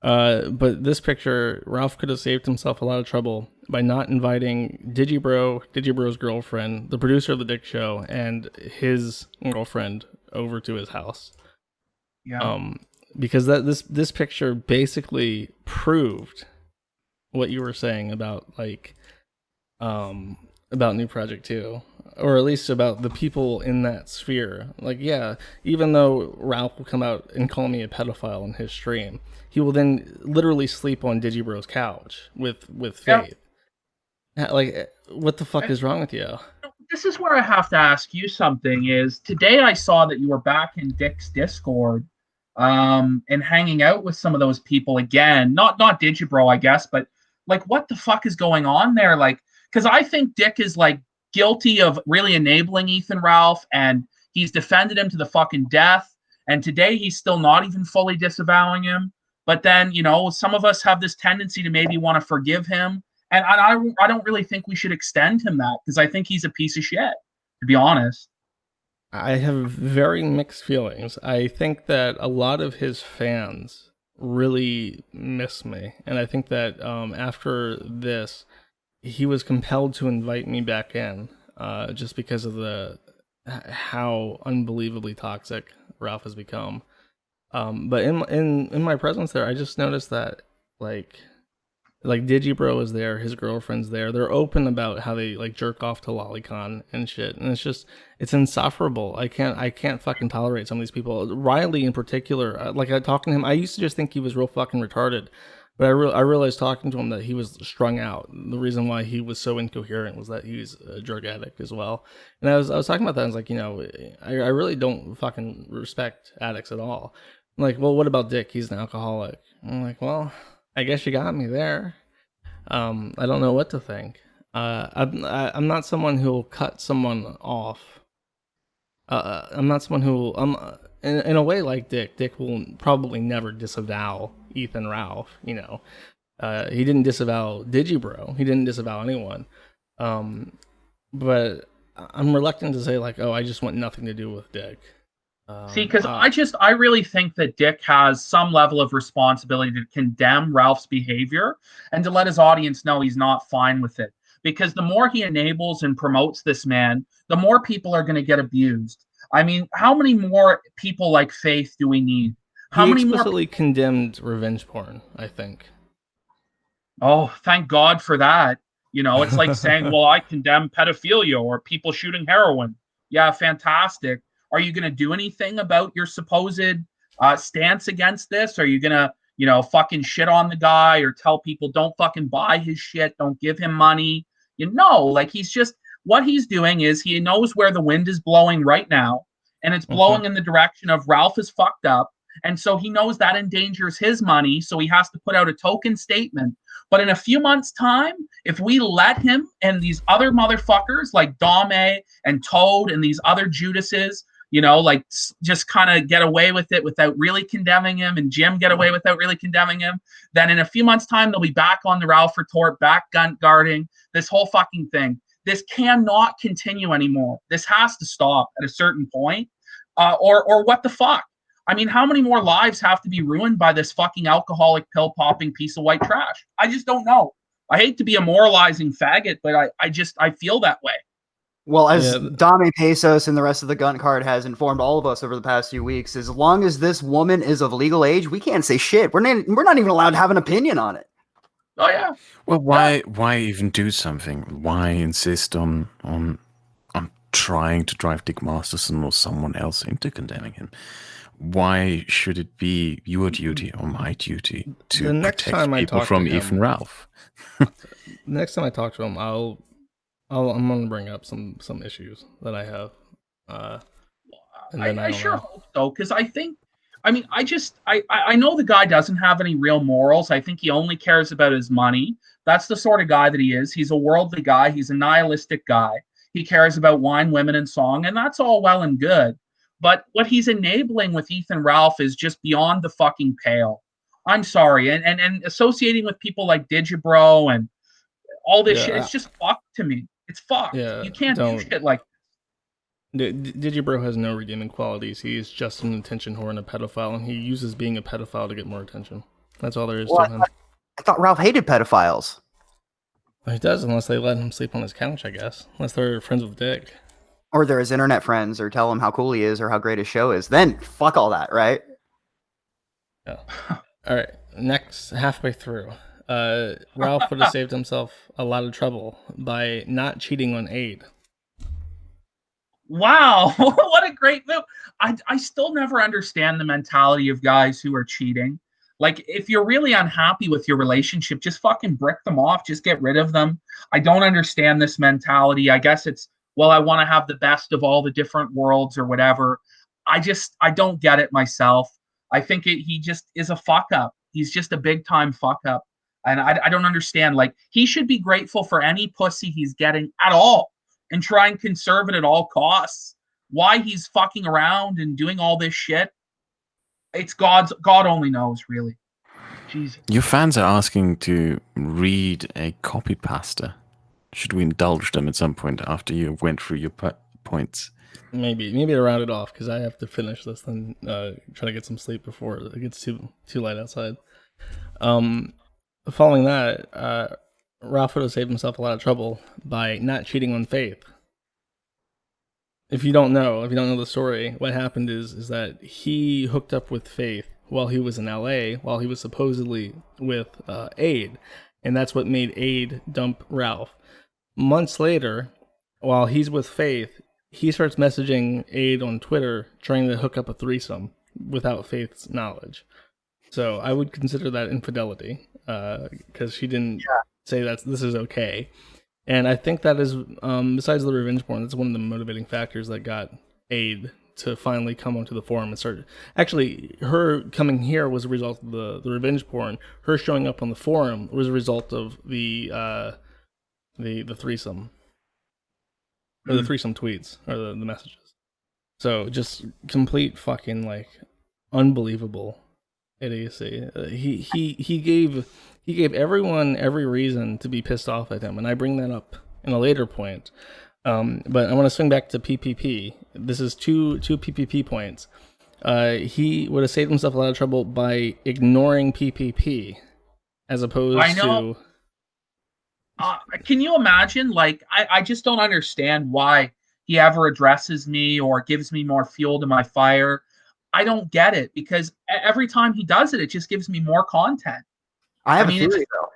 But this picture, Ralph could have saved himself a lot of trouble by not inviting Digibro's girlfriend, the producer of the Dick Show, and his girlfriend over to his house. Yeah. Because this picture basically proved what you were saying about about New Project 2, or at least about the people in that sphere. Like, yeah, even though Ralph will come out and call me a pedophile in his stream, he will then literally sleep on Digibro's couch with Faith. Yeah. Like, what the fuck is wrong with you? This is where I have to ask you something. Is today I saw that you were back in Dick's Discord, and hanging out with some of those people again. Not Digibro, I guess, but like, what the fuck is going on there? Like, because I think Dick is like guilty of really enabling Ethan Ralph, and he's defended him to the fucking death. And today he's still not even fully disavowing him. But then, some of us have this tendency to maybe want to forgive him. And I don't really think we should extend him that, because I think he's a piece of shit, to be honest. I have very mixed feelings. I think that a lot of his fans really miss me. And I think that after this, he was compelled to invite me back in just because of how unbelievably toxic Ralph has become. But in my presence there, I just noticed that like Digibro is there, his girlfriend's there. They're open about how they like jerk off to Lolicon and shit, and it's insufferable. I can't fucking tolerate some of these people. Riley in particular, like I talking to him, I used to just think he was real fucking retarded. But I realized talking to him that he was strung out. The reason why he was so incoherent was that he was a drug addict as well. And I was talking about that. I was like, I really don't fucking respect addicts at all. I'm like, well, what about Dick? He's an alcoholic. I'm like, well, I guess you got me there. I don't know what to think. I'm not someone who will cut someone off. I'm not someone who will, in a way like Dick. Dick will probably never disavow Ethan Ralph. He didn't disavow Digibro. He didn't disavow anyone. But I'm reluctant to say like, oh, I just want nothing to do with Dick. See, because I really think that Dick has some level of responsibility to condemn Ralph's behavior and to let his audience know he's not fine with it. Because the more he enables and promotes this man, the more people are going to get abused. I mean, how many more people like Faith do we need? How he many explicitly condemned revenge porn, I think. Oh, thank God for that. You know, it's like saying, well, I condemn pedophilia or people shooting heroin. Yeah, fantastic. Are you going to do anything about your supposed stance against this? Are you going to, you know, fucking shit on the guy or tell people don't fucking buy his shit, don't give him money? You know, like he's just, what he's doing is he knows where the wind is blowing right now, and it's blowing in the direction of Ralph is fucked up. And so he knows that endangers his money, so he has to put out a token statement. But in a few months' time, if we let him and these other motherfuckers like Dame and Toad and these other Judases, you know, like just kind of get away with it without really condemning him, and Jim get away without really condemning him, then in a few months' time, they'll be back on the Ralph retort, back gun guarding, this whole fucking thing. This cannot continue anymore. This has to stop at a certain point, or what the fuck? I mean, how many more lives have to be ruined by this fucking alcoholic pill-popping piece of white trash? I just don't know. I hate to be a moralizing faggot, but I feel that way. Well, as Dame Pesos and the rest of the Gun Card has informed all of us over the past few weeks, as long as this woman is of legal age, we can't say shit. We're not even allowed to have an opinion on it. Oh yeah. Well, why even do something? Why insist on trying to drive Dick Masterson or someone else into condemning him? Why should it be your duty or my duty to protect people from Ethan Ralph? Next time I talk to him, I'm gonna bring up some issues that I have. I sure hope so, because I know the guy doesn't have any real morals. I think he only cares about his money. That's the sort of guy that he is. He's a worldly guy. He's a nihilistic guy. He cares about wine, women, and song, and that's all well and good. But what he's enabling with Ethan Ralph is just beyond the fucking pale. I'm sorry. And associating with people like Digibro and all this shit, it's just fucked to me. It's fucked. Yeah, you can't do shit like this. Digibro has no redeeming qualities. He's just an attention whore and a pedophile, and he uses being a pedophile to get more attention. That's all there is to him. I thought Ralph hated pedophiles. Well, he does, unless they let him sleep on his couch, I guess. Unless they're friends with Dick. Or they're his internet friends, or tell him how cool he is, or how great his show is. Then, fuck all that, right? Yeah. All right, next, halfway through. Ralph would have saved himself a lot of trouble by not cheating on Aid. Wow, what a great move. I still never understand the mentality of guys who are cheating. Like, if you're really unhappy with your relationship, just fucking brick them off. Just get rid of them. I don't understand this mentality. I guess it's, well, I want to have the best of all the different worlds or whatever. I don't get it myself. I think he just is a fuck up. He's just a big time fuck up. And I don't understand. Like, he should be grateful for any pussy he's getting at all and try and conserve it at all costs. Why he's fucking around and doing all this shit, it's God only knows, really. Jesus. Your fans are asking to read a copy pasta. Should we indulge them at some point after you went through your points? Maybe to round it off, because I have to finish this and try to get some sleep before it gets too light outside. Following that, Ralph would have saved himself a lot of trouble by not cheating on Faith. If you don't know the story, what happened is that he hooked up with Faith while he was in LA, while he was supposedly with Aid, and that's what made Aid dump Ralph. Months later, while he's with Faith, he starts messaging Aid on Twitter trying to hook up a threesome without Faith's knowledge. So I would consider that infidelity, because she didn't say this is okay. And I think that is, besides the revenge porn, that's one of the motivating factors that got Aid to finally come onto the forum and start. Actually, her coming here was a result of the revenge porn. Her showing up on the forum was a result of the threesome. Or the threesome tweets, or the messages. So just complete fucking, like, unbelievable idiocy. He gave everyone every reason to be pissed off at him, and I bring that up in a later point. But I want to swing back to PPP. This is two PPP points. He would have saved himself a lot of trouble by ignoring PPP, as opposed I know. to. Can you imagine? Like, I just don't understand why he ever addresses me or gives me more fuel to my fire. I don't get it, because every time he does it, it just gives me more content. I have a theory, though.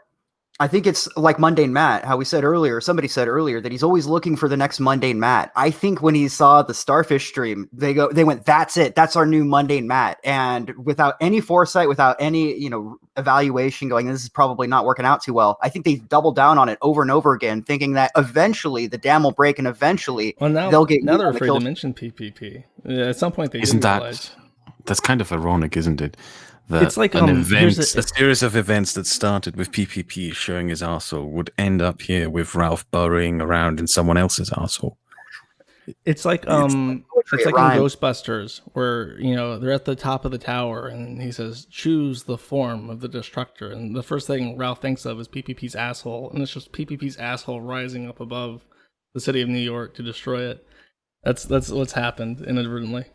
I think it's like Mundane Matt, how we said earlier, somebody said earlier that he's always looking for the next Mundane Matt. I think when he saw the Starfish stream, they went, that's it. That's our new Mundane Matt. And without any foresight, without any, evaluation going, this is probably not working out too well. I think they doubled down on it over and over again, thinking that eventually the dam will break and eventually they'll get. Now they're afraid to mention PPP. At some point, they isn't that realize. That's kind of ironic, isn't it? That it's like a series of events that started with PPP showing his arsehole would end up here with Ralph burrowing around in someone else's arsehole. It's like in Ghostbusters, where they're at the top of the tower and he says, "Choose the form of the destructor," and the first thing Ralph thinks of is PPP's asshole, and it's just PPP's asshole rising up above the city of New York to destroy it. That's what's happened inadvertently.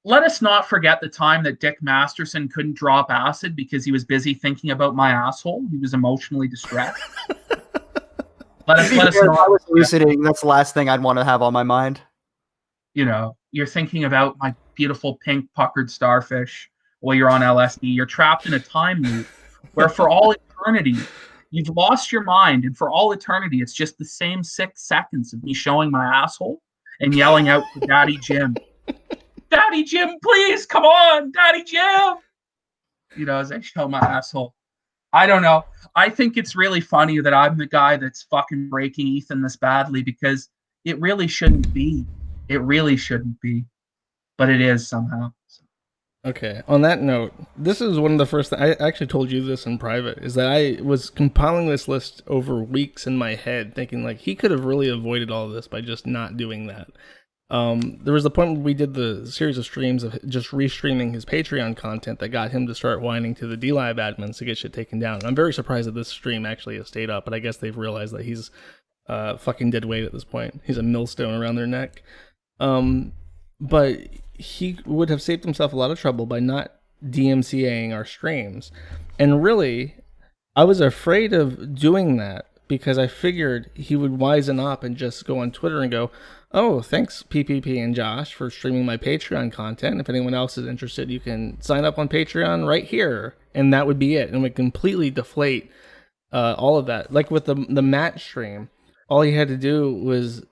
Let us not forget the time that Dick Masterson couldn't drop acid because he was busy thinking about my asshole. He was emotionally distressed. Let us not. I was elucidating. That's the last thing I'd want to have on my mind. You're thinking about my beautiful pink puckered starfish while you're on LSD. You're trapped in a time loop where for all eternity, you've lost your mind. And for all eternity, it's just the same 6 seconds of me showing my asshole and yelling out to Daddy Jim. Daddy Jim, please, come on, Daddy Jim. As I show my asshole. I don't know. I think it's really funny that I'm the guy that's fucking breaking Ethan this badly, because it really shouldn't be. It really shouldn't be. But it is somehow. Okay. On that note, this is one of the first I actually told you this in private, is that I was compiling this list over weeks in my head, thinking like he could have really avoided all of this by just not doing that. There was a point where we did the series of streams of just restreaming his Patreon content that got him to start whining to the DLive admins to get shit taken down. And I'm very surprised that this stream actually has stayed up, but I guess they've realized that he's fucking dead weight at this point. He's a millstone around their neck. But he would have saved himself a lot of trouble by not DMCAing our streams. And really, I was afraid of doing that because I figured he would wisen up and just go on Twitter and go, "Oh, thanks PPP and Josh for streaming my Patreon content. If anyone else is interested, you can sign up on Patreon right here." And that would be it. And would completely deflate all of that. Like with the Matt stream, all he had to do was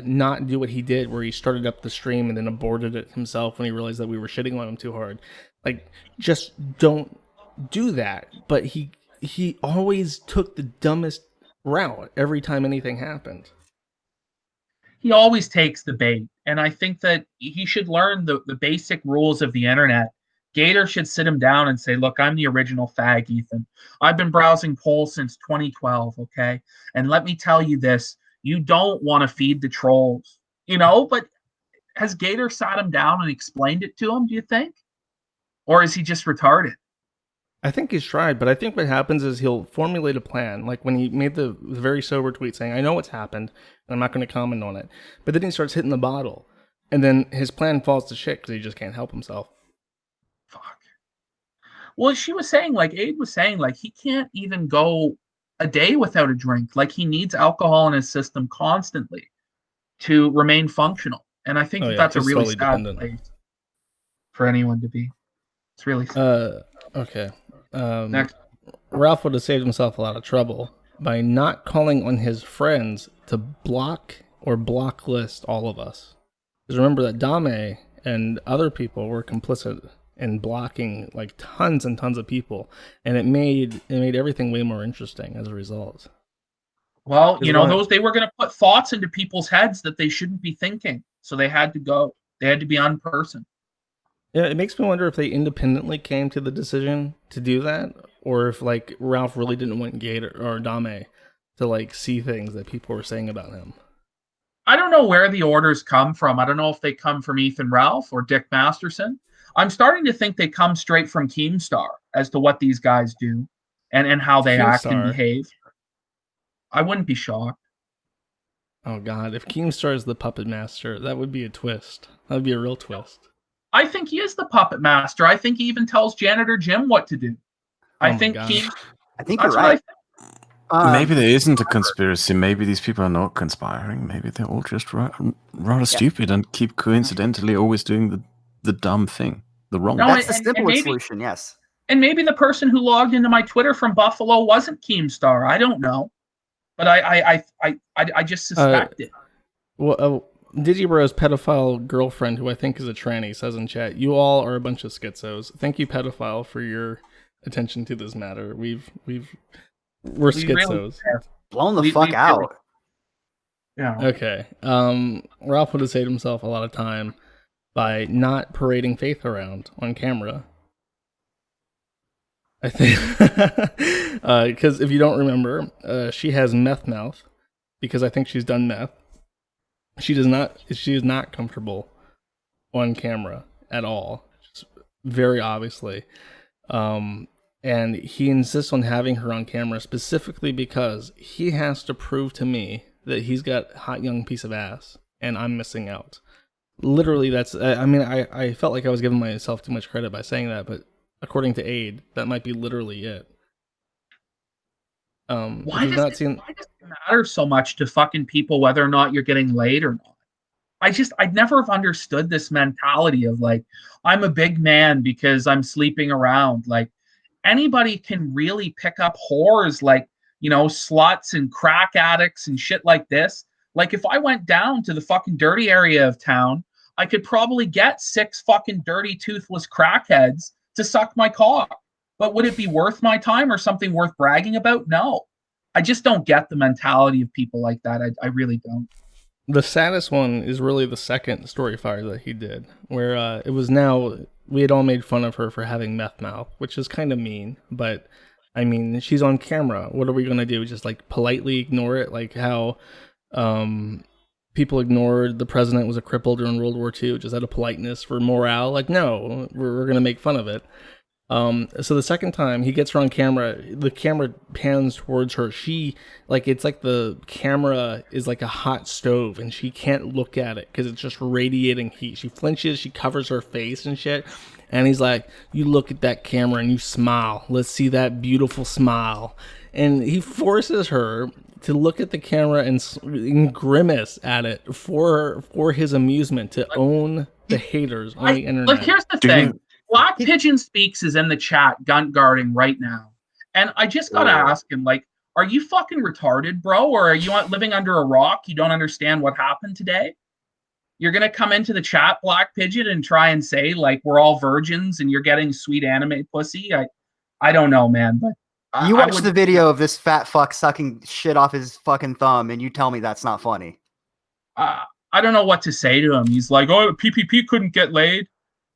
not do what he did, where he started up the stream and then aborted it himself when he realized that we were shitting on him too hard. Like, just don't do that. But he always took the dumbest route every time anything happened. He always takes the bait. And I think that he should learn the basic rules of the internet. Gator should sit him down and say, "Look, I'm the original fag, Ethan. I've been browsing polls since 2012, okay? And let me tell you this, you don't want to feed the trolls." But has Gator sat him down and explained it to him, do you think? Or is he just retarded? I think he's tried, but I think what happens is he'll formulate a plan. Like when he made the very sober tweet saying, "I know what's happened, and I'm not going to comment on it." But then he starts hitting the bottle. And then his plan falls to shit because he just can't help himself. Fuck. Well, Aid was saying, he can't even go a day without a drink. Like, he needs alcohol in his system constantly to remain functional. And I think that's a really sad place for anyone to be. It's really sad. Okay. Next. Ralph would have saved himself a lot of trouble by not calling on his friends to block or blocklist all of us. Because remember that Dame and other people were complicit in blocking like tons and tons of people, and it made everything way more interesting as a result. Well, they were going to put thoughts into people's heads that they shouldn't be thinking, so they had to go. They had to be unpersoned. Yeah, it makes me wonder if they independently came to the decision to do that, or if like Ralph really didn't want Gator or Dame to like see things that people were saying about him. I don't know where the orders come from. I don't know if they come from Ethan Ralph or Dick Masterson. I'm starting to think they come straight from Keemstar as to what these guys do and how they act and behave. I wouldn't be shocked. Oh God, if Keemstar is the puppet master, that would be a twist. That would be a real twist. I think he is the puppet master. I think he even tells Janitor Jim what to do. Oh I my think God. I think that's you're what I right. think. Maybe there isn't a conspiracy. Maybe these people are not conspiring. Maybe they're all just rather stupid and keep coincidentally always doing the dumb thing, the wrong. No, thing. That's the simplest solution. Yes. And maybe the person who logged into my Twitter from Buffalo wasn't Keemstar. I don't know, but I just suspect it. Well, Digibro's pedophile girlfriend, who I think is a tranny, says in chat, "You all are a bunch of schizos." Thank you, pedophile, for your attention to this matter. We're schizos. Blown the fuck out. Yeah. Okay. Ralph would have saved himself a lot of time by not parading Faith around on camera. I think because if you don't remember, she has meth mouth because I think she's done meth. She is not comfortable on camera at all, just very obviously. And he insists on having her on camera specifically because he has to prove to me that he's got a hot young piece of ass and I'm missing out. Literally, that's, I mean, I felt like I was giving myself too much credit by saying that, but according to Aid, that might be literally it. Why does it matter so much to fucking people whether or not you're getting laid or not? I'd never have understood this mentality of like, I'm a big man because I'm sleeping around. Like, anybody can really pick up whores like, you know, sluts and crack addicts and shit like this. Like, if I went down to the fucking dirty area of town, I could probably get 6 fucking dirty, toothless crackheads to suck my cock. But would it be worth my time or something worth bragging about? No. I just don't get the mentality of people like that. I really don't. The saddest one is really the second Storyfire that he did, where it was now, we had all made fun of her for having meth mouth, which is kind of mean, but I mean, she's on camera. What are we going to do? Just like politely ignore it? Like how people ignored the president was a cripple during World War II, just out of politeness for morale? Like, no, we're going to make fun of it. So the second time he gets her on camera, the camera pans towards her. She, like, it's like the camera is like a hot stove and she can't look at it because it's just radiating heat. She flinches, she covers her face and shit. And he's like, you look at that camera and you smile. Let's see that beautiful smile. And he forces her to look at the camera and grimace at it for his amusement, to own the haters on the internet. Like, here's the thing. Black Pigeon Speaks is in the chat, gun guarding right now. And I just got to ask him, like, are you fucking retarded, bro? Or are you living under a rock? You don't understand what happened today? You're going to come into the chat, Black Pigeon, and try and say, like, we're all virgins and you're getting sweet anime pussy? I don't know, man. But you watch the video of this fat fuck sucking shit off his fucking thumb and you tell me that's not funny. I don't know what to say to him. He's like, oh, PPP couldn't get laid.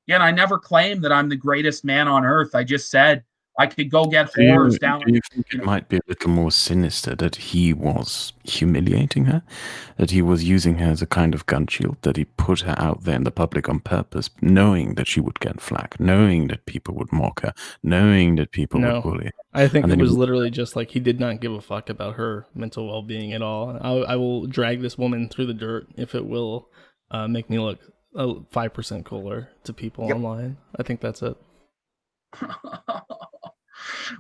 Again, I never claimed that I'm the greatest man on earth. I just said I could go get whores down. Do you think it might be a little more sinister that he was humiliating her? That he was using her as a kind of gun shield? That he put her out there in the public on purpose, knowing that she would get flack, knowing that people would mock her, knowing that people would bully her? I think it was literally just like he did not give a fuck about her mental well-being at all. I will drag this woman through the dirt if it will make me look 5% cooler to people online. I think that's it.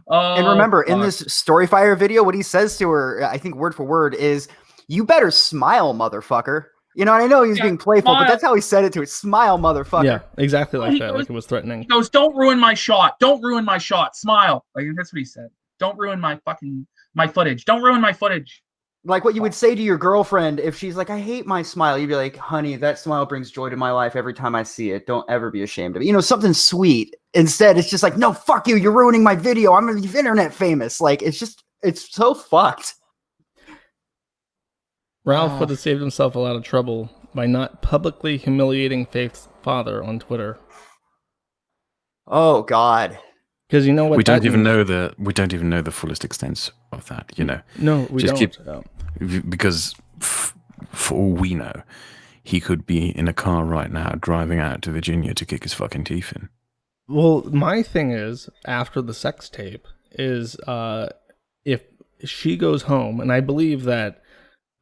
And remember, in this Storyfire video, what he says to her, I think word for word, is, you better smile, motherfucker. You know, and I know he's being playful, but that's how he said it to her. Smile, motherfucker. Yeah, exactly like that. Like it was threatening. He goes, don't ruin my shot. Don't ruin my shot. Smile. Like, that's what he said. Don't ruin my footage. Don't ruin my footage. Like what you would say to your girlfriend if she's like, I hate my smile. You'd be like, honey, that smile brings joy to my life every time I see it. Don't ever be ashamed of it. You know, something sweet. Instead, it's just like, no, fuck you. You're ruining my video. I'm internet famous. Like, it's so fucked. Ralph would have saved himself a lot of trouble by not publicly humiliating Faith's father on Twitter. Oh, God. Because you know what? We don't even know the fullest extent of that. You know. No, we don't. Because for all we know, he could be in a car right now driving out to Virginia to kick his fucking teeth in. Well, my thing is, after the sex tape, is if she goes home, and I believe that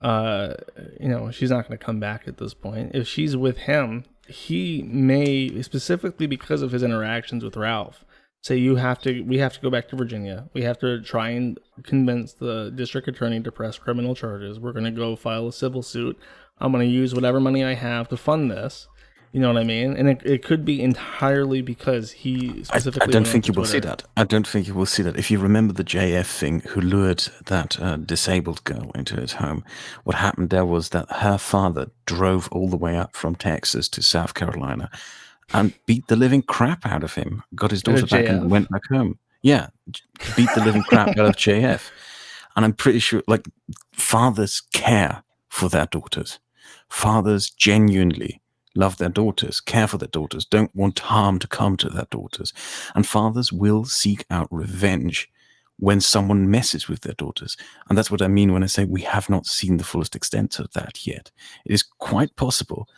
she's not going to come back at this point. If she's with him, he may, specifically because of his interactions with Ralph, say we have to go back to Virginia. We have to try and convince the district attorney to press criminal charges. We're going to go file a civil suit. I'm going to use whatever money I have to fund this. You know what I mean? And it could be entirely because he specifically... I don't think you will see that. I don't think you will see that. If you remember the JF thing, who lured that disabled girl into his home, what happened there was that her father drove all the way up from Texas to South Carolina and beat the living crap out of him, got his daughter back and went back home. Yeah, beat the living crap out of JF. And I'm pretty sure, like, fathers care for their daughters. Fathers genuinely love their daughters, care for their daughters, don't want harm to come to their daughters. And fathers will seek out revenge when someone messes with their daughters. And that's what I mean when I say we have not seen the fullest extent of that yet. It is quite possible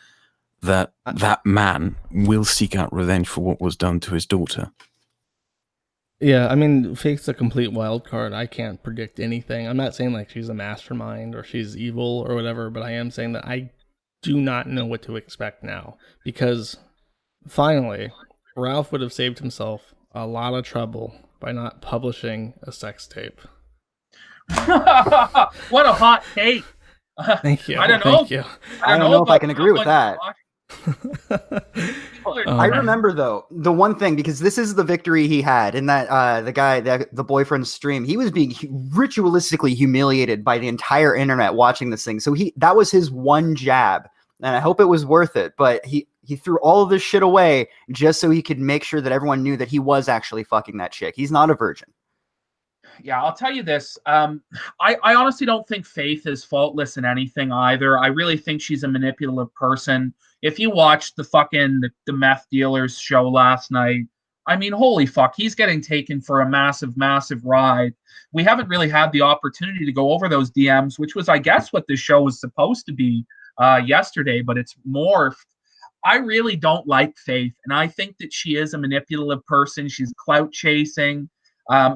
that that man will seek out revenge for what was done to his daughter. Yeah, I mean, Faith's a complete wild card. I can't predict anything. I'm not saying like she's a mastermind or she's evil or whatever, but I am saying that I do not know what to expect now, because finally Ralph would have saved himself a lot of trouble by not publishing a sex tape. What a hot take. Thank you. I don't know. Thank you. I don't know if I can agree with that. I Um, remember though the one thing, because this is the victory he had in that the boyfriend's stream. He was being ritualistically humiliated by the entire internet watching this thing. So that was his one jab, and I hope it was worth it. But he threw all of this shit away just so he could make sure that everyone knew that he was actually fucking that chick. He's not a virgin. Yeah, I'll tell you this. I honestly don't think Faith is faultless in anything either. I really think she's a manipulative person. If you watched the meth dealers show last night, I mean, holy fuck, he's getting taken for a massive, massive ride. We haven't really had the opportunity to go over those DMs, which was, I guess, what this show was supposed to be yesterday, but it's morphed. I really don't like Faith, and I think that she is a manipulative person. She's clout chasing.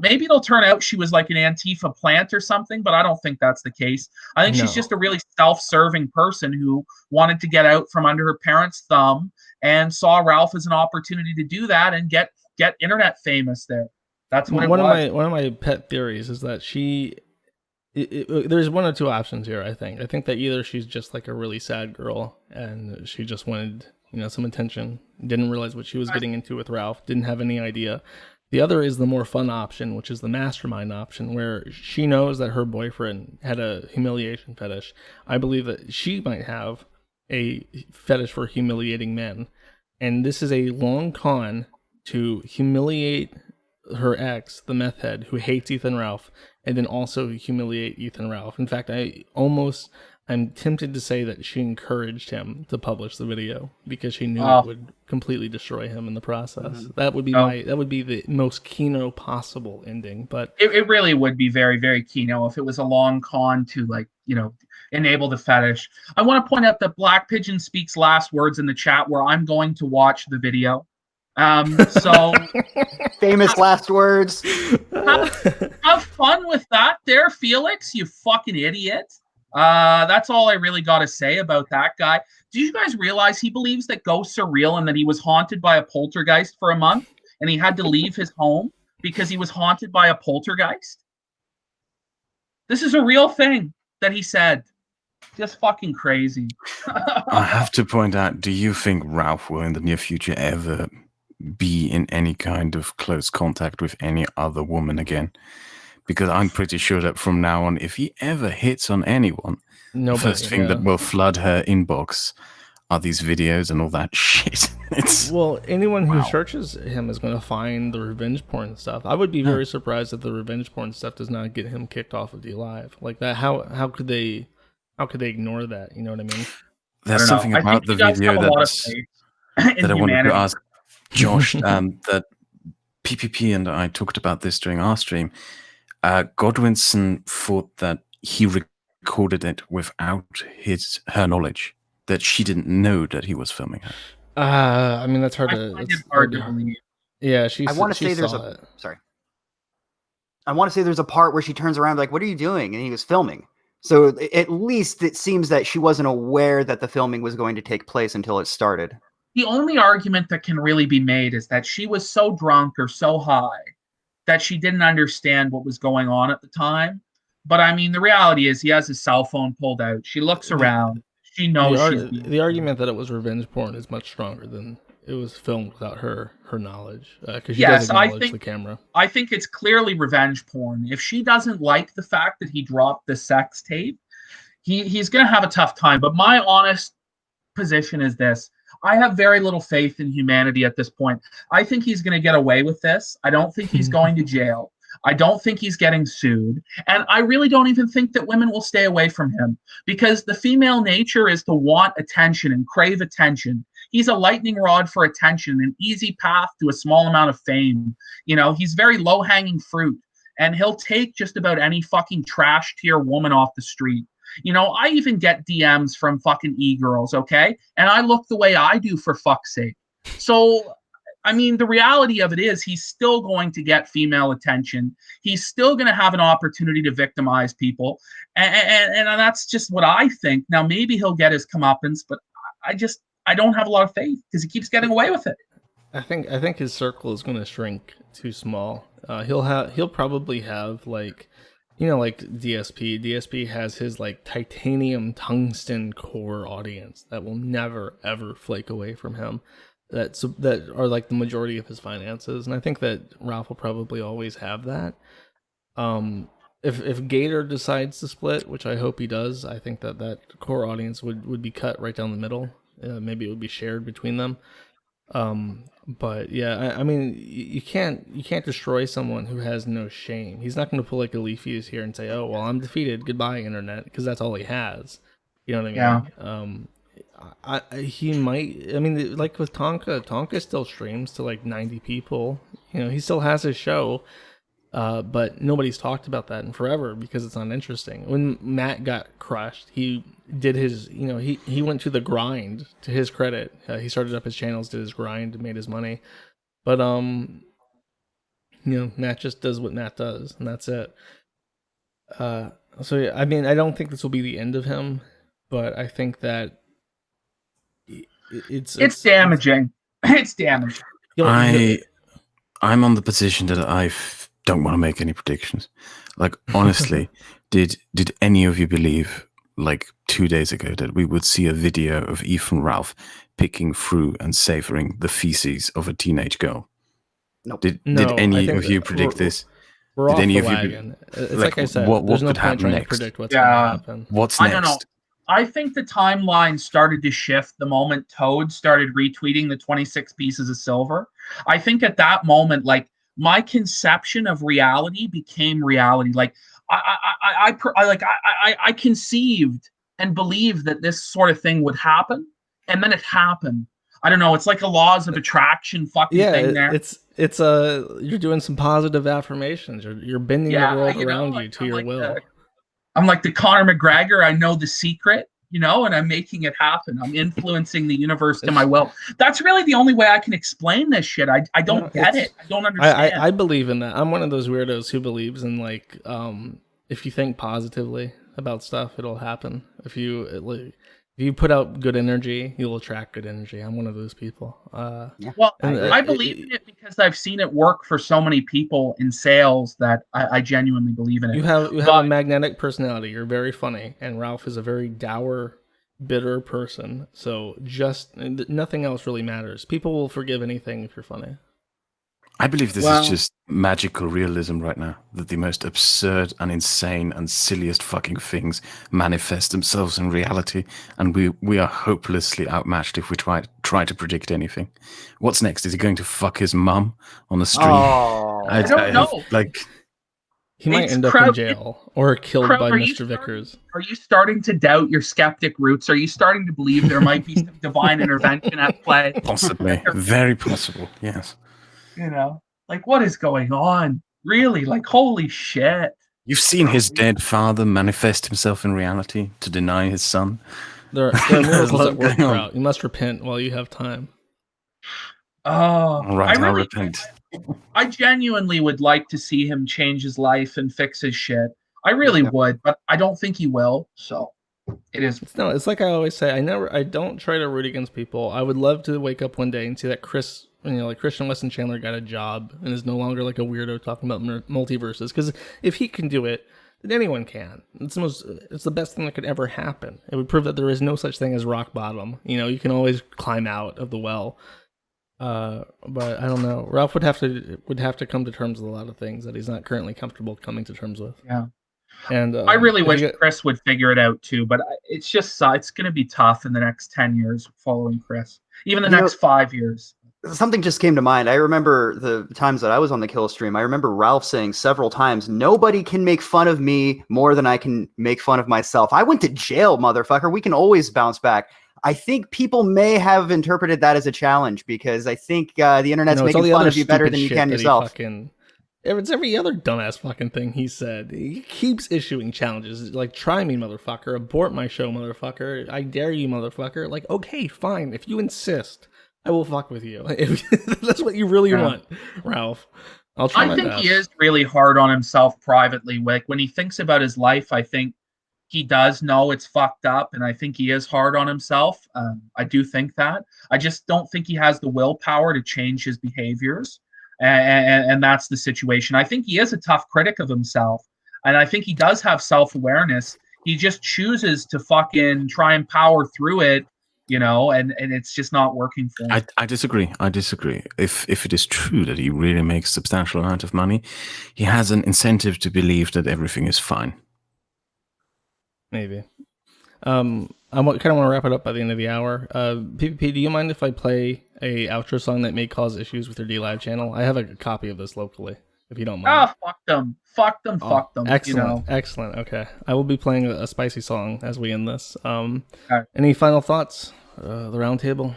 Maybe it'll turn out she was like an Antifa plant or something, but I don't think that's the case. I think she's just a really self-serving person who wanted to get out from under her parents' thumb and saw Ralph as an opportunity to do that and get internet famous there. That's what one of my pet theories is that there's one of two options here. I think that either she's just like a really sad girl and she just wanted some attention, didn't realize what she was getting into with Ralph, didn't have any idea. The other is the more fun option, which is the mastermind option, where she knows that her boyfriend had a humiliation fetish. I believe that she might have a fetish for humiliating men. And this is a long con to humiliate her ex, the meth head, who hates Ethan Ralph, and then also humiliate Ethan Ralph. In fact, I'm tempted to say that she encouraged him to publish the video because she knew it would completely destroy him in the process. Mm-hmm. That would be the most Kino possible ending. But it really would be very, very Kino if it was a long con to enable the fetish. I want to point out that Black Pigeon speaks last words in the chat where I'm going to watch the video. So famous last words. Have fun with that there, Felix, you fucking idiot. That's all I really got to say about that guy. Do you guys realize he believes that ghosts are real and that he was haunted by a poltergeist for a month and he had to leave his home because he was haunted by a poltergeist? This is a real thing that he said. Just fucking crazy. I have to point out, do you think Ralph will in the near future ever be in any kind of close contact with any other woman again? Because I'm pretty sure that from now on, if he ever hits on anyone, the first thing that will flood her inbox are these videos and all that shit. Anyone who searches him is going to find the revenge porn stuff. I would be very surprised if the revenge porn stuff does not get him kicked off of DLive like that. How could they ignore that? You know what I mean? There's something about the video that I wanted to ask Josh. That PPP and I talked about this during our stream. Godwinson thought that he recorded it without her knowledge, that she didn't know that he was filming her. I mean, that's hard to believe. Yeah, I want to say there's a part where she turns around like, "What are you doing?" And he was filming. So at least it seems that she wasn't aware that the filming was going to take place until it started. The only argument that can really be made is that she was so drunk or so high that she didn't understand what was going on at the time. But I mean, the reality is he has his cell phone pulled out. She looks around. She knows the argument that it was revenge porn is much stronger than it was filmed without her knowledge, because she does acknowledge the camera. I think it's clearly revenge porn. If she doesn't like the fact that he dropped the sex tape, he's going to have a tough time. But my honest position is this. I have very little faith in humanity at this point. I think he's going to get away with this. I don't think he's going to jail. I don't think he's getting sued. And I really don't even think that women will stay away from him, because the female nature is to want attention and crave attention. He's a lightning rod for attention, an easy path to a small amount of fame. You know, he's very low-hanging fruit, and he'll take just about any fucking trash tier woman off the street. You know, I even get DMs from fucking e-girls, okay? And I look the way I do, for fuck's sake. So, I mean, the reality of it is he's still going to get female attention. He's still going to have an opportunity to victimize people. And that's just what I think. Now, maybe he'll get his comeuppance, but I don't have a lot of faith because he keeps getting away with it. I think his circle is going to shrink too small. He'll probably have, like, you know, like DSP. DSP has his like titanium tungsten core audience that will never ever flake away from him. That are like the majority of his finances, and I think that Ralph will probably always have that. If Gator decides to split, which I hope he does, I think that core audience would be cut right down the middle. Maybe it would be shared between them. But yeah, I mean, you can't destroy someone who has no shame. He's not going to pull like Alefius here and say, "Oh, well, I'm defeated. Goodbye, internet," because that's all he has. You know what I mean? Yeah. He might. I mean, like with Tonka still streams to like 90 people. You know, he still has his show, but nobody's talked about that in forever because it's not interesting. When Matt got crushed, he did his, you know, he went to the grind. To his credit, he started up his channels, did his grind, made his money. But you know, Matt just does what Matt does, and that's it. So yeah, I mean, I don't think this will be the end of him, but I think that it's damaging. It's damaging. I'm on the position that I don't want to make any predictions. Like, honestly, did any of you believe, like 2 days ago, that we would see a video of Ethan Ralph picking through and savoring the feces of a teenage girl? Nope. Did any of you predict this? We're off the wagon. It's like I said, what there's no could point happen trying next? to predict what's going to happen. What's next? I don't know. I think the timeline started to shift the moment Toad started retweeting the 26 pieces of silver. I think at that moment, like, my conception of reality became reality. Like, I conceived and believed that this sort of thing would happen, and then it happened. I don't know. It's like a laws of attraction fucking thing there. It's you're doing some positive affirmations. You're bending the world around you to your will. I'm like the Conor McGregor. I know the secret, you know, and I'm making it happen. I'm influencing the universe to my will. That's really the only way I can explain this shit. I don't get it. I don't understand. I believe in that. I'm one of those weirdos who believes in, like, if you think positively about stuff, it'll happen. If you put out good energy, you'll attract good energy. I'm one of those people. Well, I believe in it because I've seen it work for so many people in sales that I genuinely believe in it. You have a magnetic personality. You're very funny, and Ralph is a very dour, bitter person. So just nothing else really matters. People will forgive anything if you're funny. I believe this is just magical realism right now, that the most absurd and insane and silliest fucking things manifest themselves in reality, and we are hopelessly outmatched if we try to predict anything. What's next? Is he going to fuck his mum on the stream? Oh, I don't know. He might end up in jail or killed by Mr. Vickers. Are you starting to doubt your skeptic roots? Are you starting to believe there might be some divine intervention at play? Possibly. Very possible, yes. You know, like, what is going on? Really? Like, holy shit. You've seen his dead father manifest himself in reality to deny his son. There are miracles that work out. You must repent while you have time. Oh, all right, I'll repent. I genuinely would like to see him change his life and fix his shit. I really would, but I don't think he will. So it is. It's like I always say. I don't try to root against people. I would love to wake up one day and see that like Christian Weston Chandler got a job and is no longer like a weirdo talking about multiverses. Because if he can do it, then anyone can. It's the best thing that could ever happen. It would prove that there is no such thing as rock bottom. You can always climb out of the well. But I don't know. Ralph would have to come to terms with a lot of things that he's not currently comfortable coming to terms with. Yeah. And I really wish Chris would figure it out too, but it's just it's going to be tough in the next 10 years following Chris, even the next 5 years. Something just came to mind. I remember the times that I was on the Kill stream. I remember Ralph saying several times, nobody can make fun of me more than I can make fun of myself. I went to jail, motherfucker. We can always bounce back. I think people may have interpreted that as a challenge because I think the internet's making fun of you better than you can yourself. It's every other dumbass fucking thing he said. He keeps issuing challenges like, try me, motherfucker. Abort my show, motherfucker. I dare you, motherfucker. Like, okay, fine. If you insist, I will fuck with you. If that's what you really want, Ralph. I'll try my best. I think he is really hard on himself privately. Like, when he thinks about his life, I think he does know it's fucked up, and I think he is hard on himself. I do think that. I just don't think he has the willpower to change his behaviors. And that's the situation. I think he is a tough critic of himself, and I think he does have self-awareness. He just chooses to fucking try and power through it, and it's just not working for him. I disagree. If it is true that he really makes a substantial amount of money, he has an incentive to believe that everything is fine. Maybe. I kind of want to wrap it up by the end of the hour. PvP, do you mind if I play a outro song that may cause issues with your DLive channel? I have a copy of this locally, if you don't mind. Fuck them. Fuck them. Excellent. Excellent. Okay. I will be playing a spicy song as we end this. Any final thoughts? The round table?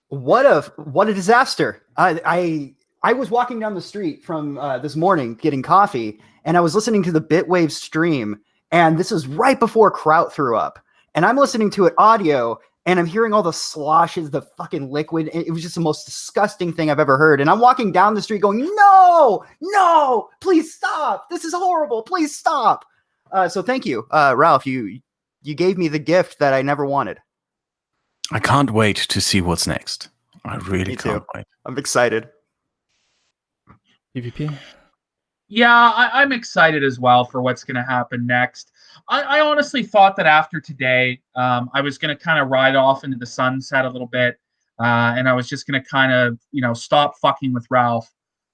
What a disaster. I was walking down the street from this morning getting coffee, and I was listening to the Bitwave stream, and this was right before Kraut threw up. And I'm listening to it audio, and I'm hearing all the sloshes, the fucking liquid. It was just the most disgusting thing I've ever heard. And I'm walking down the street going, no, please stop. This is horrible. Please stop. So thank you, Ralph. You gave me the gift that I never wanted. I can't wait to see what's next. I really can't wait. I'm excited. PvP? Yeah, I'm excited as well for what's going to happen next. I honestly thought that after today, I was going to kind of ride off into the sunset a little bit, and I was just going to kind of, stop fucking with Ralph.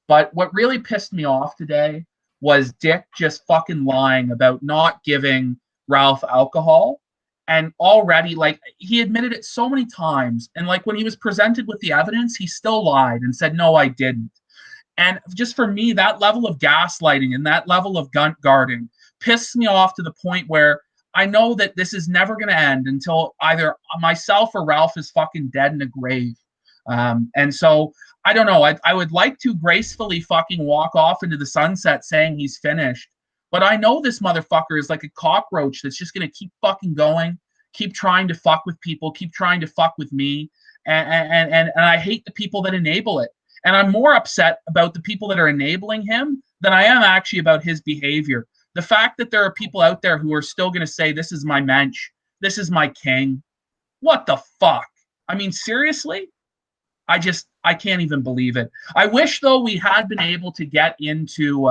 But what really pissed me off today was Dick just fucking lying about not giving Ralph alcohol. And already, he admitted it so many times. And, when he was presented with the evidence, he still lied and said, no, I didn't. And just for me, that level of gaslighting and that level of guarding pisses me off to the point where I know that this is never going to end until either myself or Ralph is fucking dead in a grave. And so, I don't know. I would like to gracefully fucking walk off into the sunset saying he's finished. But I know this motherfucker is like a cockroach that's just going to keep fucking going, keep trying to fuck with people, keep trying to fuck with me. And I hate the people that enable it. And I'm more upset about the people that are enabling him than I am actually about his behavior. The fact that there are people out there who are still going to say, this is my mensch, this is my king. What the fuck? I mean, seriously? I can't even believe it. I wish, though, we had been able to get into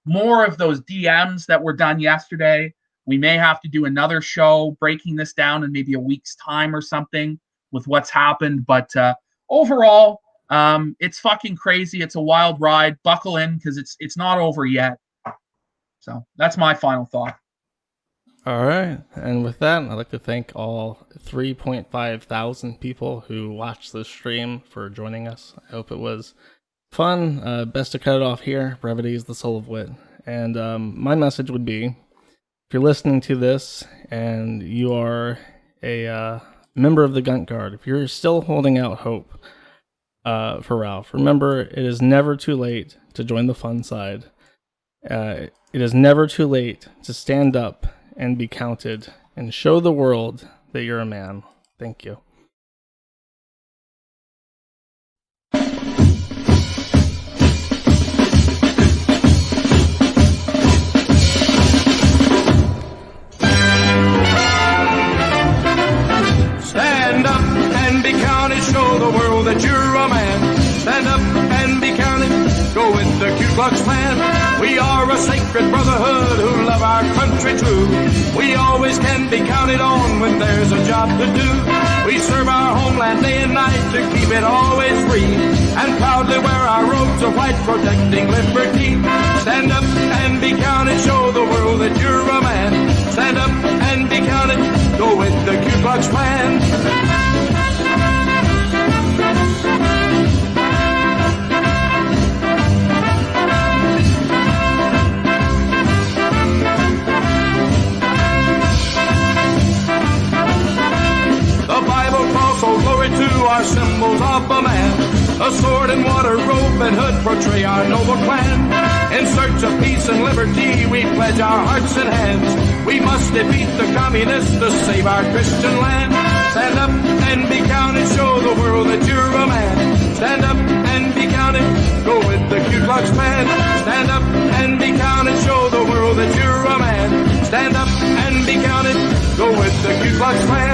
more of those DMs that were done yesterday. We may have to do another show breaking this down in maybe a week's time or something with what's happened. But overall, it's fucking crazy. It's a wild ride. Buckle in because it's not over yet. So that's my final thought. All right. And with that, I'd like to thank all 3.5 thousand people who watched this stream for joining us. I hope it was fun. Best to cut it off here. Brevity is the soul of wit. And my message would be, if you're listening to this and you are a member of the Gunt Guard, if you're still holding out hope for Ralph, remember, it is never too late to join the fun side. It is never too late to stand up and be counted and show the world that you're a man. Thank you. Klux Klan. We are a sacred brotherhood who love our country true. We always can be counted on when there's a job to do. We serve our homeland day and night to keep it always free, and proudly wear our robes of white protecting liberty. Stand up and be counted, show the world that you're a man. Stand up and be counted, go with the Ku Klux Klan. The Bible calls, so glory to our symbols of a man. A sword and water, robe and hood portray our noble clan. In search of peace and liberty, we pledge our hearts and hands. We must defeat the communists to save our Christian land. Stand up and be counted, show the world that you're a man. Stand up and be counted, go with the Ku Klux Klan. Stand up and be counted, show the world that you're a man. Stand up and be counted, go with the Ku Klux Klan.